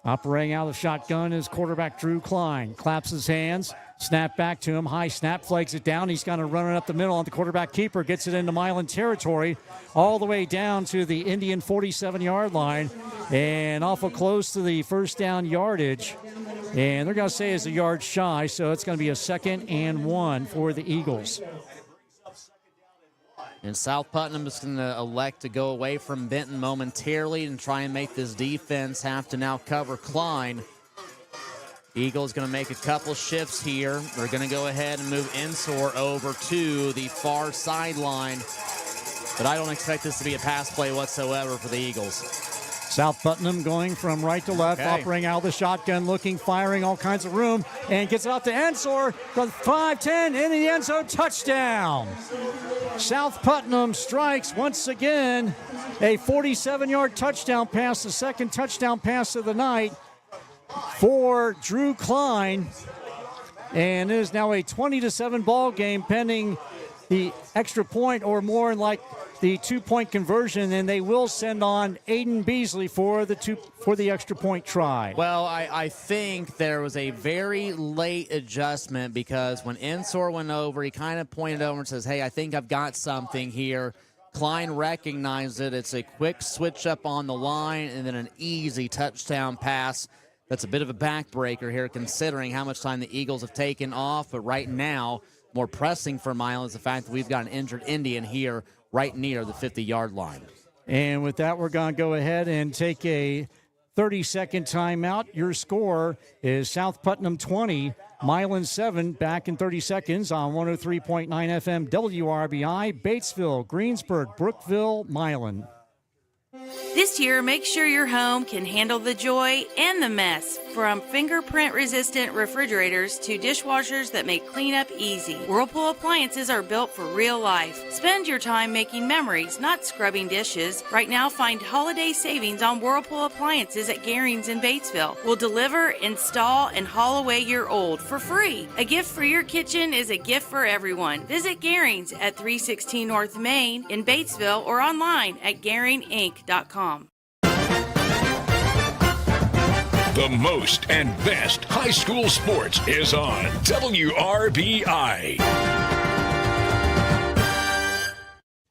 Operating out of the shotgun is quarterback Drew Klein. Claps his hands, snap back to him, high snap, flags it down. He's going to run it up the middle on the quarterback keeper, gets it into Milan territory, all the way down to the Indian 47-yard line, and awful close to the first down yardage. And they're going to say it's a yard shy, so it's going to be a 2nd and 1 for the Eagles. And South Putnam is going to elect to go away from Benton momentarily and try and make this defense have to now cover Klein. Eagles going to make a couple shifts here. They're going to go ahead and move Ensor over to the far sideline. But I don't expect this to be a pass play whatsoever for the Eagles. South Putnam going from right to left, operating out of the shotgun, looking, firing, all kinds of room, and gets it out to Ensor. The 5-10 in the end zone, touchdown. South Putnam strikes once again a 47-yard touchdown pass, the second touchdown pass of the night for Drew Klein. And it is now a 20-7 ball game pending the extra point or more, like the 2-point conversion, and they will send on Aiden Beasley for the extra point try. Well, I think there was a very late adjustment, because when Ensor went over, he kind of pointed over and says, hey, I think I've got something here. Klein recognized it. It's a quick switch up on the line and then an easy touchdown pass. That's a bit of a backbreaker here, considering how much time the Eagles have taken off. But right now, more pressing for Milan is the fact that we've got an injured Indian here right near the 50-yard line. And with that, we're going to go ahead and take a 30-second timeout. Your score is South Putnam 20, Milan 7. Back in 30 seconds on 103.9 FM WRBI, Batesville, Greensburg, Brookville, Milan. This year, make sure your home can handle the joy and the mess. From fingerprint-resistant refrigerators to dishwashers that make cleanup easy, Whirlpool appliances are built for real life. Spend your time making memories, not scrubbing dishes. Right now, find holiday savings on Whirlpool appliances at Garing's in Batesville. We'll deliver, install, and haul away your old for free. A gift for your kitchen is a gift for everyone. Visit Garing's at 316 North Main in Batesville or online at GaringInc.com. The most and best high school sports is on WRBI.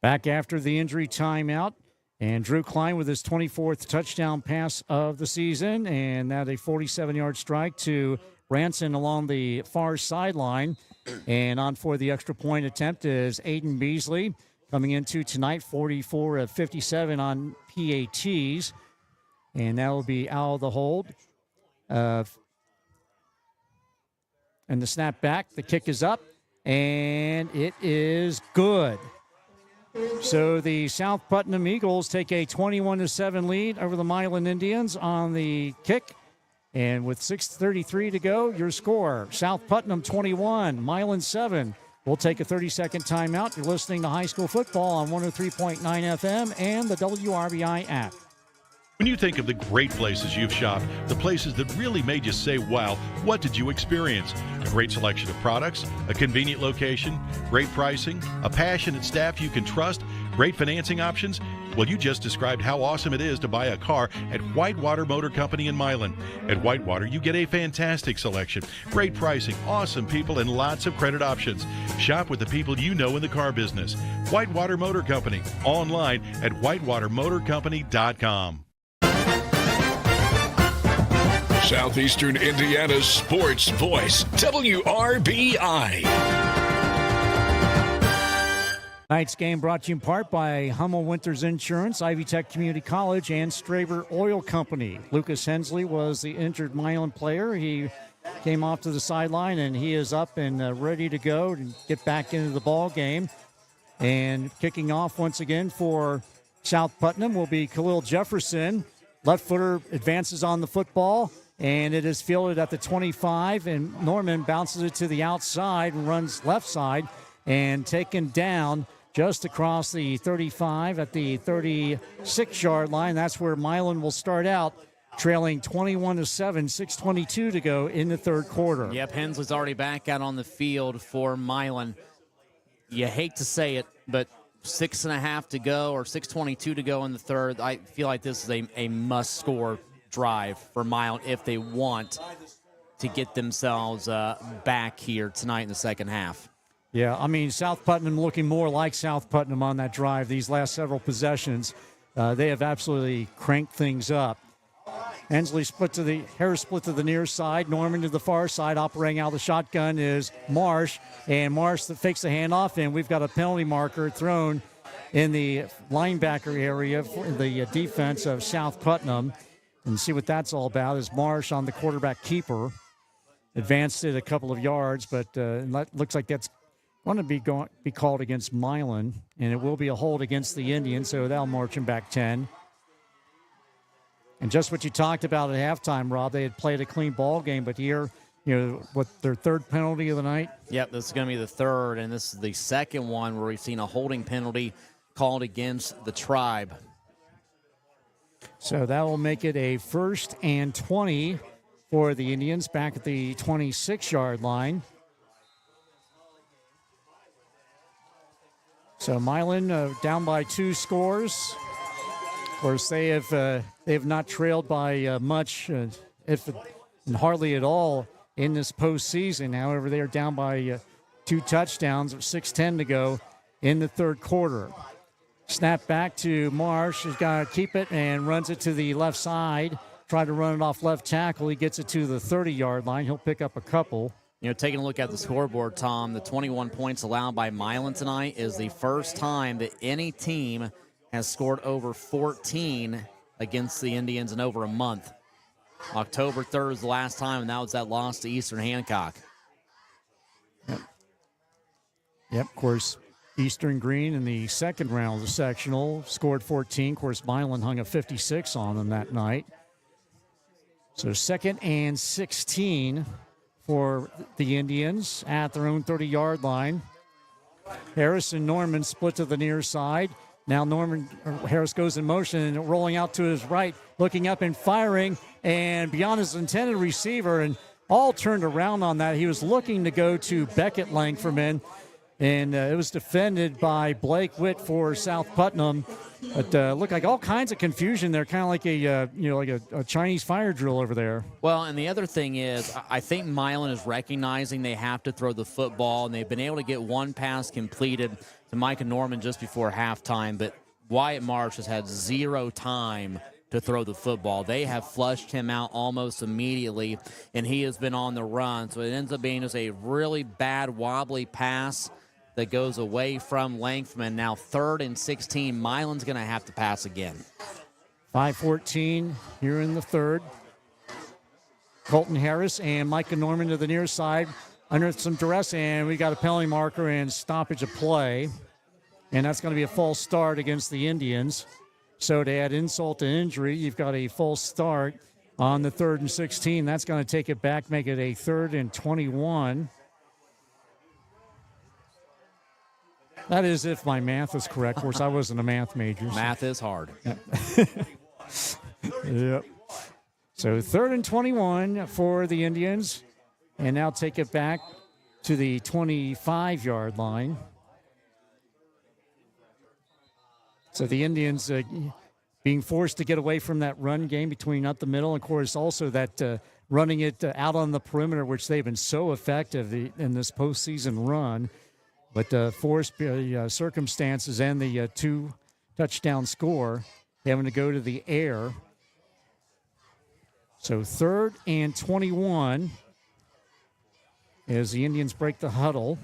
Back after the injury timeout, and Drew Klein with his 24th touchdown pass of the season, and that a 47-yard strike to Branson along the far sideline. And on for the extra point attempt is Aiden Beasley, coming into tonight, 44 of 57 on PATs. And that will be out of the hold. And the snap back, the kick is up, and it is good. So the South Putnam Eagles take a 21-7 lead over the Milan Indians on the kick. And with 6:33 to go, your score, South Putnam 21, Milan 7. We'll take a 30-second timeout. You're listening to High School Football on 103.9 FM and the WRBI app. When you think of the great places you've shopped, the places that really made you say, wow, what did you experience? A great selection of products, a convenient location, great pricing, a passionate staff you can trust, great financing options. Well, you just described how awesome it is to buy a car at Whitewater Motor Company in Milan. At Whitewater, you get a fantastic selection, great pricing, awesome people, and lots of credit options. Shop with the people you know in the car business. Whitewater Motor Company, online at whitewatermotorcompany.com. Southeastern Indiana's sports voice, WRBI. Tonight's game brought to you in part by Hummel Winters Insurance, Ivy Tech Community College, and Straber Oil Company. Lucas Hensley was the injured Milan player. He came off to the sideline, and he is up and ready to go and get back into the ball game. And kicking off once again for South Putnam will be Khalil Jefferson. Left footer advances on the football, and it is fielded at the 25, and Norman bounces it to the outside and runs left side and taken down just across the 35 at the 36-yard line. That's where Milan will start out, trailing 21-7, 6:22 to go in the third quarter. Yep, Hensley's already back out on the field for Milan. You hate to say it, but 6.5 to go or 6:22 to go in the third. I feel like this is a must-score drive for Milan if they want to get themselves back here tonight in the second half. Yeah, I mean, South Putnam looking more like South Putnam on that drive these last several possessions. They have absolutely cranked things up. Hensley Harris split to the near side. Norman to the far side. Operating out of the shotgun is Marsh. And Marsh fakes the handoff, and we've got a penalty marker thrown in the linebacker area for the defense of South Putnam. And see what that's all about is Marsh on the quarterback keeper. Advanced it a couple of yards, but looks like that's going to be called against Milan, and it will be a hold against the Indians, so that'll march him back 10. And just what you talked about at halftime, Rob, they had played a clean ball game, but here, their third penalty of the night? Yep, this is going to be the third, and this is the second one where we've seen a holding penalty called against the Tribe. So that will make it a 1st and 20 for the Indians back at the 26-yard line. So Milan down by 2 scores. Of course, they have not trailed by much, if and hardly at all, in this postseason. However, they are down by 2 touchdowns with 6:10 to go in the third quarter. Snap back to Marsh. He's got to keep it and runs it to the left side. Try to run it off left tackle. He gets it to the 30-yard line. He'll pick up a couple. Taking a look at the scoreboard, Tom, the 21 points allowed by Milan tonight is the first time that any team has scored over 14 against the Indians in over a month. October 3rd is the last time, and that was that loss to Eastern Hancock. Yep, of course. Eastern Green in the second round of the sectional scored 14. Of course, Milan hung a 56 on them that night. So 2nd and 16 for the Indians at their own 30-yard line. Harris and Norman split to the near side. Now Harris goes in motion and rolling out to his right, looking up and firing, and beyond his intended receiver, and all turned around on that. He was looking to go to Beckett Langferman, and it was defended by Blake Witt for South Putnam. But looked like all kinds of confusion there, kind of like a Chinese fire drill over there. Well, and the other thing is, I think Milan is recognizing they have to throw the football, and they've been able to get one pass completed to Micah Norman just before halftime, but Wyatt Marsh has had 0 time to throw the football. They have flushed him out almost immediately, and he has been on the run. So it ends up being just a really bad, wobbly pass that goes away from Langfman. Now 3rd and 16. Milan's going to have to pass again. 5:14 here in the third. Colton Harris and Micah Norman to the near side under some duress, and we got a penalty marker and stoppage of play. And that's going to be a false start against the Indians. So to add insult to injury, you've got a false start on the 3rd and 16. That's going to take it back, make it a 3rd and 21. That is if my math is correct. Of course, I wasn't a math major. Math is hard. Yep. So 3rd and 21 for the Indians. And now take it back to the 25-yard line. So the Indians being forced to get away from that run game between up the middle. And, of course, also that running it out on the perimeter, which they've been so effective in this postseason run. But forced circumstances and the 2-touchdown score, having to go to the air. So 3rd and 21 as the Indians break the huddle.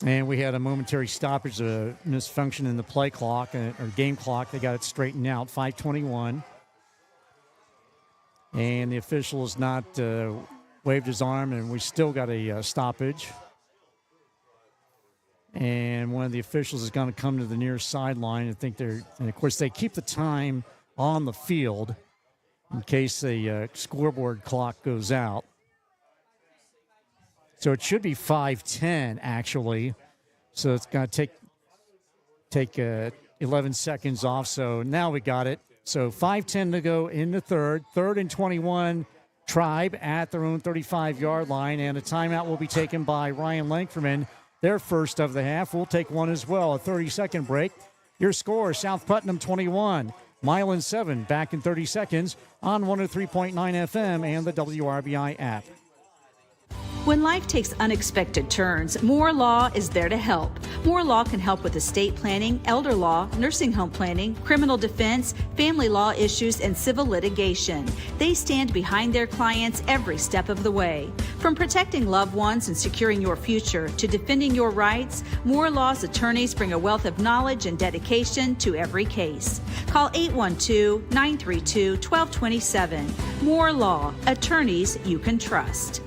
And we had a momentary stoppage, a misfunction in the play clock, or game clock. They got it straightened out, 5:21. And the official has not waved his arm, and we still got a stoppage. And one of the officials is going to come to the near sideline. I think and of course, they keep the time on the field in case the scoreboard clock goes out. So it should be 5:10, actually. So it's going to take 11 seconds off. So now we got it. So 5:10 to go in the third. 3rd and 21, Tribe at their own 35-yard line. And a timeout will be taken by Ryan Langferman. Their first of the half. We'll take one as well, a 30-second break. Your score, South Putnam 21, Milan 7. Back in 30 seconds on 103.9 FM and the WRBI app. When life takes unexpected turns, Moore Law is there to help. Moore Law can help with estate planning, elder law, nursing home planning, criminal defense, family law issues, and civil litigation. They stand behind their clients every step of the way. From protecting loved ones and securing your future to defending your rights, Moore Law's attorneys bring a wealth of knowledge and dedication to every case. Call 812-932-1227. Moore Law, attorneys you can trust.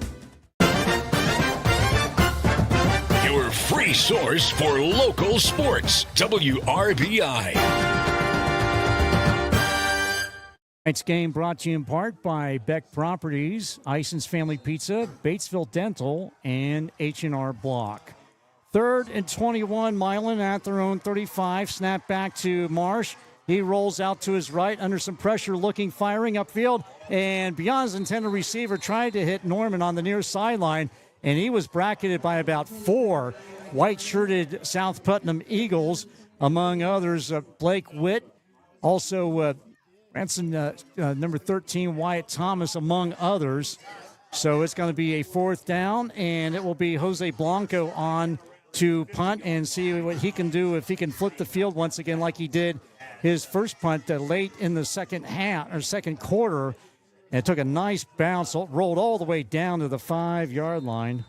Your free source for local sports, WRBI. Tonight's game brought to you in part by Beck Properties, Ison's Family Pizza, Batesville Dental, and H&R Block. 3rd and 21, Milan at their own 35. Snap back to Marsh. He rolls out to his right under some pressure, looking, firing upfield, and beyond his intended receiver, tried to hit Norman on the near sideline. And he was bracketed by about 4 white-shirted South Putnam Eagles, among others, Blake Witt, also Ransom, number 13, Wyatt Thomas, among others. So it's going to be a 4th down, and it will be Jose Blanco on to punt and see what he can do, if he can flip the field once again like he did his first punt late in the second quarter. And it took a nice bounce, rolled all the way down to the 5-yard line.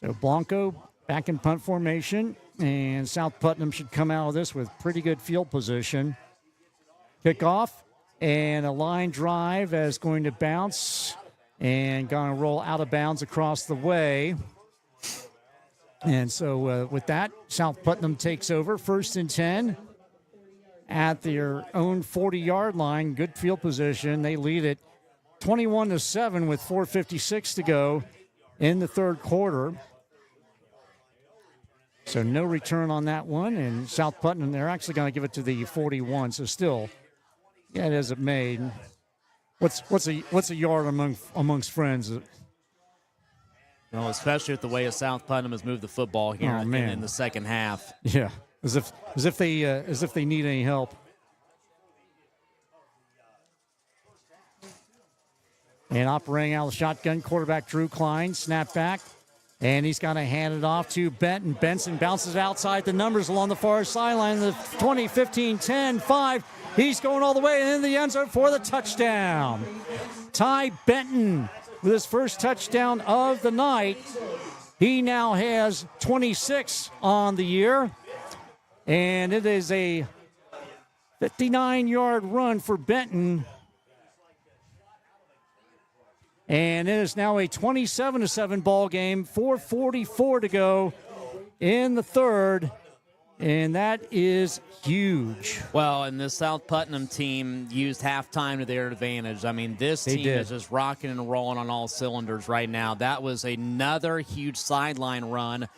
So Blanco back in punt formation, and South Putnam should come out of this with pretty good field position. Kickoff and a line drive is going to bounce and going to roll out of bounds across the way. And so with that, South Putnam takes over, 1st and 10 at their own 40-yard line. Good field position. They lead it 21-7 with 4:56 to go in the third quarter. So no return on that one, and South Putnam, they're actually going to give it to the 41. So still, yeah, it isn't made. What's a yard amongst friends? Well, especially with the way South Putnam has moved the football here in the second half. Yeah, as if they need any help. And operating out of the shotgun, quarterback Drew Klein, snap back, and he's going to hand it off to Benton. Benson bounces outside the numbers along the far sideline, the 20, 15, 10, 5. He's going all the way in the end zone for the touchdown. Ty Benton with his first touchdown of the night. He now has 26 on the year, and it is a 59-yard run for Benton. And it is now a 27-7 ball game, 4:44 to go in the third, and that is huge. Well, and the South Putnam team used halftime to their advantage. I mean, this team is just rocking and rolling on all cylinders right now. That was another huge sideline run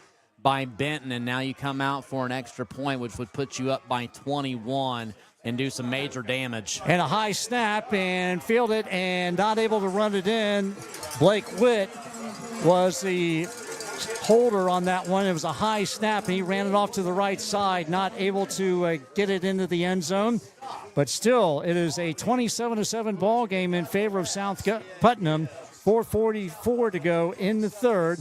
by Benton, and now you come out for an extra point, which would put you up by 21 and do some major damage. And a high snap and field it and not able to run it in. Blake Witt was the holder on that one. It was a high snap, and he ran it off to the right side, not able to get it into the end zone. But still, it is a 27-7 ball game in favor of South Putnam. 4:44 to go in the third.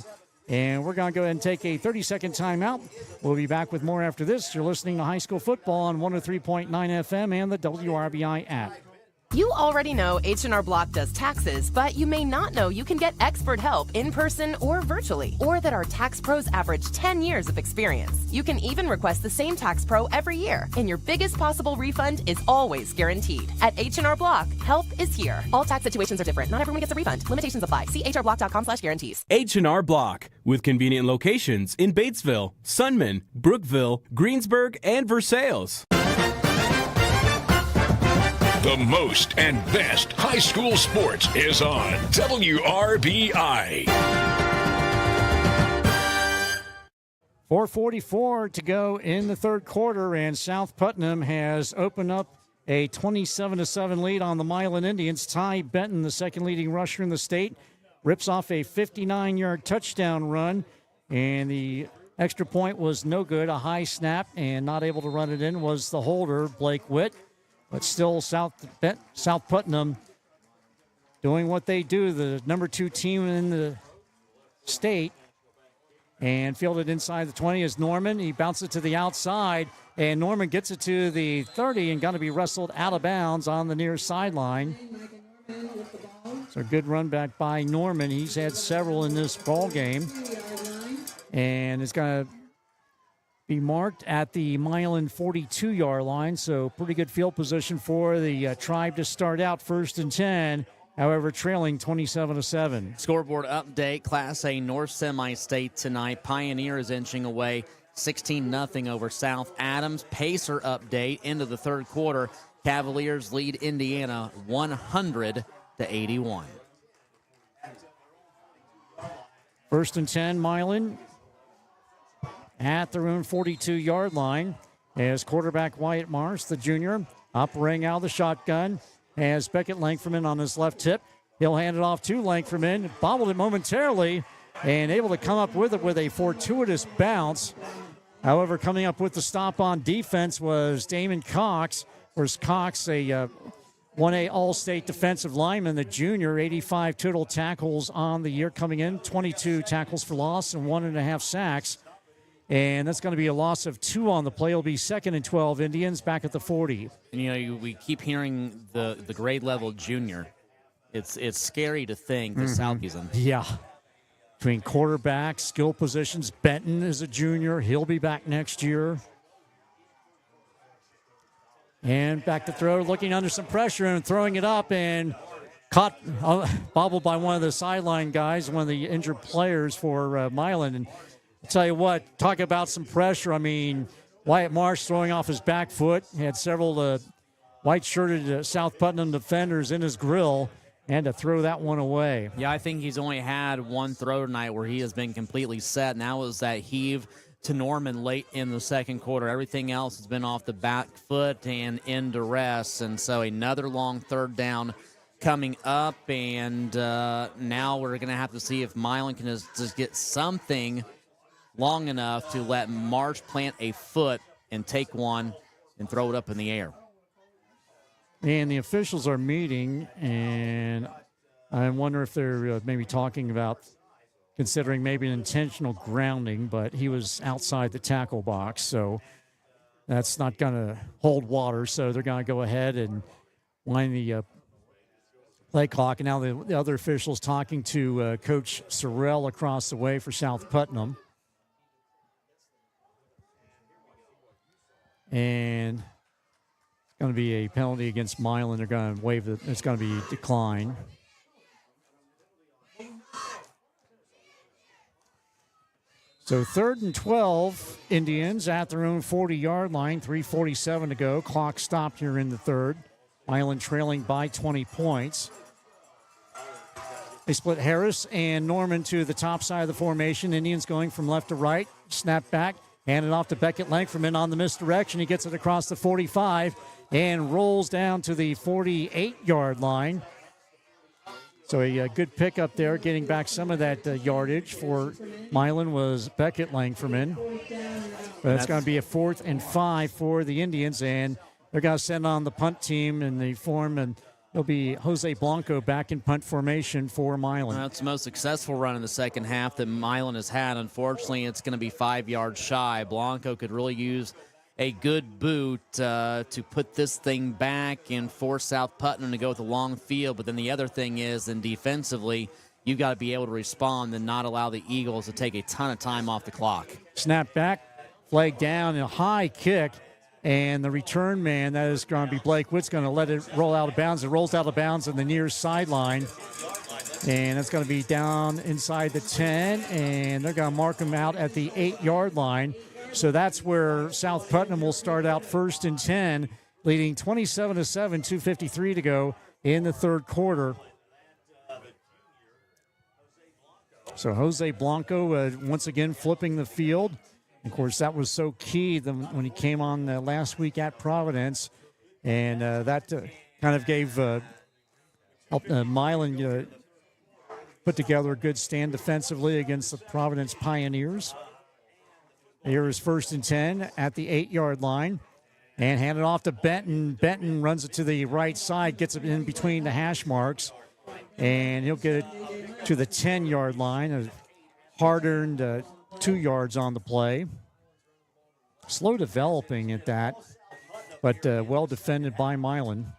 And we're going to go ahead and take a 30-second timeout. We'll be back with more after this. You're listening to High School Football on 103.9 FM and the WRBI app. You already know H&R Block does taxes, but you may not know you can get expert help in person or virtually, or that our tax pros average 10 years of experience. You can even request the same tax pro every year, and your biggest possible refund is always guaranteed. At H&R Block, help is here. All tax situations are different. Not everyone gets a refund. Limitations apply. See hrblock.com/guarantees. H&R Block, with convenient locations in Batesville, Sunman, Brookville, Greensburg, and Versailles. The most and best high school sports is on WRBI. 4:44 to go in the third quarter, and South Putnam has opened up a 27-7 lead on the Milan Indians. Ty Benton, the second leading rusher in the state, rips off a 59-yard touchdown run, and the extra point was no good. A high snap, and not able to run it in was the holder, Blake Witt. But still, South Putnam doing what they do, the number 2 team in the state, and fielded inside the 20 is Norman. He bounces it to the outside, and Norman gets it to the 30 and going to be wrestled out of bounds on the near sideline. So a good run back by Norman. He's had several in this ball game, and it's going to be marked at the Milan 42-yard line, so pretty good field position for the Tribe to start out 1st and 10, however, trailing 27-7. Scoreboard update, Class A North Semi-State tonight. Pioneer is inching away 16-0 over South Adams. Pacer update into the third quarter. Cavaliers lead Indiana 100-81. 1st and 10, Milan at their own 42-yard line as quarterback Wyatt Mars, the junior, operating out of the shotgun, has Beckett Langferman on his left hip. He'll hand it off to Langferman, bobbled it momentarily, and able to come up with it with a fortuitous bounce. However, coming up with the stop on defense was Damon Cox. Whereas Cox, a 1A All-State defensive lineman, the junior, 85 total tackles on the year coming in, 22 tackles for loss and 1.5 sacks. And that's going to be a loss of 2 on the play. It'll be 2nd and 12 Indians back at the 40. And, you know, we keep hearing the grade level junior. It's scary to think the Southeastern. Yeah. Between quarterback, skill positions, Benton is a junior. He'll be back next year. And back to throw, looking under some pressure and throwing it up. And caught, bobbled by one of the sideline guys, one of the injured players for Milan. And I'll tell you what, talk about some pressure. I mean, Wyatt Marsh throwing off his back foot. He had several white-shirted South Putnam defenders in his grill, and to throw that one away. Yeah, I think he's only had one throw tonight where he has been completely set, and that was that heave to Norman late in the second quarter. Everything else has been off the back foot and in duress, and so another long third down coming up, and now we're going to have to see if Milan can just get something long enough to let Marsh plant a foot and take one and throw it up in the air. And the officials are meeting, and I wonder if they're maybe talking about considering maybe an intentional grounding, but he was outside the tackle box, so that's not going to hold water. So they're going to go ahead and wind the play clock. And now the other officials talking to Coach Sorrell across the way for South Putnam. And it's going to be a penalty against Milan. They're going to waive it. It's going to be decline. So 3rd and 12, Indians at their own 40-yard line, 3:47 to go. Clock stopped here in the third. Milan trailing by 20 points. They split Harris and Norman to the top side of the formation. Indians going from left to right. Snap back, hand it off to Beckett Langferman on the misdirection. He gets it across the 45 and rolls down to the 48-yard line. So a good pickup there, getting back some of that yardage for Milan was Beckett Langferman. But it's going to be a 4th and 5 for the Indians, and they're going to send on the punt team in the form, and it'll be Jose Blanco back in punt formation for Milan. That's the most successful run in the second half that Milan has had. Unfortunately, it's going to be 5 yards shy. Blanco could really use a good boot to put this thing back and force South Putnam to go with a long field. But then the other thing is, and defensively, you've got to be able to respond and not allow the Eagles to take a ton of time off the clock. Snap back, flag down, and a high kick. And the return man, that is going to be Blake Witt's going to let it roll out of bounds. It rolls out of bounds on the near sideline. And it's going to be down inside the 10. And they're going to mark him out at the 8-yard line. So that's where South Putnam will start out 1st and 10, leading 27-7, 2:53 to go in the third quarter. So Jose Blanco once again flipping the field. Of course, that was so key when he came on last week at Providence. And that kind of gave helped Milan put together a good stand defensively against the Providence Pioneers. Here is 1st and 10 at the 8-yard line. And handed off to Benton. Benton runs it to the right side, gets it in between the hash marks. And he'll get it to the 10-yard line. A hard-earned 2 yards on the play. Slow developing at that, but well defended by Milan.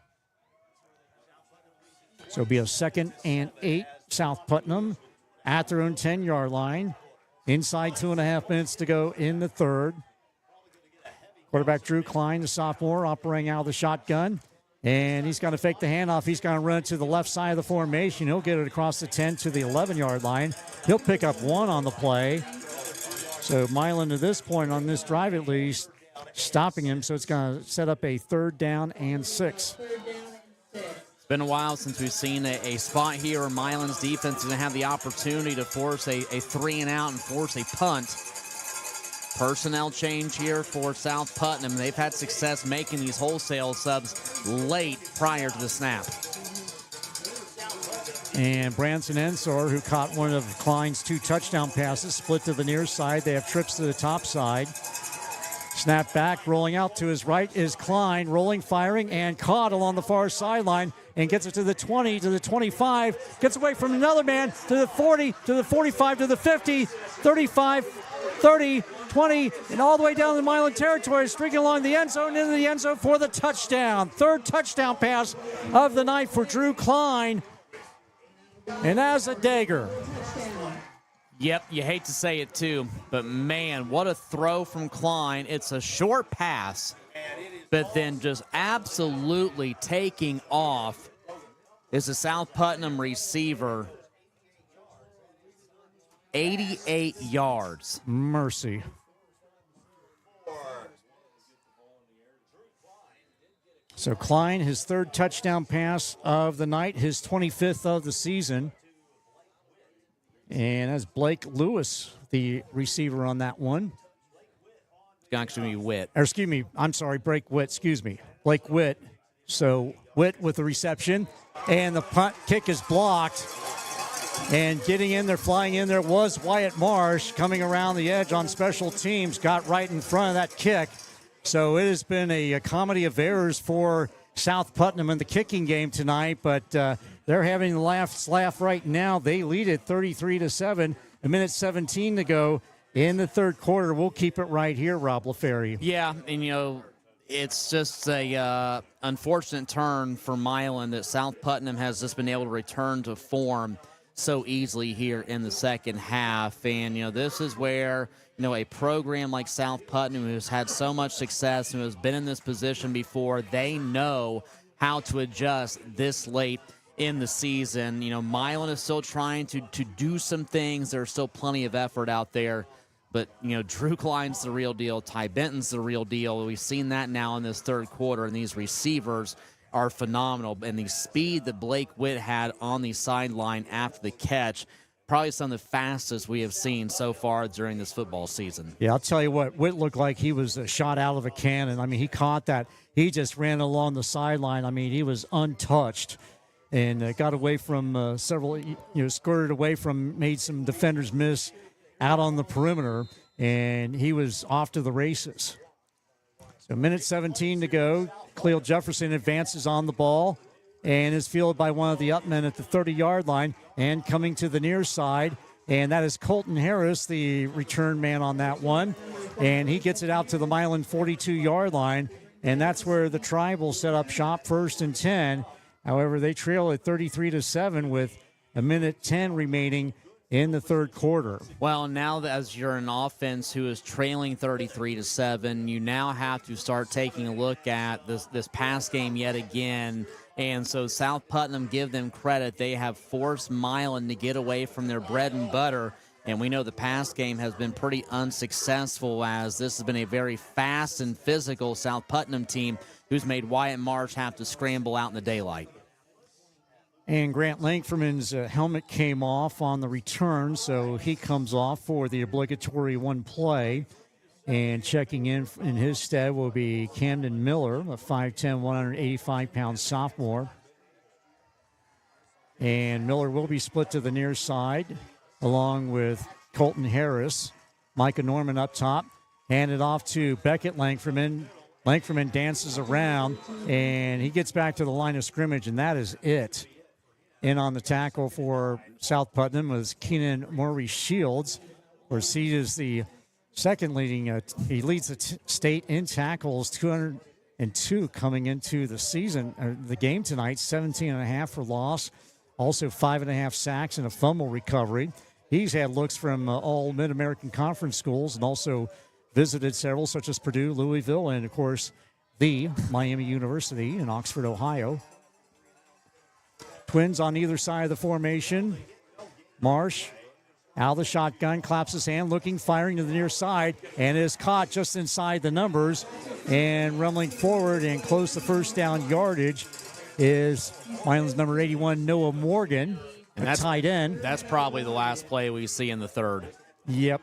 So it'll be a 2nd and 8, South Putnam at their own 10-yard line. Inside 2.5 minutes to go in the third. Quarterback Drew Klein, the sophomore, operating out of the shotgun. And he's going to fake the handoff. He's going to run it to the left side of the formation. He'll get it across the 10 to the 11-yard line. He'll pick up 1 on the play. So Milan, to this point on this drive at least, stopping him. So it's going to set up a 3rd down and 6. It's been a while since we've seen a spot here where Milan's defense is going to have the opportunity to force a 3-and-out and force a punt. Personnel change here for South Putnam. They've had success making these wholesale subs late prior to the snap. And Branson Ensor, who caught one of Klein's 2 touchdown passes, split to the near side. They have trips to the top side. Snap back, rolling out to his right is Klein, rolling, firing, and caught along the far sideline and gets it to the 20, to the 25, gets away from another man to the 40, to the 45, to the 50, 35, 30, 20, and all the way down the Milan territory, streaking along the end zone, into the end zone for the touchdown. 3rd touchdown pass of the night for Drew Klein. And as a dagger. Yep, you hate to say it too, but man, what a throw from Klein. It's a short pass, but then just absolutely taking off is the South Putnam receiver. 88 yards. Mercy. So Klein, his third touchdown pass of the night, his 25th of the season. And that's Blake Lewis, the receiver on that one. It's going to be Witt. Or excuse me, I'm sorry, Blake Witt, Blake Witt. So Witt with the reception, and the punt kick is blocked. And getting in there, flying in there was Wyatt Marsh, coming around the edge on special teams, got right in front of that kick. So it has been a comedy of errors for South Putnam in the kicking game tonight, but they're having the laugh right now. They lead it 33-7, a minute 17 to go in the third quarter. We'll keep it right here, Rob LaFerry. Yeah, and it's just a unfortunate turn for Milan that South Putnam has just been able to return to form so easily here in the second half. And, this is where, a program like South Putnam, who's had so much success and has been in this position before, they know how to adjust this late in the season. Milan is still trying to do some things. There's still plenty of effort out there. But, Drew Klein's the real deal. Ty Benton's the real deal. We've seen that now in this third quarter, and these receivers are phenomenal. And the speed that Blake Witt had on the sideline after the catch, probably some of the fastest we have seen so far during this football season. Yeah, I'll tell you what, Witt looked like he was shot out of a cannon. I mean, he caught that. He just ran along the sideline. I mean, he was untouched and got away from several, skirted away from, made some defenders miss out on the perimeter, and he was off to the races. So minute 17 to go. Cleo Jefferson advances on the ball and is fielded by one of the upmen at the 30-yard line and coming to the near side. And that is Colton Harris, the return man on that one. And he gets it out to the Milan 42-yard line. And that's where the Tribe will set up shop, 1st and 10. However, they trail at 33-7 with a minute 10 remaining in the third quarter. Well, now that as you're an offense who is trailing 33-7, you now have to start taking a look at this pass game yet again. And so South Putnam, give them credit. They have forced Milan to get away from their bread and butter. And we know the pass game has been pretty unsuccessful, as this has been a very fast and physical South Putnam team who's made Wyatt Marsh have to scramble out in the daylight. And Grant Langferman's helmet came off on the return, so he comes off for the obligatory one play. And checking in his stead will be Camden Miller, a 5'10", 185-pound sophomore. And Miller will be split to the near side, along with Colton Harris. Micah Norman up top. Handed off to Beckett Langferman. Langferman dances around, and he gets back to the line of scrimmage, and that is it. In on the tackle for South Putnam was Keenan Murray Shields. Of course, he is the second leading. He leads the state in tackles, 202 coming into the season, the game tonight, 17.5 for loss. Also 5.5 sacks and a fumble recovery. He's had looks from all Mid-American Conference schools and also visited several, such as Purdue, Louisville, and, of course, the Miami University in Oxford, Ohio. Twins on either side of the formation. Marsh out of the shotgun, claps his hand, looking, firing to the near side, and is caught just inside the numbers. And rumbling forward and close to first down yardage is Milan's number 81, Noah Morgan, and that's tight end. That's probably the last play we see in the third. Yep.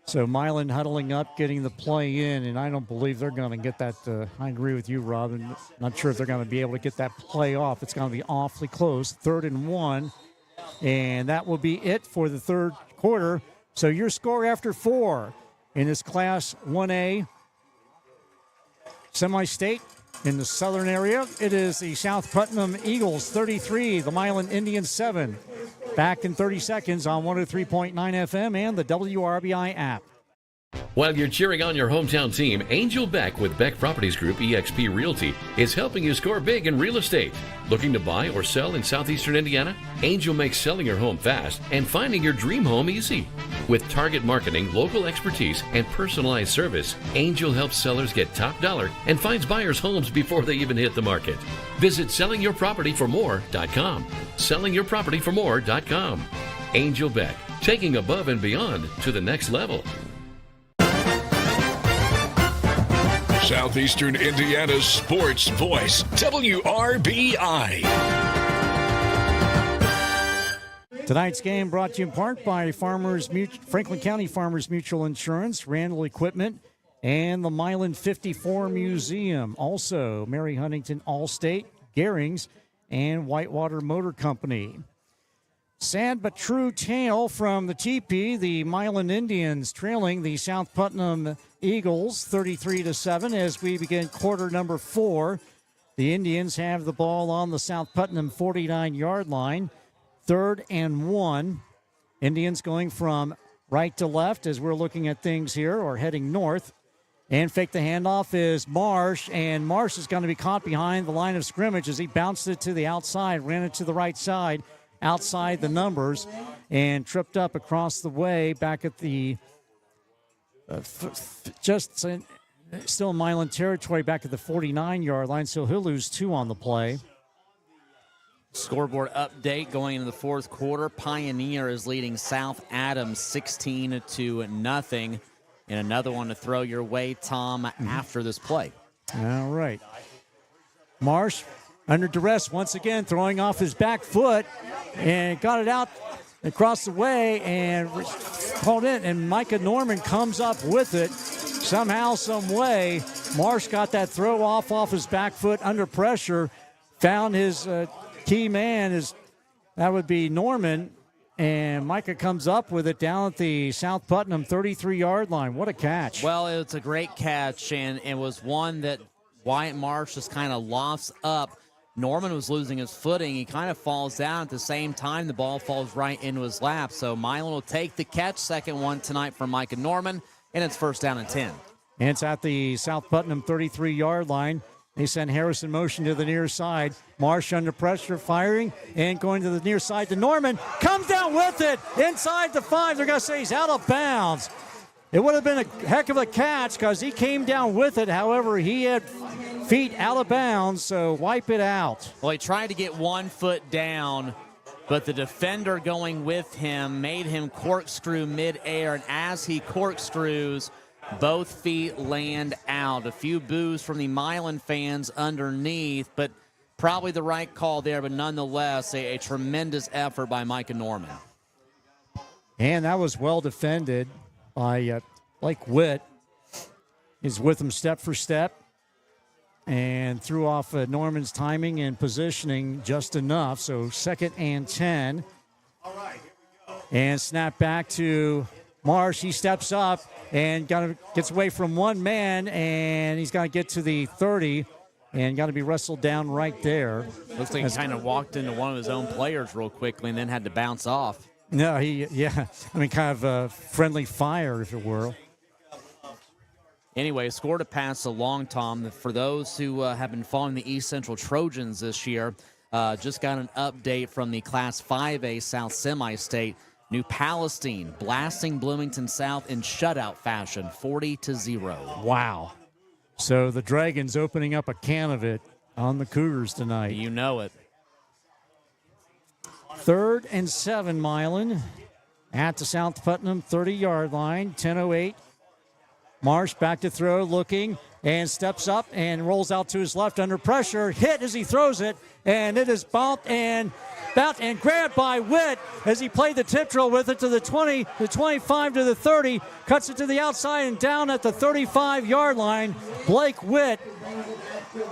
So Milan huddling up, getting the play in, and I don't believe they're going to get that. I agree with you, Rob. I'm not sure if they're going to be able to get that play off. It's going to be awfully close. 3rd and 1, and that will be it for the third quarter. So your score after 4 in this Class 1A semi-state in the southern area, it is the South Putnam Eagles 33, the Milan Indians 7. Back in 30 seconds on 103.9 FM and the WRBI app. While you're cheering on your hometown team, Angel Beck with Beck Properties Group eXp Realty is helping you score big in real estate. Looking to buy or sell in southeastern Indiana? Angel makes selling your home fast and finding your dream home easy. With target marketing, local expertise, and personalized service, Angel helps sellers get top dollar and finds buyers homes before they even hit the market. Visit sellingyourpropertyformore.com. Sellingyourpropertyformore.com. Angel Beck, taking above and beyond to the next level. Southeastern Indiana's sports voice, WRBI. Tonight's game brought to you in part by Franklin County Farmers Mutual Insurance, Randall Equipment, and the Milan 54 Museum. Also, Mary Huntington Allstate, Gehrings, and Whitewater Motor Company. Sad but true tale from the TP. The Milan Indians trailing the South Putnam Eagles 33-7 as we begin quarter number 4. The Indians have the ball on the South Putnam 49-yard line. 3rd and 1. Indians going from right to left as we're looking at things here, or heading north. And fake the handoff is Marsh, and Marsh is going to be caught behind the line of scrimmage as he bounced it to the outside, ran it to the right side, outside the numbers, and tripped up across the way back at the still in Milan territory back at the 49-yard line, so he'll lose 2 on the play. Scoreboard update going into the fourth quarter. Pioneer is leading South Adams 16-0. And another one to throw your way, Tom, after this play. All right. Marsh under duress once again, throwing off his back foot and got it out across the way and called in. And Micah Norman comes up with it somehow, some way. Marsh got that throw off his back foot under pressure, found his key man, that would be Norman, and Micah comes up with it down at the South Putnam 33-yard line. What a catch. Well, it's a great catch, and it was one that Wyatt Marsh just kind of lofts up. Norman was losing his footing. He kind of falls down at the same time. The ball falls right into his lap. So Milan will take the catch. Second one tonight from Micah Norman, and it's 1st down and 10. And it's at the South Putnam 33-yard line. They send Harris in motion to the near side. Marsh under pressure, firing, and going to the near side to Norman. Comes down with it inside the 5. They're going to say he's out of bounds. It would have been a heck of a catch because he came down with it. However, he had feet out of bounds, so wipe it out. Well, he tried to get 1 foot down, but the defender going with him made him corkscrew midair, and as he corkscrews, both feet land out. A few boos from the Milan fans underneath, but probably the right call there, but nonetheless, a tremendous effort by Micah Norman. And that was well defended by Blake Witt. He's with him step for step and threw off Norman's timing and positioning just enough. So 2nd and 10. And snap back to Marsh. He steps up and gets away from one man, and he's going to get to the 30 and got to be wrestled down right there. Looks like he kind of walked into one of his own players real quickly and then had to bounce off. No, kind of a friendly fire, if it were. Anyway, scored a pass along, Tom. For those who have been following the East Central Trojans this year, just got an update from the Class 5A South Semi-State. New Palestine blasting Bloomington South in shutout fashion, 40-0. Wow. So the Dragons opening up a can of it on the Cougars tonight. You know it. 3rd and 7, Milan at the South Putnam 30-yard line, 10:08. Marsh back to throw, looking, and steps up and rolls out to his left under pressure. Hit as he throws it, and it is bumped and grabbed by Witt as he played the tip drill with it to the 20, the 25 to the 30, cuts it to the outside and down at the 35-yard line. Blake Witt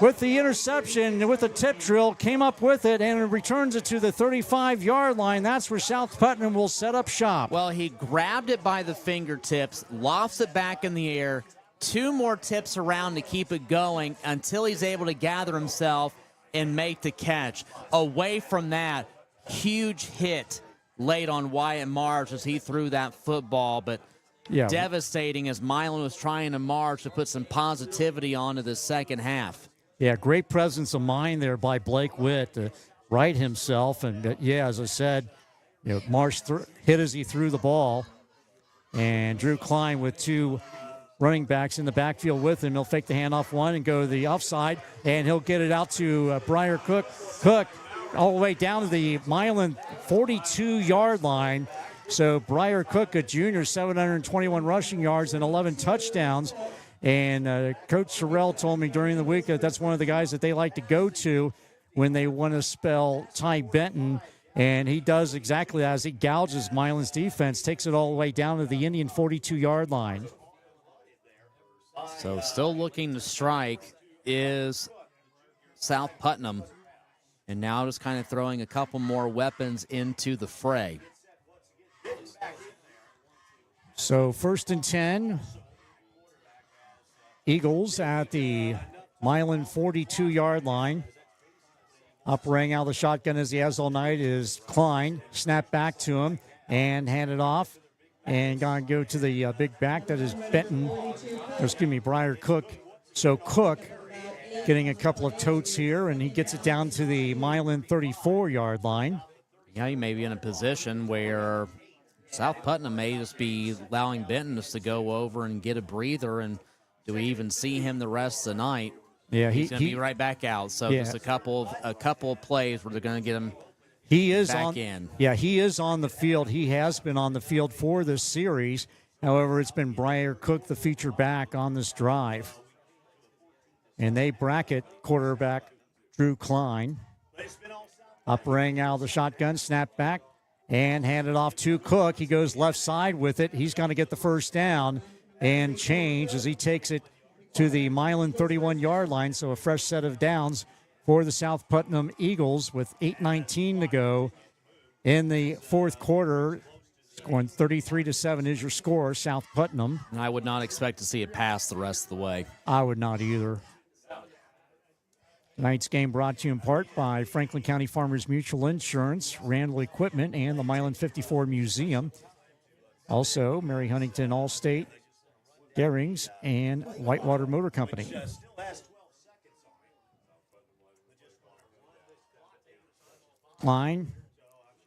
with the interception, with the tip drill, came up with it and returns it to the 35-yard line. That's where South Putnam will set up shop. Well, he grabbed it by the fingertips, lofts it back in the air, 2 more tips around to keep it going until he's able to gather himself and make the catch. Away from that, huge hit late on Wyatt Marsh as he threw that football, but devastating as Milan was trying to march to put some positivity onto the second half. Yeah, great presence of mind there by Blake Witt to right himself. And, as I said, Marsh hit as he threw the ball. And Drew Klein with 2 running backs in the backfield with him. He'll fake the handoff one and go to the offside, and he'll get it out to Briar Cook. Cook all the way down to the Milan 42-yard line. So Briar Cook, a junior, 721 rushing yards and 11 touchdowns. And Coach Sorrell told me during the week that that's one of the guys that they like to go to when they want to spell Ty Benton. And he does exactly as he gouges Milan's defense, takes it all the way down to the Indian 42-yard line. So still looking to strike is South Putnam. And now just kind of throwing a couple more weapons into the fray. So 1st and 10. Eagles at the Milan 42-yard line. Operating out of the shotgun as he has all night is Klein. Snap back to him and hand it off. And going to go to the big back. That is Briar Cook. So Cook getting a couple of totes here, and he gets it down to the Milan 34-yard line. Yeah, you may be in a position where South Putnam may just be allowing Benton just to go over and get a breather, and do we even see him the rest of the night? Yeah, he's going to be right back out. So just a couple of plays where they're going to get him back in. Yeah, he is on the field. He has been on the field for this series. However, it's been Briar Cook, the feature back on this drive. And they bracket quarterback Drew Klein. Operating out of the shotgun, snap back, and hand it off to Cook. He goes left side with it. He's going to get the first down and change as he takes it to the Milan 31-yard line. So a fresh set of downs for the South Putnam Eagles with 8:19 to go in the fourth quarter. Scoring 33-7 is your score, South Putnam. And I would not expect to see it pass the rest of the way. I would not either. Tonight's game brought to you in part by Franklin County Farmers Mutual Insurance, Randall Equipment, and the Milan 54 Museum. Also, Mary Huntington Allstate, Garings, and Whitewater Motor Company. Line,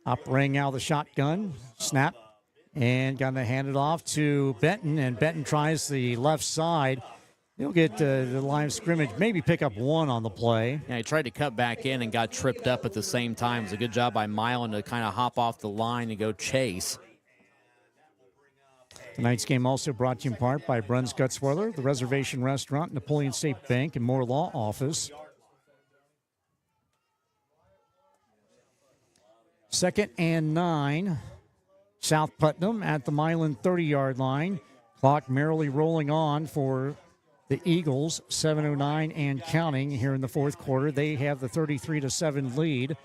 operating out of the shotgun, snap, and going to hand it off to Benton, and Benton tries the left side. He'll get the line of scrimmage, maybe pick up one on the play. Yeah, he tried to cut back in and got tripped up at the same time. It was a good job by Milan to kind of hop off the line and go chase. Tonight's game also brought to you in part by Bruns Gutzweiler, the Reservation Restaurant, Napoleon State Bank, and Moore Law Office. 2nd and 9. South Putnam at the Milan 30-yard line. Clock merrily rolling on for the Eagles, 7:09 and counting here in the fourth quarter. They have the 33-7 lead.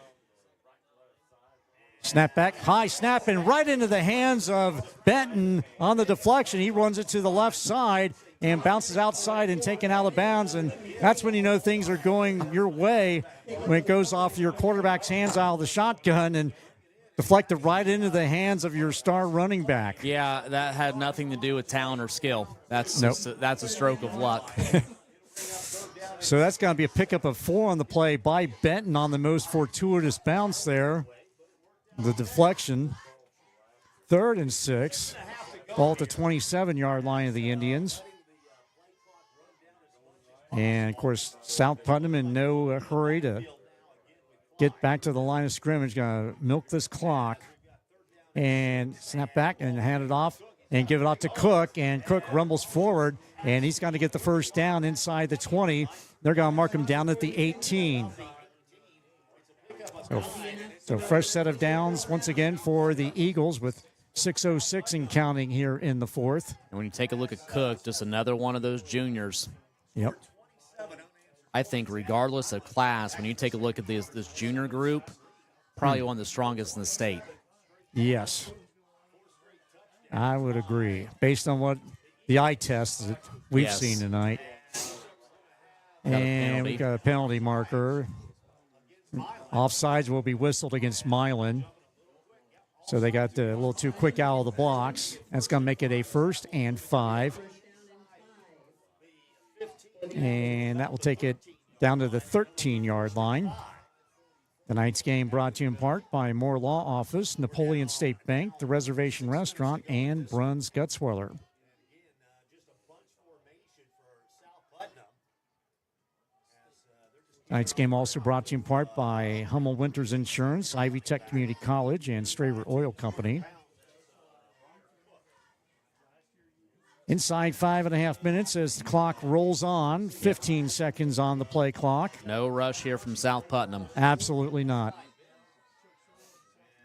Snap back, high snap, and right into the hands of Benton on the deflection. He runs it to the left side and bounces outside and taken out of bounds. And that's when you know things are going your way, when it goes off your quarterback's hands out of the shotgun and deflected right into the hands of your star running back. Yeah, that had nothing to do with talent or skill. That's a stroke of luck. So that's going to be a pickup of 4 on the play by Benton on the most fortuitous bounce there. The deflection. 3rd and 6. Ball at the 27-yard line of the Indians. And, of course, South Putnam in no hurry to get back to the line of scrimmage. Going to milk this clock. And snap back and hand it off and give it off to Cook. And Cook rumbles forward, and he's got to get the first down inside the 20. They're going to mark him down at the 18. So fresh set of downs once again for the Eagles with 6:06 and counting here in the fourth. And when you take a look at Cook, just another one of those juniors. Yep. I think regardless of class, when you take a look at this junior group, probably one of the strongest in the state. Yes. I would agree, based on what the eye test that we've seen tonight. And we got a penalty marker. Offsides will be whistled against Milan. So they got a little too quick out of the blocks. That's going to make it a 1st and 5. And that will take it down to the 13-yard line. Tonight's game brought to you in part by Moore Law Office, Napoleon State Bank, the Reservation Restaurant, and Bruns Gutzweiler. Tonight's game also brought to you in part by Hummel Winters Insurance, Ivy Tech Community College, and Straver Oil Company. Inside 5.5 minutes as the clock rolls on. 15 seconds on the play clock. No rush here from South Putnam. Absolutely not.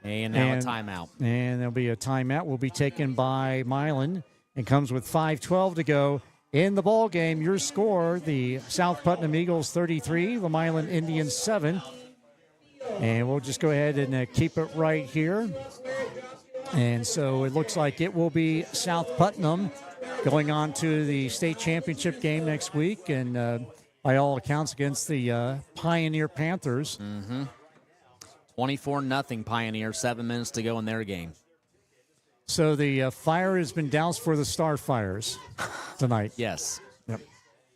And now a timeout. And there'll be a timeout. Will be taken by Milan. It comes with 5:12 to go in the ball game. Your score, the South Putnam Eagles 33, the Milan Indians 7. And we'll just go ahead and keep it right here. And so it looks like it will be South Putnam going on to the state championship game next week, and by all accounts against the Pioneer Panthers. 24-0 Pioneer, 7 minutes to go in their game. So the fire has been doused for the Starfires tonight. Yes. Yep.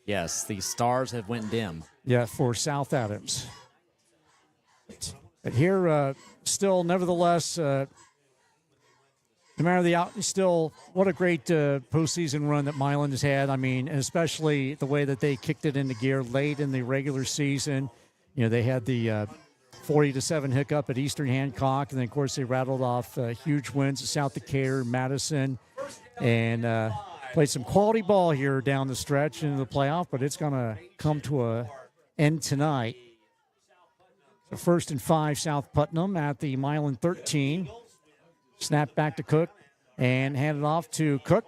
Yes, the stars have went dim. Yeah, for South Adams. But here, still, nevertheless, no matter the still, what a great postseason run that Milan has had. I mean, and especially the way that they kicked it into gear late in the regular season. You know, they had the 40-7 hiccup at Eastern Hancock, and then, of course, they rattled off huge wins at South Decatur, Madison, and played some quality ball here down the stretch into the playoff, but it's going to come to an end tonight. So 1st and 5, South Putnam at the Milan 13. Snap back to Cook and hand it off to Cook.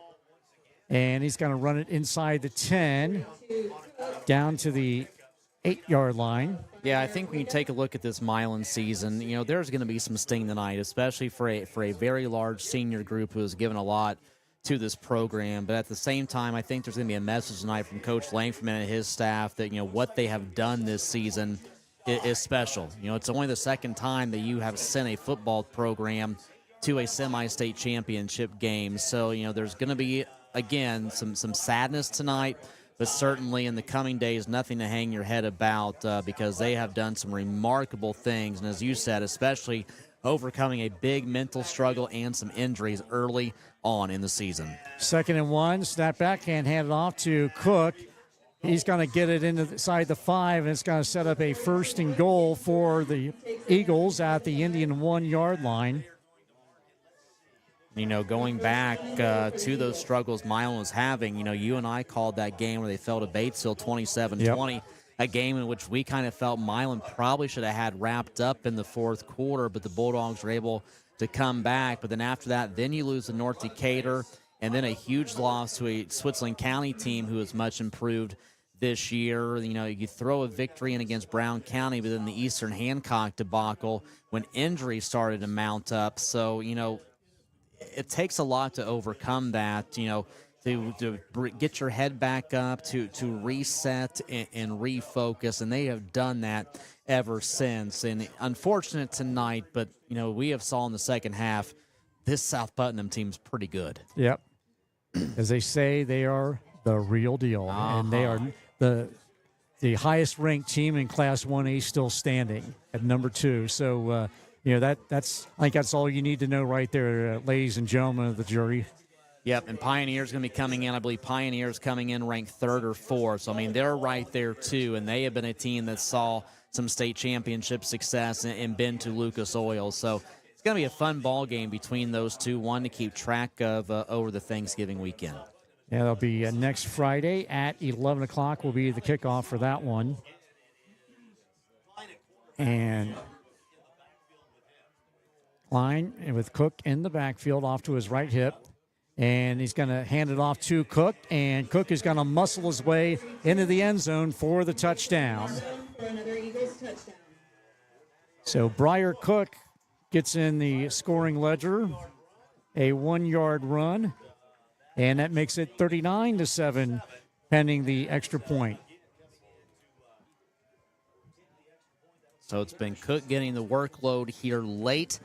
And he's going to run it inside the 10 down to the 8-yard line. Yeah, I think when you take a look at this Milan season, you know, there's going to be some sting tonight, especially for a very large senior group who has given a lot to this program. But at the same time, I think there's going to be a message tonight from Coach Langford and his staff that, you know, what they have done this season is special. You know, it's only the second time that you have sent a football program to a semi-state championship game. So, you know, there's going to be, again, some sadness tonight, but certainly in the coming days, nothing to hang your head about because they have done some remarkable things. And as you said, especially overcoming a big mental struggle and some injuries early on in the season. 2nd and 1, snap back and hand it off to Cook. He's going to get it inside the 5, and it's going to set up a 1st and goal for the Eagles at the Indian 1-yard line. You know, going back to those struggles Milan was having, you know, you and I called that game where they fell to Batesville 27-20, Yep. a game in which we kind of felt Milan probably should have had wrapped up in the 4th quarter, but the Bulldogs were able to come back. But then after that, then you lose to North Decatur, and then a huge loss to a Switzerland County team who is much improved this year. You know, you throw a victory in against Brown County, but then the Eastern Hancock debacle when injuries started to mount up. So, you know, it takes a lot to overcome that, you know, to get your head back up, to reset and refocus, and they have done that ever since. And unfortunate tonight, but, you know, we have saw in the second half, this South Putnam team's pretty good. Yep. As they say, they are the real deal, and they are the highest-ranked team in Class 1A still standing at number 2. So, you know, that's I think that's all you need to know right there, ladies and gentlemen of the jury. Yep, and Pioneer's going to be coming in. I believe Pioneer's coming in ranked 3rd or 4th. So, I mean, they're right there, too, and they have been a team that saw some state championship success and been to Lucas Oil. So it's going to be a fun ball game between those two, one to keep track of over the Thanksgiving weekend. Yeah, that'll be next Friday at 11 o'clock will be the kickoff for that one. And Klein with Cook in the backfield off to his right hip. And he's going to hand it off to Cook. And Cook is going to muscle his way into the end zone for the touchdown. So Briar Cook gets in the scoring ledger. A 1-yard run. And that makes it 39-7 pending the extra point. So it's been Cook getting the workload here late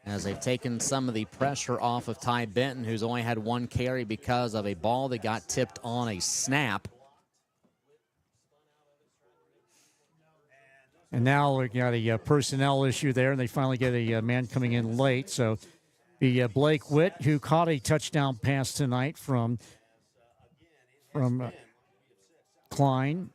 as they've taken some of the pressure off of Ty Benton, who's only had one carry because of a ball that got tipped on a snap. And now we got a personnel issue there, and they finally get a man coming in late. So the Blake Witt, who caught a touchdown pass tonight from Klein,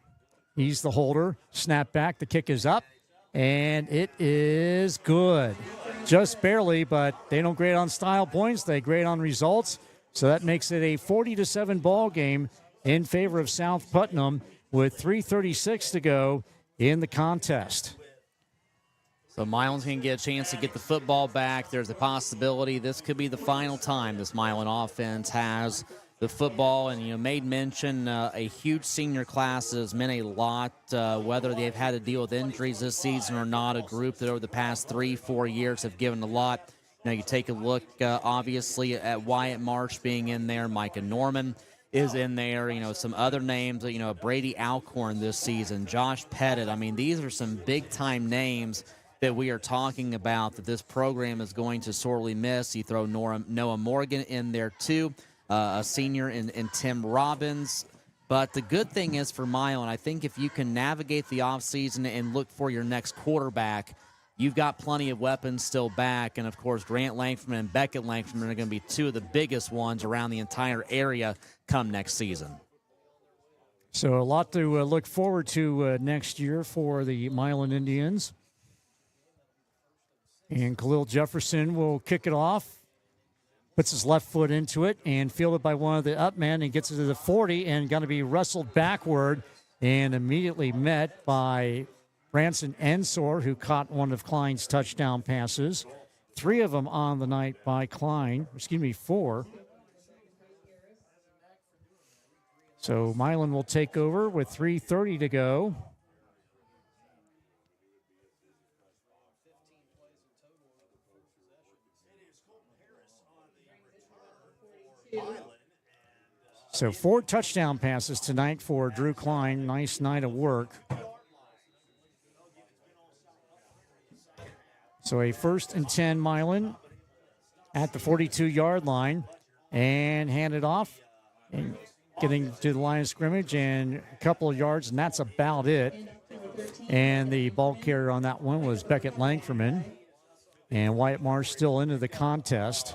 He's the holder. Snap back. The kick is up, and it is good. Just barely, but they don't grade on style points. They grade on results. So that makes it a 40-7 ball game in favor of South Putnam with 3:36 to go in the contest. So Milan's going to get a chance to get the football back. There's a possibility this could be the final time this Milan offense has the football. And, made mention a huge senior class has meant a lot, whether they've had to deal with injuries this season or not. A group that over the past 3-4 years have given a lot. You take a look, obviously, at Wyatt Marsh being in there. Micah Norman is in there. Some other names, Brady Alcorn this season, Josh Pettit. I mean, these are some big-time names that we are talking about that this program is going to sorely miss. You throw Noah Morgan in there, too, a senior in Tim Robbins. But the good thing is for Milan, I think if you can navigate the offseason and look for your next quarterback, you've got plenty of weapons still back. And, of course, Grant Langford and Beckett Langford are going to be two of the biggest ones around the entire area come next season. So a lot to look forward to next year for the Milan Indians. And Khalil Jefferson will kick it off. Puts his left foot into it and fielded by one of the up men and gets it to the 40 and going to be wrestled backward and immediately met by Branson Ensor, who caught one of Klein's touchdown passes. 3 of them on the night by Klein. 4. So Milan will take over with 3:30 to go. So 4 touchdown passes tonight for Drew Klein. Nice night of work. So a 1st and 10 Milan at the 42-yard line and hand it off and getting to the line of scrimmage and a couple of yards, and that's about it. And the ball carrier on that one was Beckett Langferman. And Wyatt Marsh still into the contest.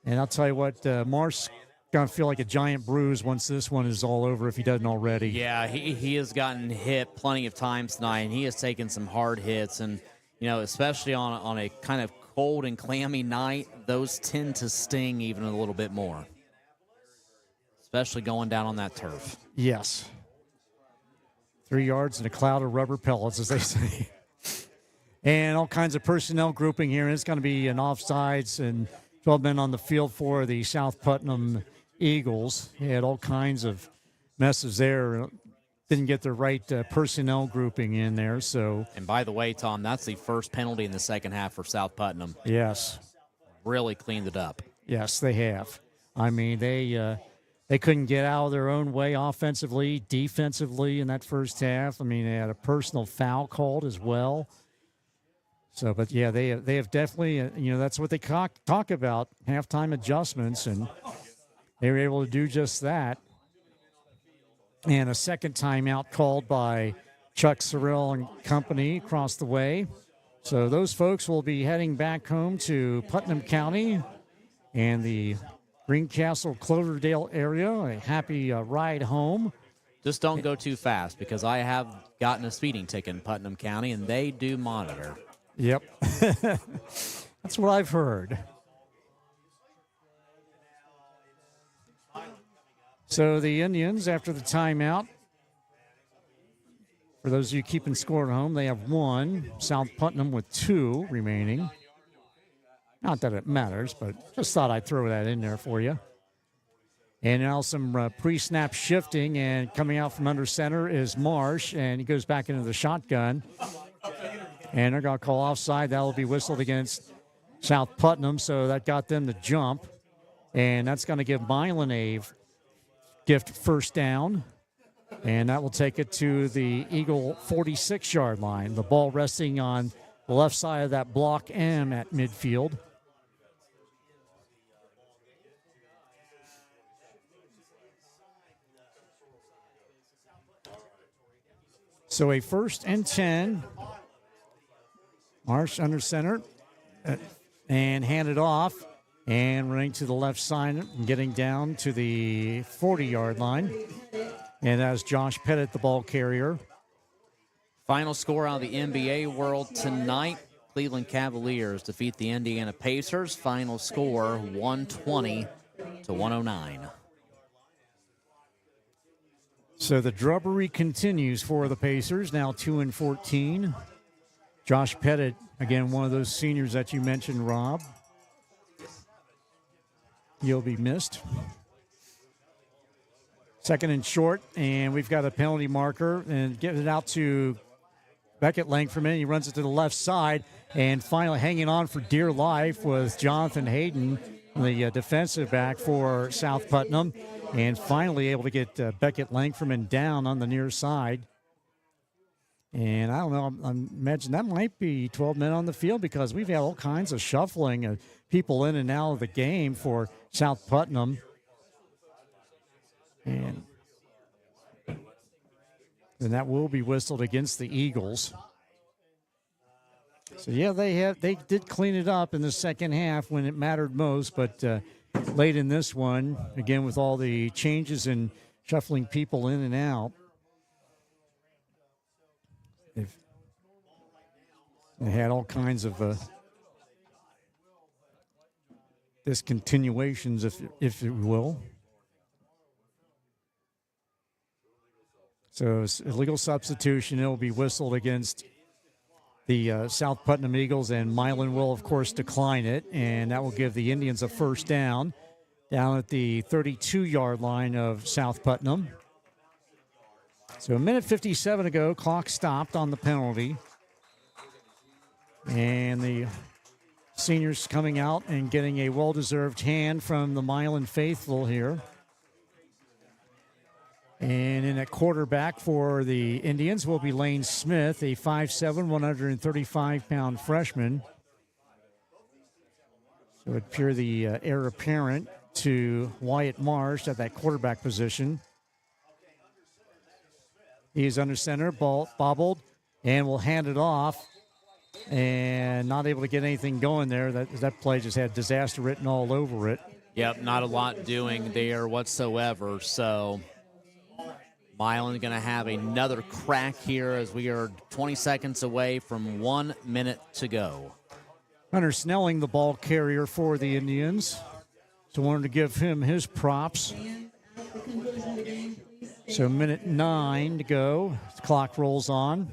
And I'll tell you what, Marsh going to feel like a giant bruise once this one is all over if he doesn't already. Yeah, he has gotten hit plenty of times tonight, and he has taken some hard hits. And, especially on a kind of cold and clammy night, those tend to sting even a little bit more, especially going down on that turf. Yes. 3 yards in a cloud of rubber pellets, as they say. And all kinds of personnel grouping here. And it's going to be an offsides and 12 men on the field for the South Putnam Eagles. He had all kinds of messes there. Didn't get the right personnel grouping in there. So. And by the way, Tom, that's the first penalty in the second half for South Putnam. Yes. Really cleaned it up. Yes, they have. I mean, they couldn't get out of their own way offensively, defensively in that first half. I mean, they had a personal foul called as well. So, but yeah, they have definitely, that's what they talk about, halftime adjustments, and they were able to do just that. And a second timeout called by Chuck Sorrell and company across the way. So those folks will be heading back home to Putnam County and the Greencastle, Cloverdale area. A happy ride home. Just don't go too fast, because I have gotten a speeding ticket in Putnam County, and they do monitor. Yep. That's what I've heard. So the Indians, after the timeout, for those of you keeping score at home, they have 1. South Putnam with 2 remaining. Not that it matters, but just thought I'd throw that in there for you. And now some pre-snap shifting, and coming out from under center is Marsh, and he goes back into the shotgun. And they're going to call offside. That will be whistled against South Putnam, so that got them to jump. And that's going to give Milan a gift first down. And that will take it to the Eagle 46-yard line. The ball resting on the left side of that block M at midfield. So a 1st and 10. Marsh under center and handed off and running to the left side and getting down to the 40-yard line. And that's Josh Pettit, the ball carrier. Final score out of the NBA world tonight. Cleveland Cavaliers defeat the Indiana Pacers. Final score 120-109. So the drubbery continues for the Pacers, now 2-14. Josh Pettit, again, one of those seniors that you mentioned, Rob. He'll be missed. Second and short, and we've got a penalty marker, and getting it out to Beckett Langfordman. He runs it to the left side, and finally hanging on for dear life was Jonathan Hayden, the defensive back for South Putnam, and finally able to get Beckett Langfordman down on the near side. And I don't know, I imagine that might be 12 men on the field because we've had all kinds of shuffling of people in and out of the game for South Putnam. And that will be whistled against the Eagles. So, yeah, they did clean it up in the second half when it mattered most, but late in this one, again, with all the changes and shuffling people in and out, they had all kinds of discontinuations, if you will. So it's illegal substitution. It will be whistled against the South Putnam Eagles, and Milan will, of course, decline it, and that will give the Indians a first down at the 32-yard line of South Putnam. So 1:57 to go. Clock stopped on the penalty. And the seniors coming out and getting a well-deserved hand from the Milan faithful here. And in at quarterback for the Indians will be Lane Smith, a 5'7", 135-pound freshman. So it would appear the heir apparent to Wyatt Marsh at that quarterback position. He is under center, ball bobbled, and will hand it off. And not able to get anything going there. That play just had disaster written all over it. Yep, not a lot doing there whatsoever. So Milan's going to have another crack here as we are 20 seconds away from 1 minute to go. Hunter Snelling, the ball carrier for the Indians. So wanted to give him his props. So 1:09 to go. The clock rolls on.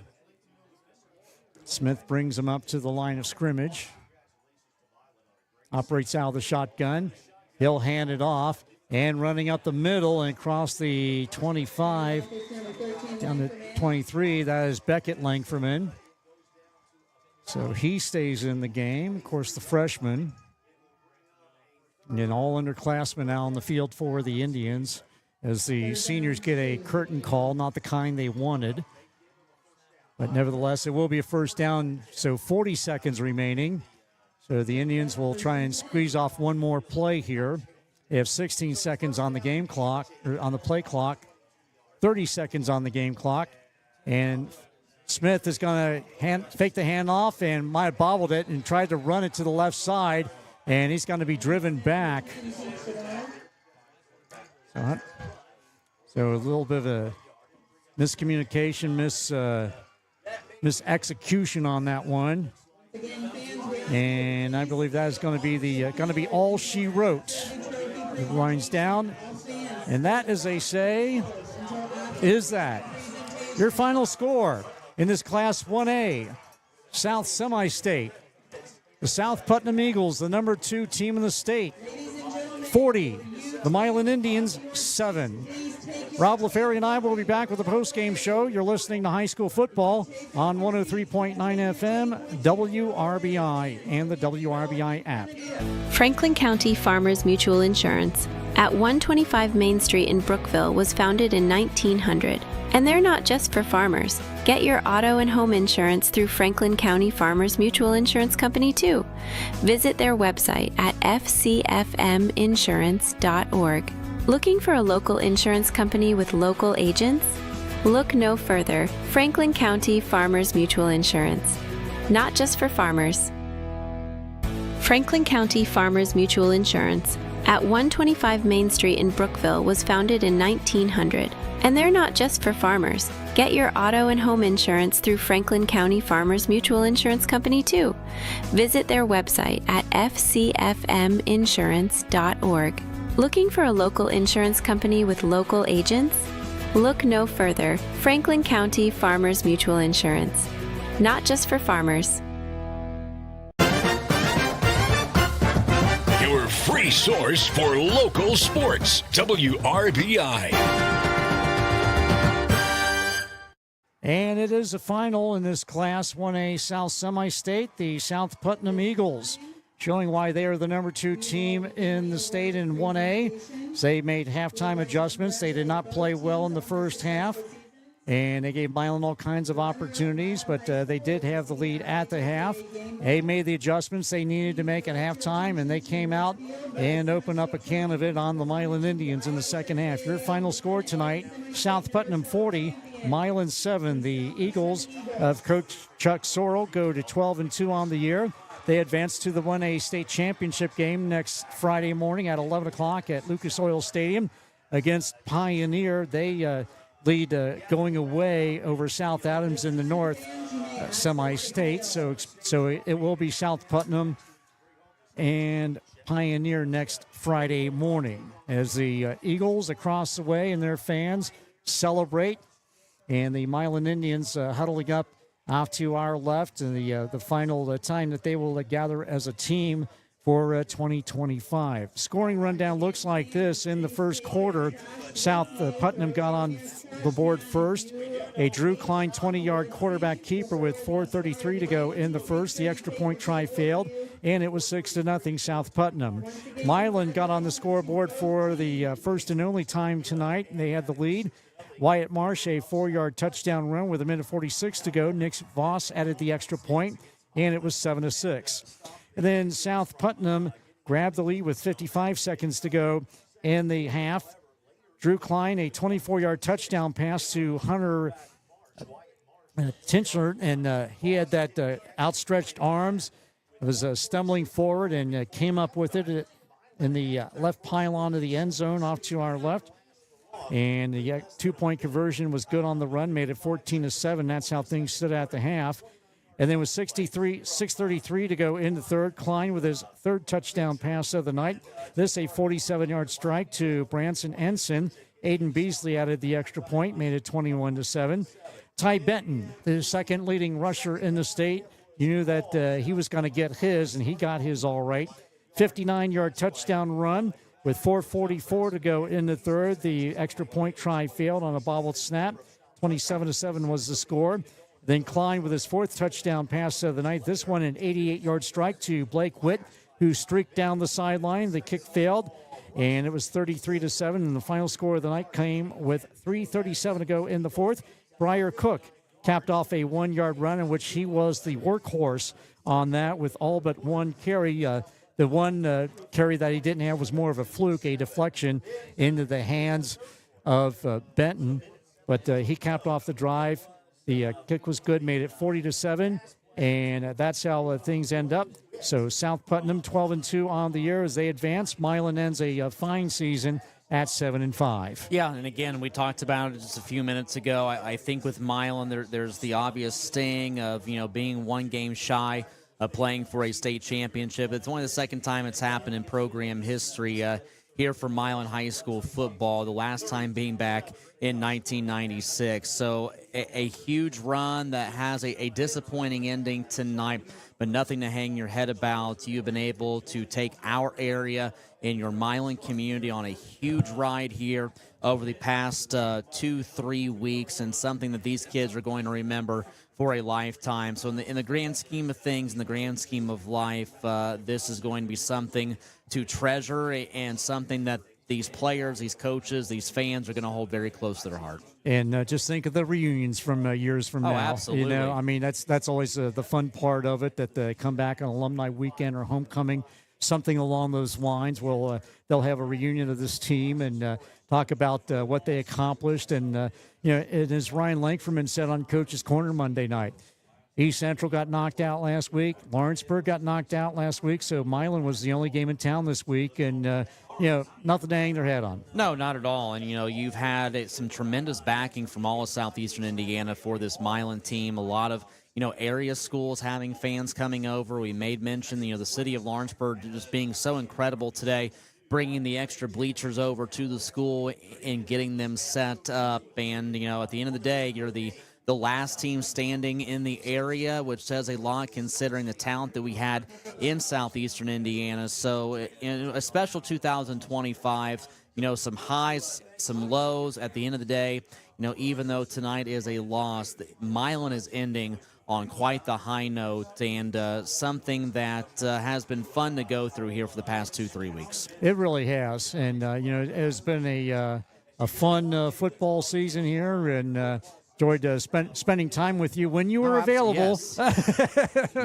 Smith brings him up to the line of scrimmage. Operates out of the shotgun. He'll hand it off. And running up the middle and across the 25 down to 23, that is Beckett Langfordman. So he stays in the game. Of course, the freshman. And then all underclassmen now on the field for the Indians as the seniors get a curtain call, not the kind they wanted. But nevertheless, it will be a first down, so 40 seconds remaining. So the Indians will try and squeeze off one more play here. They have 16 seconds on the game clock, or on the play clock, 30 seconds on the game clock. And Smith is going to fake the handoff and might have bobbled it and tried to run it to the left side, and he's going to be driven back. So a little bit of a miscommunication, mis-execution on that one. And I believe that is going to be all she wrote. It winds down, and that, as they say, is that. Your final score in this Class 1A South Semi-State. The South Putnam Eagles, the number 2 team in the state, 40. The Milan Indians, 7. Rob LaFerry and I will be back with a post-game show. You're listening to High School Football on 103.9 FM, WRBI, and the WRBI app. Franklin County Farmers Mutual Insurance at 125 Main Street in Brookville was founded in 1900. And they're not just for farmers. Get your auto and home insurance through Franklin County Farmers Mutual Insurance Company, too. Visit their website at fcfminsurance.org. Looking for a local insurance company with local agents? Look no further. Franklin County Farmers Mutual Insurance. Not just for farmers. Franklin County Farmers Mutual Insurance at 125 Main Street in Brookville was founded in 1900. And they're not just for farmers. Get your auto and home insurance through Franklin County Farmers Mutual Insurance Company, too. Visit their website at fcfminsurance.org. Looking for a local insurance company with local agents? Look no further. Franklin County Farmers Mutual Insurance. Not just for farmers. Your free source for local sports. WRBI. And it is a final in this Class 1A South Semi-State, the South Putnam Eagles, showing why they are the number 2 team in the state in 1A. They made halftime adjustments. They did not play well in the first half, and they gave Milan all kinds of opportunities, but they did have the lead at the half. They made the adjustments they needed to make at halftime, and they came out and opened up a can of it on the Milan Indians in the second half. Your final score tonight, South Putnam 40, Milan 7. The Eagles of Coach Chuck Sorrell go to 12-2 on the year. They advance to the 1A state championship game next Friday morning at 11 o'clock at Lucas Oil Stadium against Pioneer. They lead going away over South Adams in the North semi-state. So it will be South Putnam and Pioneer next Friday morning as the Eagles across the way and their fans celebrate. And the Milan Indians huddling up off to our left, and the final time that they will gather as a team for 2025. Scoring rundown looks like this. In the first quarter, South Putnam got on the board first. A Drew Klein 20-yard quarterback keeper with 4:33 to go in the first. The extra point try failed, and it was 6-0 South Putnam. Milan got on the scoreboard for the first and only time tonight. They had the lead. Wyatt Marsh, a 4-yard touchdown run with 1:46 to go. Nick Voss added the extra point, and it was 7-6. And then South Putnam grabbed the lead with 55 seconds to go in the half. Drew Klein, a 24-yard touchdown pass to Hunter Tinchler, and he had that outstretched arms. Was stumbling forward and came up with it in the left pylon of the end zone off to our left. And the 2-point conversion was good on the run, made it 14-7. That's how things stood at the half. And then with 6:33 to go in the third, Klein with his third touchdown pass of the night. This a 47-yard strike to Branson Ensign. Aiden Beasley added the extra point, made it 21-7. Ty Benton, the second leading rusher in the state. You knew that he was going to get his, and he got his all right. 59-yard touchdown run. With 4:44 to go in the third, the extra point try failed on a bobbled snap. 27-7 was the score. Then Klein with his fourth touchdown pass of the night. This one an 88-yard strike to Blake Witt, who streaked down the sideline. The kick failed, and it was 33-7. And the final score of the night came with 3:37 to go in the fourth. Briar Cook capped off a 1-yard run in which he was the workhorse on that with all but one carry. The one carry that he didn't have was more of a fluke, a deflection into the hands of Benton. But he capped off the drive. The kick was good, made it 40-7, and that's how things end up. So South Putnam 12-2 on the year as they advance. Milan ends a fine season at 7-5. Yeah, and again, we talked about it just a few minutes ago. I think with Milan, there's the obvious sting of being one game shy of playing for a state championship. It's only the second time it's happened in program history here for Milan High School football, the last time being back in 1996. So a huge run that has a disappointing ending tonight, but nothing to hang your head about. You've been able to take our area in your Milan community on a huge ride here over the past 2-3 weeks, and something that these kids are going to remember for a lifetime. So in the grand scheme of things, in the grand scheme of life, this is going to be something to treasure and something that these players, these coaches, these fans are going to hold very close to their heart. And just think of the reunions from years from now. Absolutely. I mean, that's always the fun part of it, that they come back on alumni weekend or homecoming, something along those lines. They'll have a reunion of this team and talk about what they accomplished. And, as Ryan Lankfordman said on Coach's Corner Monday night, East Central got knocked out last week. Lawrenceburg got knocked out last week. So Milan was the only game in town this week. And nothing to hang their head on. No, not at all. And, you've had some tremendous backing from all of southeastern Indiana for this Milan team. A lot of, area schools having fans coming over. We made mention, the city of Lawrenceburg just being so incredible today, bringing the extra bleachers over to the school and getting them set up. And, at the end of the day, you're the last team standing in the area, which says a lot considering the talent that we had in southeastern Indiana. So in a special 2025, some highs, some lows. At the end of the day, even though tonight is a loss, Milan is ending on quite the high note, and something that has been fun to go through here for the past 2-3 weeks. It really has, and it has been a fun football season here, and enjoyed spending time with you when you were available.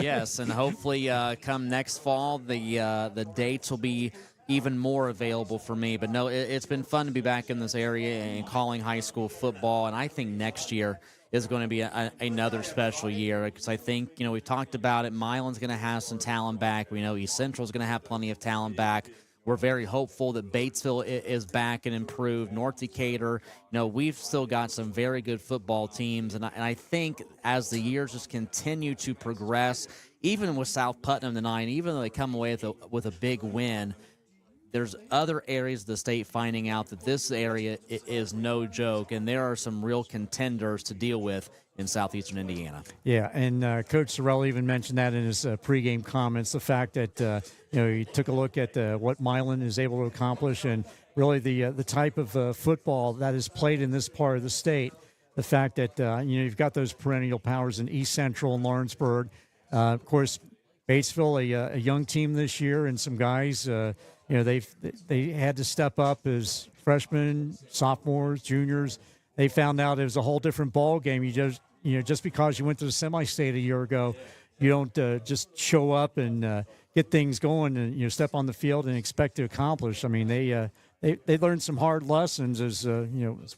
Yes, and hopefully come next fall, the dates will be even more available for me. But no, it's been fun to be back in this area and calling high school football, and I think next year is going to be another special year, because I think, we've talked about it. Milan's going to have some talent back. We know East Central's going to have plenty of talent back. We're very hopeful that Batesville is back and improved. North Decatur, we've still got some very good football teams, and I think as the years just continue to progress, even with South Putnam tonight, even though they come away with a big win, there's other areas of the state finding out that this area is no joke, and there are some real contenders to deal with in southeastern Indiana. Yeah, and Coach Sorrell even mentioned that in his pregame comments, the fact that he took a look at what Milan is able to accomplish, and really the type of football that is played in this part of the state. The fact that you've got those perennial powers in East Central and Lawrenceburg. Of course, Batesville, a young team this year, and some guys. They had to step up as freshmen, sophomores, juniors. They found out it was a whole different ball game. Just because you went to the semi-state a year ago, you don't just show up and get things going and step on the field and expect to accomplish. I mean, they learned some hard lessons as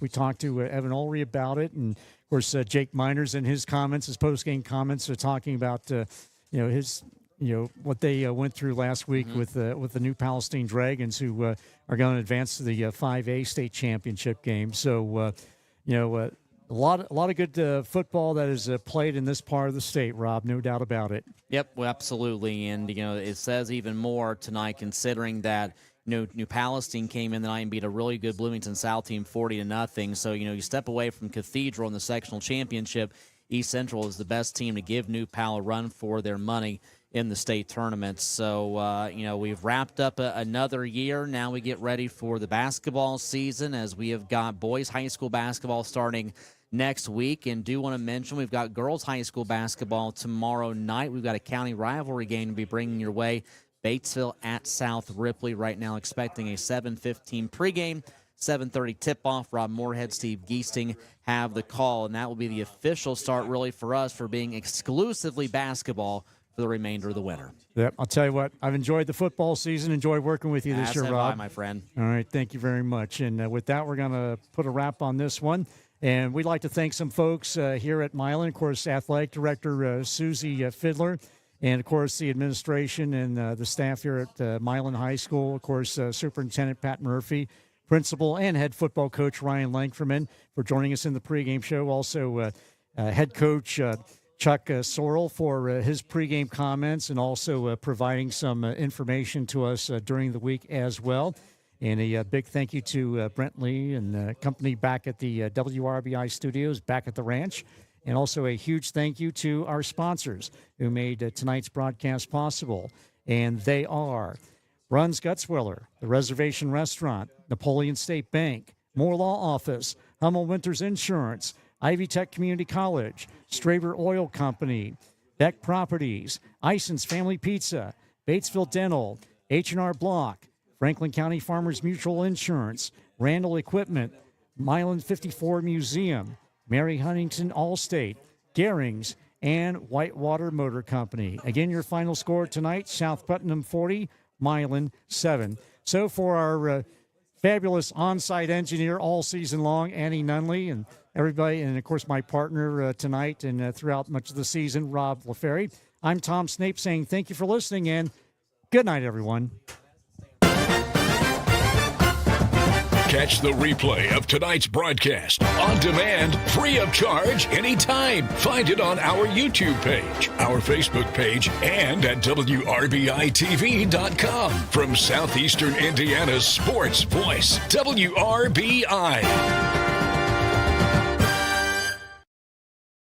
we talked to Evan Ulrey about it, and of course Jake Miners in his comments, his post-game comments, are talking about his. What they went through last week with the New Palestine Dragons, who are going to advance to the 5A state championship game. So, a lot of good football that is played in this part of the state, Rob, no doubt about it. Yep, well, absolutely. And, it says even more tonight, considering that New Palestine came in tonight and beat a really good Bloomington South team 40-0. So, you step away from Cathedral in the sectional championship. East Central is the best team to give New Pal a run for their money in the state tournament. So, we've wrapped up another year. Now we get ready for the basketball season, as we have got boys high school basketball starting next week. And do want to mention we've got girls high school basketball tomorrow night. We've got a county rivalry game to be bringing your way. Batesville at South Ripley right now, expecting a 7:15 pregame. 7:30 tip-off. Rob Moorhead, Steve Geesting have the call, and that will be the official start really for us for being exclusively basketball for the remainder of the winter. Yep, I'll tell you what, I've enjoyed the football season, enjoyed working with you this year, Rob. I, my friend. All right, thank you very much. And with that, we're going to put a wrap on this one. And we'd like to thank some folks here at Milan, of course, Athletic Director Susie Fiddler, and, of course, the administration and the staff here at Milan High School, of course, Superintendent Pat Murphy, Principal and Head Football Coach Ryan Langferman for joining us in the pregame show. Also, Head Coach Chuck Sorrell for his pregame comments, and also providing some information to us during the week as well. And a big thank you to Brent Lee and company back at the WRBI studios, back at the ranch. And also a huge thank you to our sponsors who made tonight's broadcast possible. And they are Bruns Gutzwiller, the Reservation Restaurant, Napoleon State Bank, Moore Law Office, Hummel Winters Insurance, Ivy Tech Community College, Straber Oil Company, Beck Properties, Ison's Family Pizza, Batesville Dental, H&R Block, Franklin County Farmers Mutual Insurance, Randall Equipment, Milan 54 Museum, Mary Huntington Allstate, Gehrings, and Whitewater Motor Company. Again, your final score tonight, South Putnam 40, Milan 7. So for our fabulous on-site engineer all season long, Annie Nunley, and everybody, and of course my partner tonight and throughout much of the season, Rob LaFerry, I'm Tom Snape saying thank you for listening, and good night, everyone. Catch the replay of tonight's broadcast on demand, free of charge, anytime. Find it on our YouTube page, our Facebook page, and at WRBI-TV.com. From Southeastern Indiana's sports voice, WRBI.